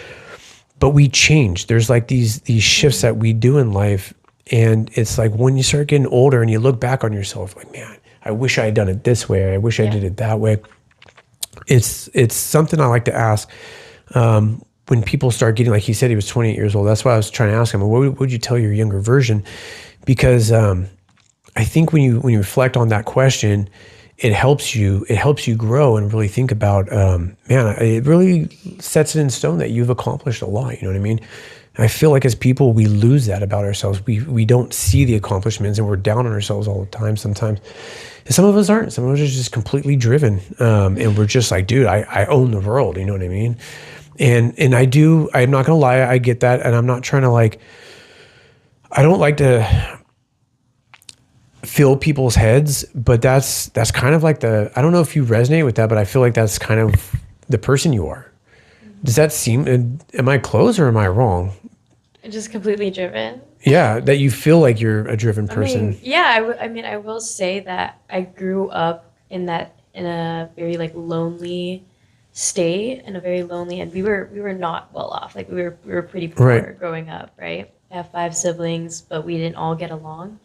but we change. There's like these shifts that we do in life. And it's like when you start getting older and you look back on yourself, like, man, I wish I had done it this way. I wish I did it that way. It's something I like to ask when people start getting, like he said, he was 28 years old. That's why I was trying to ask him, what would you tell your younger version? Because I think when you reflect on that question, it helps you grow and really think about, man, it really sets it in stone that you've accomplished a lot. You know what I mean? I feel like as people, we lose that about ourselves. We don't see the accomplishments, and we're down on ourselves all the time sometimes. And some of us aren't. Some of us are just completely driven. And we're just like, dude, I own the world. You know what I mean? And I'm not going to lie. I get that. And I'm not trying to I don't like to fill people's heads, but that's kind of like I don't know if you resonate with that, but I feel like that's kind of the person you are. Does that seem, am I close or am I wrong? Just completely driven. Yeah, that you feel like you're a driven person. I will say that I grew up in a very lonely state, and we were not well off. Like we were pretty poor growing up, right? I have 5 siblings, but we didn't all get along.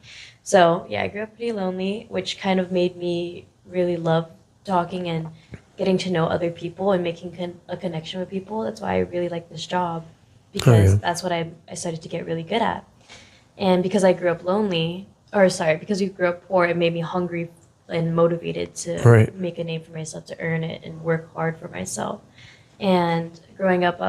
So yeah, I grew up pretty lonely, which kind of made me really love talking and getting to know other people and making a connection with people. That's why I really like this job, because that's what I started to get really good at. And because I grew up because we grew up poor, it made me hungry and motivated to make a name for myself, to earn it and work hard for myself. And growing up,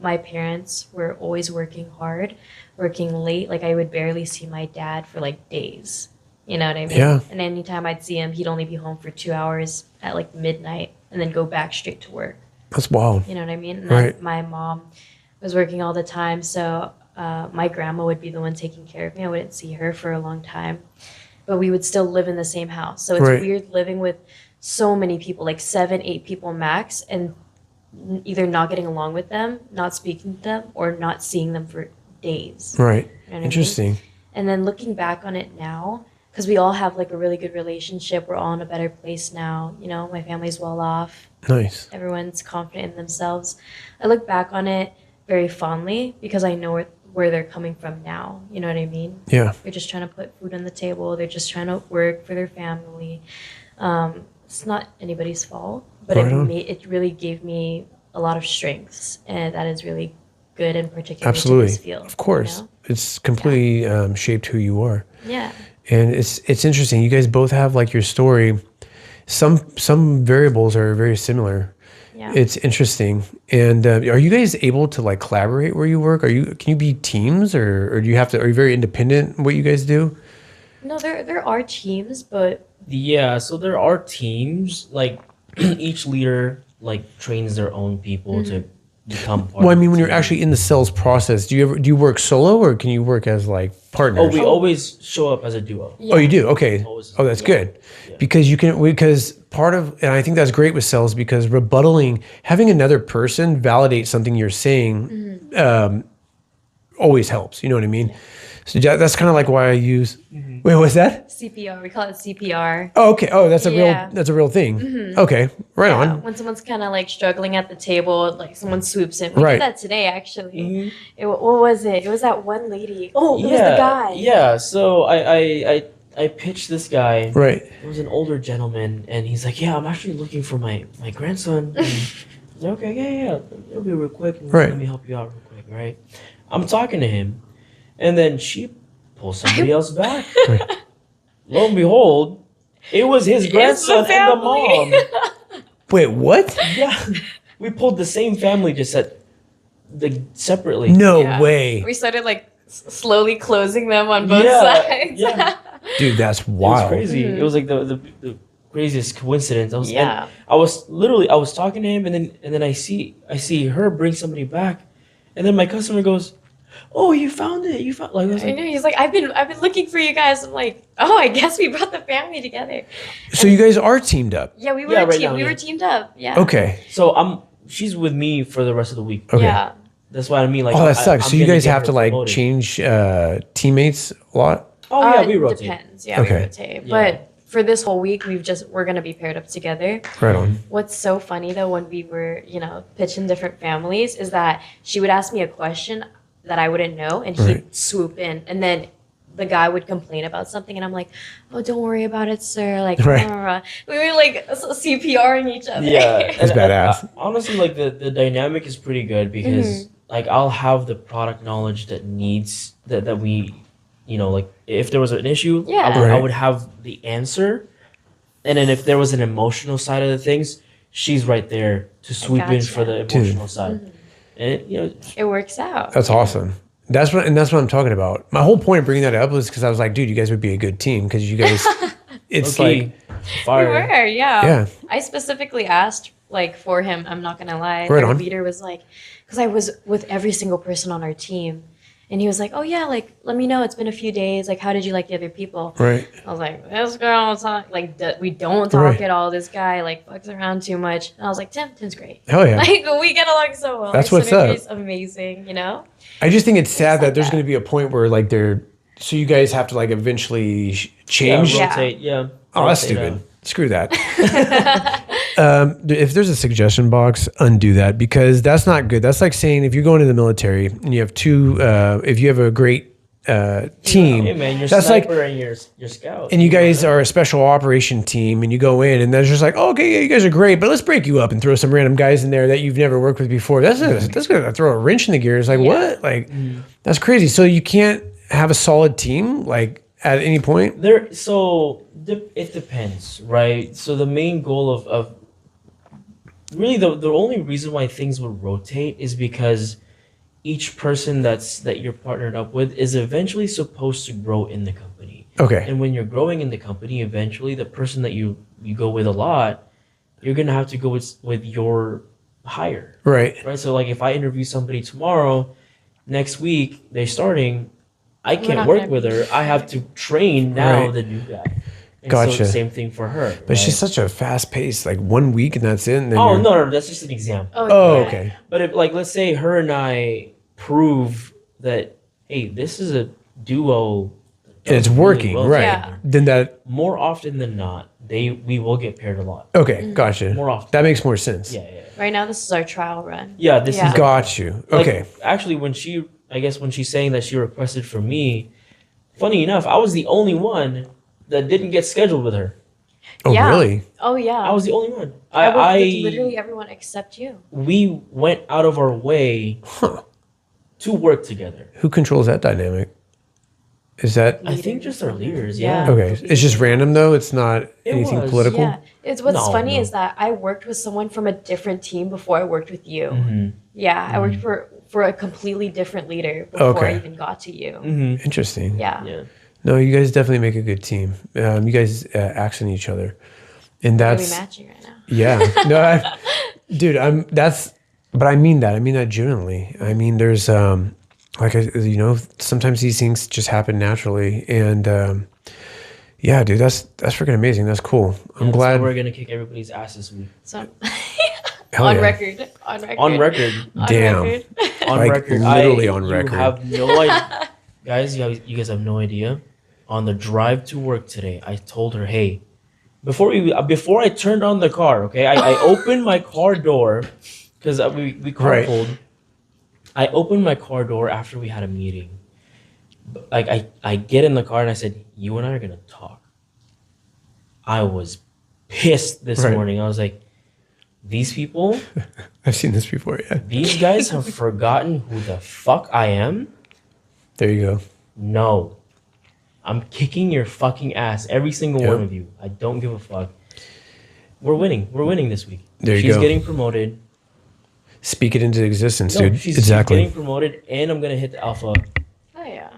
my parents were always working hard, working late. Like I would barely see my dad for days. You know what I mean? Yeah. And anytime I'd see him, he'd only be home for 2 hours at midnight and then go back straight to work. That's wild. You know what I mean? And then my mom was working all the time. So my grandma would be the one taking care of me. I wouldn't see her for a long time. But we would still live in the same house. So it's weird living with so many people, 7, 8 people max, and either not getting along with them, not speaking to them, or not seeing them for days. Right. You know Interesting. I mean? And then looking back on it now, because we all have a really good relationship. We're all in a better place now. You know, my family's well off. Nice. Everyone's confident in themselves. I look back on it very fondly because I know where they're coming from now. You know what I mean? Yeah. They're just trying to put food on the table. They're just trying to work for their family. it's not anybody's fault, but Right on. it really gave me a lot of strengths, and that is really good and particular to Absolutely. this field. Of course. You know? It's completely shaped who you are. Yeah. And it's interesting. You guys both have like your story. Some variables are very similar. Yeah. It's interesting. And are you guys able to like collaborate where you work? Can you be teams, or do you have to? Are you very independent in what you guys do? No, there are teams, but Yeah, so there are teams. Like each leader like trains their own people to become part Well, I of mean, the when you're team. actually in the sales process, do you work solo, or can you work as like partners? Oh, we always show up as a duo. Oh, you do? Okay. Always. Oh, that's Yeah. good. Because part of, and I think that's great with sales, because having another person validate something you're saying always helps. You know what I mean? So that's kind of like why I use, wait, what's that? CPR, we call it CPR. Oh, okay. Oh, that's Yeah. that's a real thing. Okay. Right Yeah, on. when someone's kind of like struggling at the table, like someone swoops in. We Right. did that today, actually. What was it? It was that one lady. Oh, it was the Yeah, guy. yeah. So I pitched this guy. Right. It was an older gentleman, and he's like, "Yeah, I'm actually looking for my grandson." And I was like, "Okay, yeah, it'll be real quick. Right. Let me help you out real quick, right?" I'm talking to him, and then she pulls somebody else back. Lo and behold, it was his grandson and the family. mom. Wait, what? Yeah, we pulled the same family, just separately. No Yeah. way. We started like slowly closing them on both Yeah, sides. yeah. Dude, that's It was wild. crazy. It was like the craziest coincidence. I was Yeah. I was talking to him, and then I see her bring somebody back, and then my customer goes, "Oh, you found it! You found like I was I like, know. He's like, I've been looking for you guys. I'm like, oh, I guess we brought the family together. So you guys are teamed up. Yeah, we were Yeah, a right team. now, We yeah. were teamed up. Yeah. Okay. so she's with me for the rest of the week. Okay. Yeah. That's what I mean. Like, Oh, that sucks. I'm So you gonna guys get have her to like promoted. change teammates a lot? Oh yeah, we It rotate. Depends. Yeah, Okay. we rotate. Yeah. But for this whole week, we're gonna be paired up together. Right on. What's so funny though, when we were, pitching different families, is that she would ask me a question that I wouldn't know, and he'd Right. swoop in, and then the guy would complain about something, and I'm like, "Oh, don't worry about it, sir." Like, Right. we were like CPRing each other. Yeah, That's badass. Honestly, like the dynamic is pretty good because like I'll have the product knowledge that we, like if there was an issue, Yeah. I Right. would have the answer, and then if there was an emotional side of the things, she's right there to swoop in gotcha. for the emotional side, and It works out. That's awesome. That's what I'm talking about. My whole point of bringing that up was because I was like, dude, you guys would be a good team because you guys, it's okay, like, We fire. were, yeah. Yeah. I specifically asked, like, for him. I'm not gonna lie. Right Our on. leader was like, because I was with every single person on our team, and he was like, "Oh yeah, like, let me know. It's been a few days. Like, how did you like the other people?" right. I was like, "This girl, we don't talk Right. at all. This guy like fucks around too much." And I was like, Tim's great. Hell yeah. Like, we get along so well. That's Our what's up. synergy is amazing. I just think it's sad that like there's that. going to be a point where like so you guys have to like eventually change. Yeah, Yeah. rotate. Yeah. Oh, that's rotate stupid. out. Screw that. If there's a suggestion box, undo that, because that's not good. That's like saying if you're going to the military and you have if you have a great team, Hey man, you're that's like, sniper and your scout. and you guys are a special operation team and you go in and they're just like, oh, okay, yeah, you guys are great, but let's break you up and throw some random guys in there that you've never worked with before. That's going to throw a wrench in the gears. Like, what? Like, that's crazy. So you can't have a solid team like at any point? It depends, right? So the main goal of really the only reason why things would rotate is because each person that you're partnered up with is eventually supposed to grow in the company. Okay. And when you're growing in the company, eventually the person that you go with a lot, you're gonna have to go with your hire. Right. Right. So like if I interview somebody tomorrow, next week they're starting, I can't not work gonna with be her. I have to train now Right. the new guy. And Gotcha. So same thing for her. But she's such a fast pace, like 1 week and that's it. And then Oh you're- no, that's just an example. Oh, yeah. okay. But if like let's say her and I prove that hey, this is a duo And it's really working, well right? Yeah. together, Then that, more often than not, we will get paired a lot. okay, gotcha. More often. That makes more sense. Yeah, yeah. Right now, this is our trial run. Yeah, this Yeah. is Got you. like, Okay. Actually, when she's saying that she requested for me, funny enough, I was the only one that didn't get scheduled with her. Oh, Yeah. really? Oh yeah. I was the only one. I worked I with literally everyone except you. we went out of our way Huh. to work together. Who controls that dynamic? Is that I think just our leaders, Yeah. yeah. okay? It's just random though. It's not anything was. political. Yeah. It's what's No, funny no. is that I worked with someone from a different team before I worked with you. Mm-hmm. Yeah, I worked for a completely different leader before Okay. I even got to you. Mm-hmm. Interesting. Yeah. Yeah. No, you guys definitely make a good team. You guys accent each other, and Really that's matching right now. yeah. No, dude, but I mean that. I mean that genuinely. I mean, there's sometimes these things just happen naturally, and yeah, dude, that's freaking amazing. That's cool. I'm That's glad. why we're gonna kick everybody's ass this week. So Hell on yeah. record. On record. On record. On Damn. record. On Like, record. literally on you record. have no idea. Guys, you guys have no idea. On the drive to work today, I told her, hey, before I turned on the car, okay, I opened my car door because we Right. carpooled. I opened my car door after we had a meeting. Like I get in the car and I said, you and I are gonna talk. I was pissed this Right. morning. I was like, these people, I've seen this before. Yeah. these guys have forgotten who the fuck I am. There you go. No. I'm kicking your fucking ass, every single Yep. one of you. I don't give a fuck. We're winning. We're winning this week. There you She's go. getting promoted. Speak it into existence, No, dude. she's Exactly. getting promoted, and I'm gonna hit the alpha Oh yeah.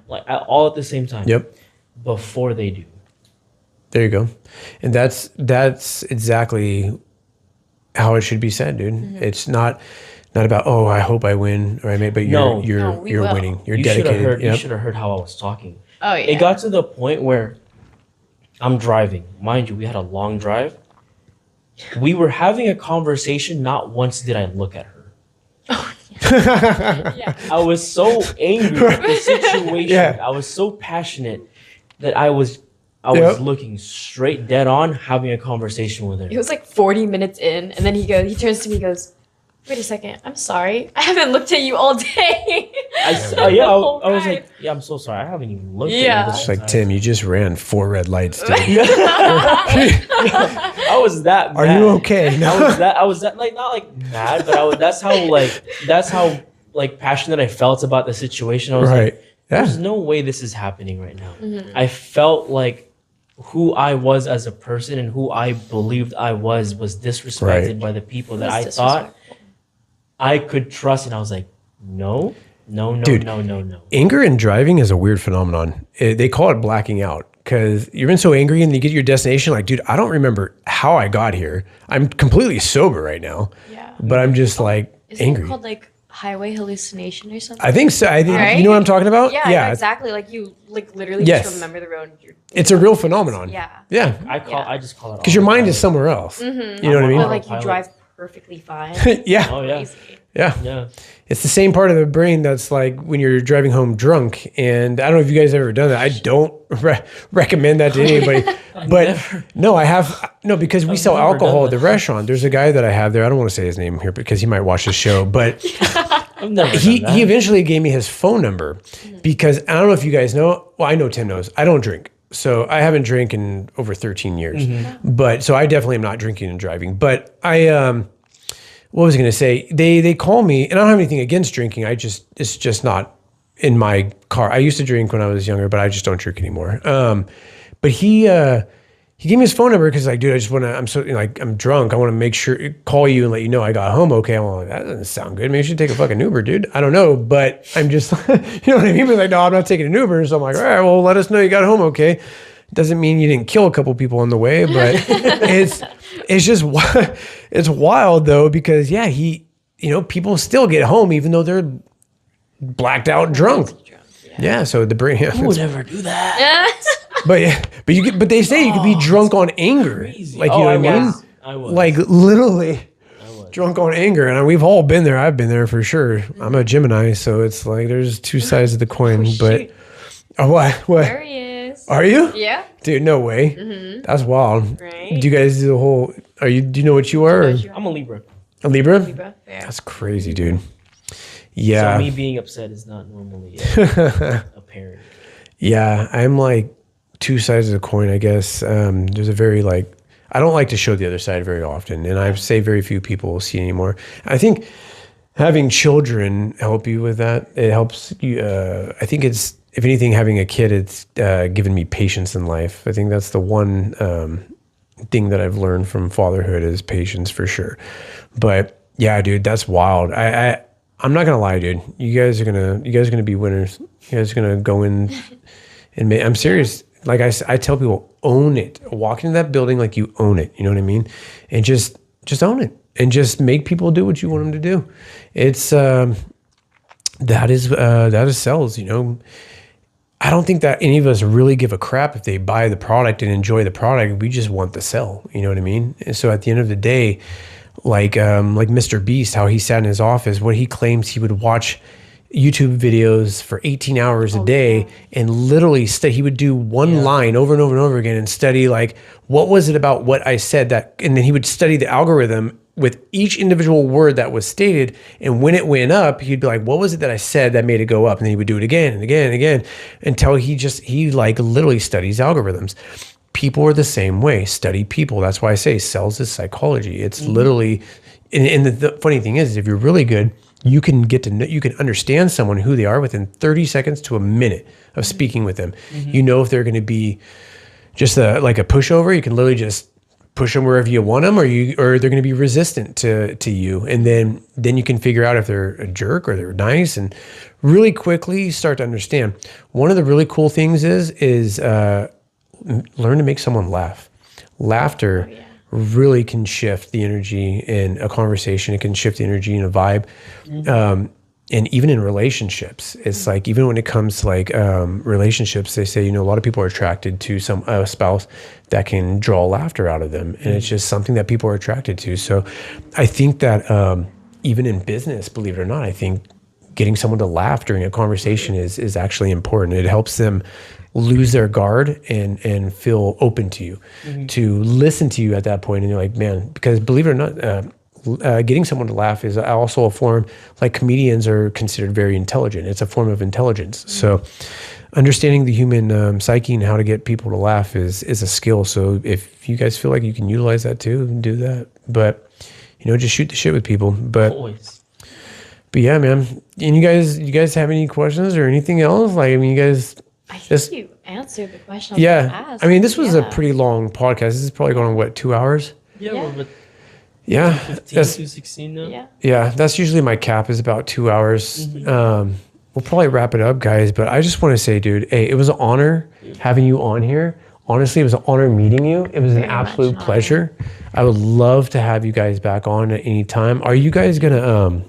all at the same time. Yep. Before they do. There you go. And that's exactly how it should be said, dude. Mm-hmm. It's not about, oh, I hope I win or I may, but No. No, we you're will. winning. You're You should have dedicated. heard. You Yep. should have heard how I was talking. Oh yeah. It got to the point where I'm driving. Mind you, we had a long drive. We were having a conversation. Not once did I look at her. yeah. I was so angry at the situation. Yeah. I was so passionate that I was Yep. looking straight dead on, having a conversation with her. It was like 40 minutes in, and then he turns to me, and goes, "Wait a second, I'm sorry, I haven't looked at you all day." Yeah, I whole was ride. like, yeah, I'm so sorry. I haven't even looked Yeah. at you. It's This like, time. Tim, you just ran 4 red lights, dude. I was that Are mad. you okay? No. I was that like not like mad, but that's how passionate I felt about the situation. I was Right. like, Yeah. there's no way this is happening right now. Mm-hmm. I felt like who I was as a person and who I believed I was disrespected Right. by the people that That's I thought disrespectful. I could trust, and I was like, no, Dude. no. Anger in driving is a weird phenomenon. They call it blacking out because you've been so angry and you get to your destination. Like, dude, I don't remember how I got here. I'm completely sober right now, Yeah. but I'm just like Isn't angry. it called like highway hallucination or something? I think so. I think Right? you know what I'm talking about. Yeah, exactly. Like you literally Yes. just remember the road. It's a real phenomenon. Yeah. Yeah. I just call it Because your mind is some. somewhere else. Mm-hmm. You know what I But mean? like you Pilot. drive perfectly fine. Yeah. Oh yeah, Crazy. Yeah. yeah. It's the same part of the brain that's like when you're driving home drunk. And I don't know if you guys have ever done that. I don't recommend that to anybody. But no, I have. No, because we sell never alcohol done at the that. restaurant. There's a guy that I have there. I don't want to say his name here because he might watch the show. But I've never he done that. eventually gave me his phone number because I don't know if you guys know. Well, I know Tim knows. I don't drink. So I haven't drank in over 13 years. But so I definitely am not drinking and driving. But what was I going to say? They call me, and I don't have anything against drinking. It's just not in my car. I used to drink when I was younger, but I just don't drink anymore. But he gave me his phone number because like, dude, I just want to. I'm so like I'm drunk. I want to make sure call you and let you know I got home okay. I'm like, that doesn't sound good. Maybe you should take a fucking Uber, dude. I don't know, but I'm just you know what I mean. But like, no, I'm not taking an Uber. So I'm like, all right, well, let us know you got home okay. Doesn't mean you didn't kill a couple people on the way, but it's just it's wild though because yeah, people still get home even though they're blacked out drunk. Yeah, so the brain. Yeah, Who would ever do that? but they say you could be drunk on anger, Crazy. like you know what I mean, I was. like literally I was. drunk on anger, and we've all been there. I've been there for sure. I'm a Gemini, so it's like there's two sides of the coin. But shoot. what There he is. are you? Yeah. Dude, no way. That's wild. Right. Do you guys do the whole? Do you know what you are? Or I'm a Libra. a Libra? Libra. Yeah. That's crazy, dude. Yeah, So me being upset is not normally apparent. yeah. I'm like two sides of the coin, I guess. There's a very like I don't like to show the other side very often, and I say very few people will see anymore. I think having children help you with that. It helps you. I think it's, if anything, having a kid, it's given me patience in life. I think that's the one thing that I've learned from fatherhood is patience for sure. But yeah, dude, that's wild. I'm not gonna lie, dude. You guys are gonna be winners. You guys are gonna go in and I'm serious. Like I tell people, own it. Walk into that building like you own it. You know what I mean? And just own it, and just make people do what you want them to do. It's that is sales. You know, I don't think that any of us really give a crap if they buy the product and enjoy the product. We just want the sell. You know what I mean? And so at the end of the day, like Mr. Beast, how he sat in his office, what he claims he would watch YouTube videos for 18 hours a day and literally he would do one line over and over and over again and study like, what was it about what I said that, and then he would study the algorithm with each individual word that was stated. And when it went up, he'd be like, what was it that I said that made it go up? And then he would do it again and again and again until he like literally studies algorithms. People are the same way. Study people. That's why I say sales is psychology. It's literally, and the funny thing is, if you're really good, you can get to know, you can understand someone who they are within 30 seconds to a minute of speaking with them. You know if they're going to be just like a pushover. You can literally just push them wherever you want them, or they're going to be resistant to you, and then you can figure out if they're a jerk or they're nice, and really quickly start to understand. One of the really cool things is learn to make someone laugh. Laughter really can shift the energy in a conversation. It can shift the energy in a vibe. And even in relationships, it's like, even when it comes to like relationships, they say, you know, a lot of people are attracted to a spouse that can draw laughter out of them. And it's just something that people are attracted to. So I think that even in business, believe it or not, I think getting someone to laugh during a conversation is actually important. It helps them lose their guard and feel open to you, to listen to you at that point. And you're like, man, because believe it or not, getting someone to laugh is also a form, like comedians are considered very intelligent. It's a form of intelligence. So understanding the human psyche and how to get people to laugh is a skill. So if you guys feel like you can utilize that too, do that. But, you know, just shoot the shit with people. But Always. But yeah, man. And you guys have any questions or anything else? Like, I mean, you guys... I think you answered the question I was Yeah. gonna ask. I mean, this was a pretty long podcast. This is probably going on, what, 2 hours? Yeah, Yeah. we're about Yeah. 15 to 16 now. Yeah. Yeah, that's usually my cap, is about 2 hours. We'll probably wrap it up, guys. But I just want to say, dude, hey, it was an honor having you on here. Honestly, it was an honor meeting you. It was an Very much absolute an honor. pleasure. I would love to have you guys back on at any time. Are you guys gonna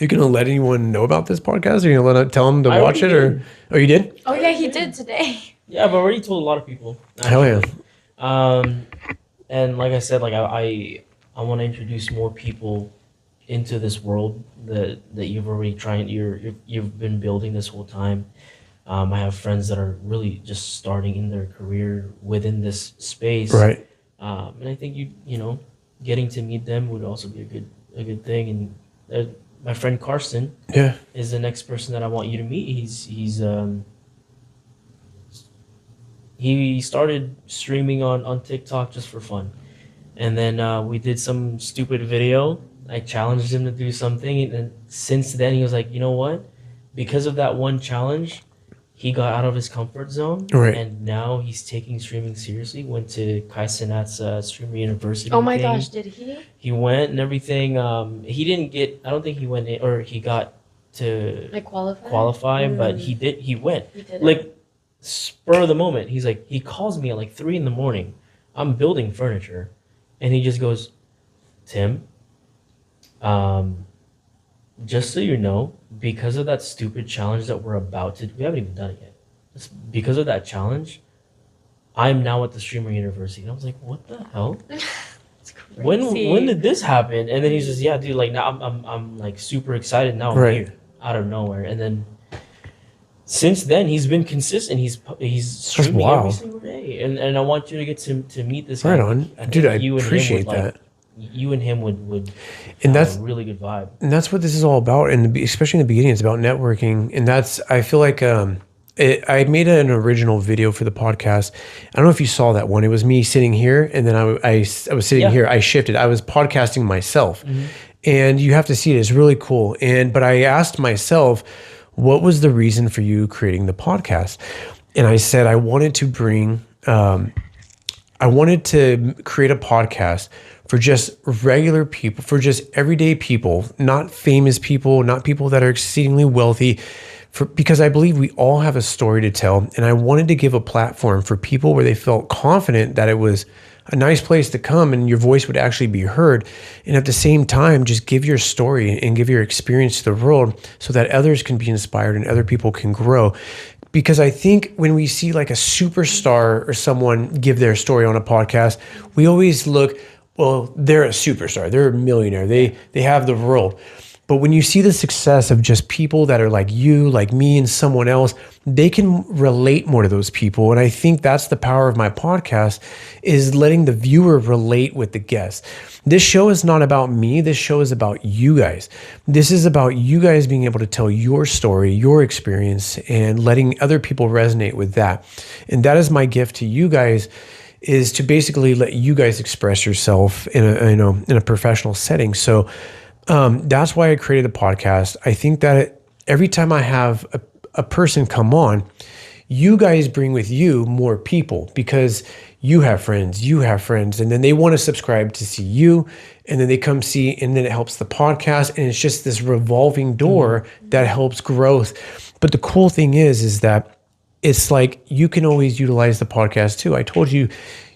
let anyone know about this podcast? Are you gonna tell them to I watch it, already or oh, you did? Oh yeah, he did today. Yeah, I've already told a lot of people. Hell yeah. And like I said, like I want to introduce more people into this world that you've already you've been building this whole time. I have friends that are really just starting in their career within this space. Right. And I think you know, getting to meet them would also be a good thing. And my friend Carson Yeah. is the next person that I want you to meet. He started streaming on TikTok just for fun. And then we did some stupid video. I challenged him to do something. And since then, he was like, you know what? Because of that one challenge, he got out of his comfort zone. Right. And now he's taking streaming seriously. Went to Kai Cenat's Streamer University. Oh my thing. gosh, did he? He went and everything. He didn't get, I don't think he went in, or he got to Like qualify? qualify, but he went. He did it. Like, spur of the moment, he's like, he calls me at like 3 a.m. I'm building furniture. And he just goes, Tim, just so you know, because of that stupid challenge that we're about to do, we haven't even done it yet. Because of that challenge, I'm now at the Streamer University. And I was like, what the hell? It's crazy. When did this happen? And then he's just, yeah, dude, like now I'm like super excited. Now I'm Right. here out of nowhere. And then since then he's been consistent. He's streaming wild. every single day. And I want you to get to meet this Right guy. on. think Dude, I you and him appreciate would, like, that. You and him would And have that's a really good vibe. And that's what this is all about. And especially in the beginning, it's about networking. And I feel like I made an original video for the podcast. I don't know if you saw that one. It was me sitting here, and then I was sitting Yeah. here. I shifted. I was podcasting myself, Mm-hmm. and you have to see it. It's really cool. But I asked myself, what was the reason for you creating the podcast? And I said I wanted to I wanted to create a podcast for just regular people, for just everyday people, not famous people, not people that are exceedingly wealthy, because I believe we all have a story to tell. And I wanted to give a platform for people where they felt confident that it was a nice place to come and your voice would actually be heard. And at the same time, just give your story and give your experience to the world so that others can be inspired and other people can grow. Because I think when we see like a superstar or someone give their story on a podcast, we always look, well, they're a superstar, they're a millionaire, they have the world. But when you see the success of just people that are like you, like me, and someone else, they can relate more to those people. And I think that's the power of my podcast, is letting the viewer relate with the guest. This show is not about me. This show is about you guys. This is about you guys being able to tell your story, your experience, and letting other people resonate with that. And that is my gift to you guys, is to basically let you guys express yourself in a professional setting. So that's why I created the podcast. I think that every time I have a person come on, you guys bring with you more people, because you have friends, and then they want to subscribe to see you, and then they come see, and then it helps the podcast. And it's just this revolving door that helps growth. But the cool thing is that it's like you can always utilize the podcast too. I told you,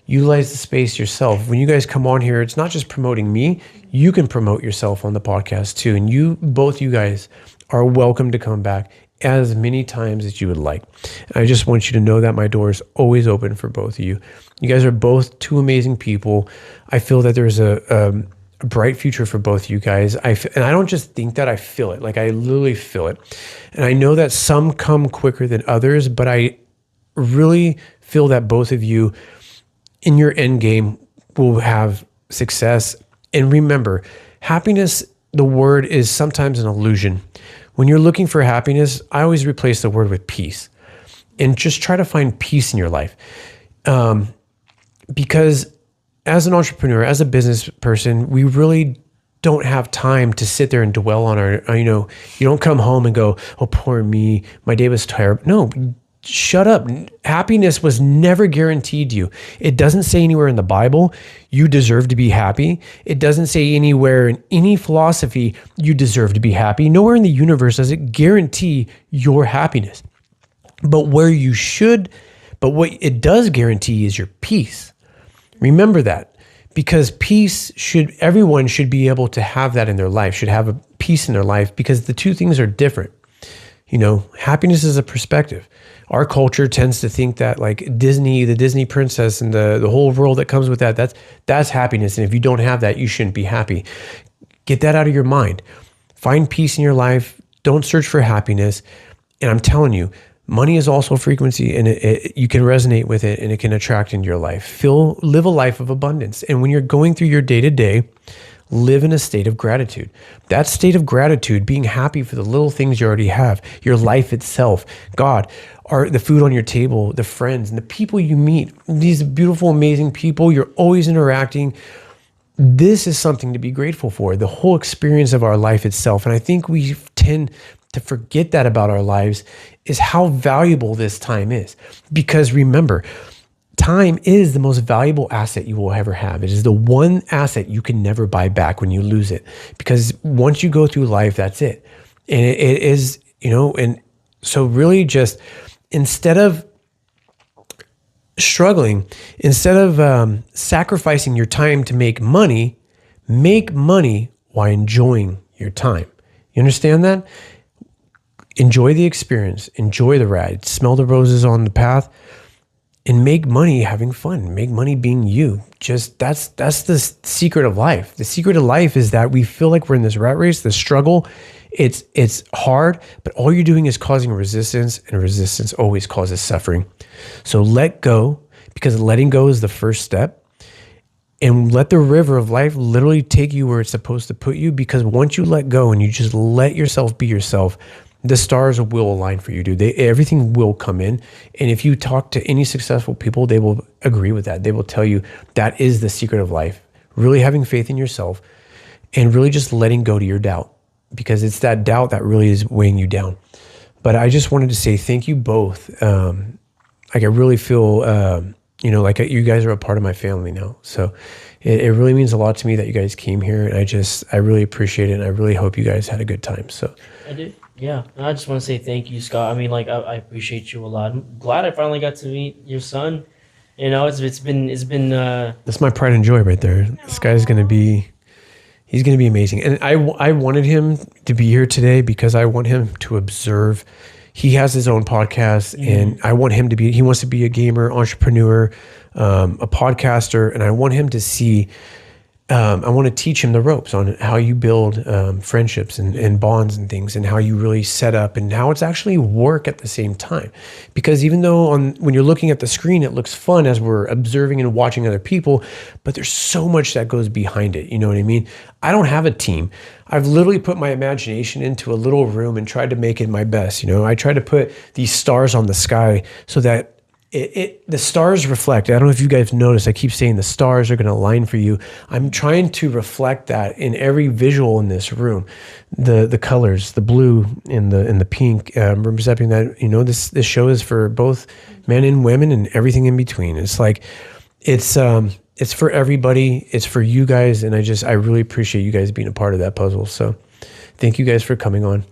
utilize the space yourself. When you guys come on here, it's not just promoting me. You can promote yourself on the podcast too. And both you guys are welcome to come back as many times as you would like. And I just want you to know that my door is always open for both of you. You guys are both two amazing people. I feel that there's a bright future for both you guys. And I don't just think that, I feel it. Like, I literally feel it. And I know that some come quicker than others, but I really feel that both of you in your end game will have success. And remember, happiness, the word is sometimes an illusion. When you're looking for happiness, I always replace the word with peace, and just try to find peace in your life. Because as an entrepreneur, as a business person, we really don't have time to sit there and dwell on you don't come home and go, oh, poor me, my day was terrible. No, shut up. Happiness was never guaranteed you. It doesn't say anywhere in the Bible you deserve to be happy. It doesn't say anywhere in any philosophy you deserve to be happy. Nowhere in the universe does it guarantee your happiness. But what it does guarantee is your peace. Remember that, because everyone should be able to have that in their life, should have a peace in their life, because the two things are different. Happiness is a perspective. Our culture tends to think that, like, the Disney princess and the whole world that comes with that's happiness. And if you don't have that, you shouldn't be happy. Get that out of your mind. Find peace in your life. Don't search for happiness. And I'm telling you, money is also frequency, and you can resonate with it, and it can attract into your life. Live a life of abundance. And when you're going through your day-to-day, live in a state of gratitude. That state of gratitude, being happy for the little things you already have, your life itself, God, the food on your table, the friends and the people you meet, these beautiful, amazing people, you're always interacting. This is something to be grateful for, the whole experience of our life itself. And I think we tend to forget that about our lives, is how valuable this time is. Because remember, time is the most valuable asset you will ever have. It is the one asset you can never buy back when you lose it. Because once you go through life, that's it. And it is, and so really just, instead of struggling, instead of sacrificing your time to make money while enjoying your time. You understand that? Enjoy the experience, enjoy the ride, smell the roses on the path, and make money having fun. Make money being you. Just that's the secret of life. The secret of life is that we feel like we're in this rat race, the struggle. It's hard, but all you're doing is causing resistance, and resistance always causes suffering. So let go, because letting go is the first step. And let the river of life literally take you where it's supposed to put you, because once you let go and you just let yourself be yourself, the stars will align for you, dude. Everything will come in. And if you talk to any successful people, they will agree with that. They will tell you that is the secret of life. Really having faith in yourself and really just letting go to your doubt, because it's that doubt that really is weighing you down. But I just wanted to say thank you both. Like I really feel, like you guys are a part of my family now. So it really means a lot to me that you guys came here. And I really appreciate it. And I really hope you guys had a good time. So I did. Yeah. And I just want to say thank you, Scott. I mean, like, I appreciate you a lot. I'm glad I finally got to meet your son. You know, it's been that's my pride and joy right there. This guy's he's going to be amazing. And I wanted him to be here today because I want him to observe. He has his own podcast, and I want him he wants to be a gamer, entrepreneur, a podcaster, and I want him to see, I want to teach him the ropes on how you build friendships and bonds and things, and how you really set up and how it's actually work at the same time. Because even though when you're looking at the screen, it looks fun as we're observing and watching other people, but there's so much that goes behind it. You know what I mean? I don't have a team. I've literally put my imagination into a little room and tried to make it my best. You know, I tried to put these stars on the sky so that the stars reflect. I don't know if you guys noticed, I keep saying the stars are going to align for you. I'm trying to reflect that in every visual in this room. The colors, the blue and the pink, representing that, this show is for both men and women and everything in between. It's like, it's for everybody. It's for you guys. And I really appreciate you guys being a part of that puzzle. So thank you guys for coming on.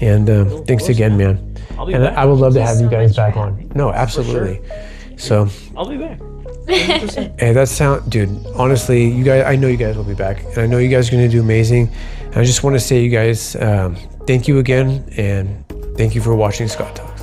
And thanks again, man. And I would love to have you guys back on. No, absolutely. Sure. So I'll be back. 100%. Hey, dude, honestly, you guys, I know you guys will be back, and I know you guys are going to do amazing. And I just want to say, you guys, thank you again, and thank you for watching Scott Talk.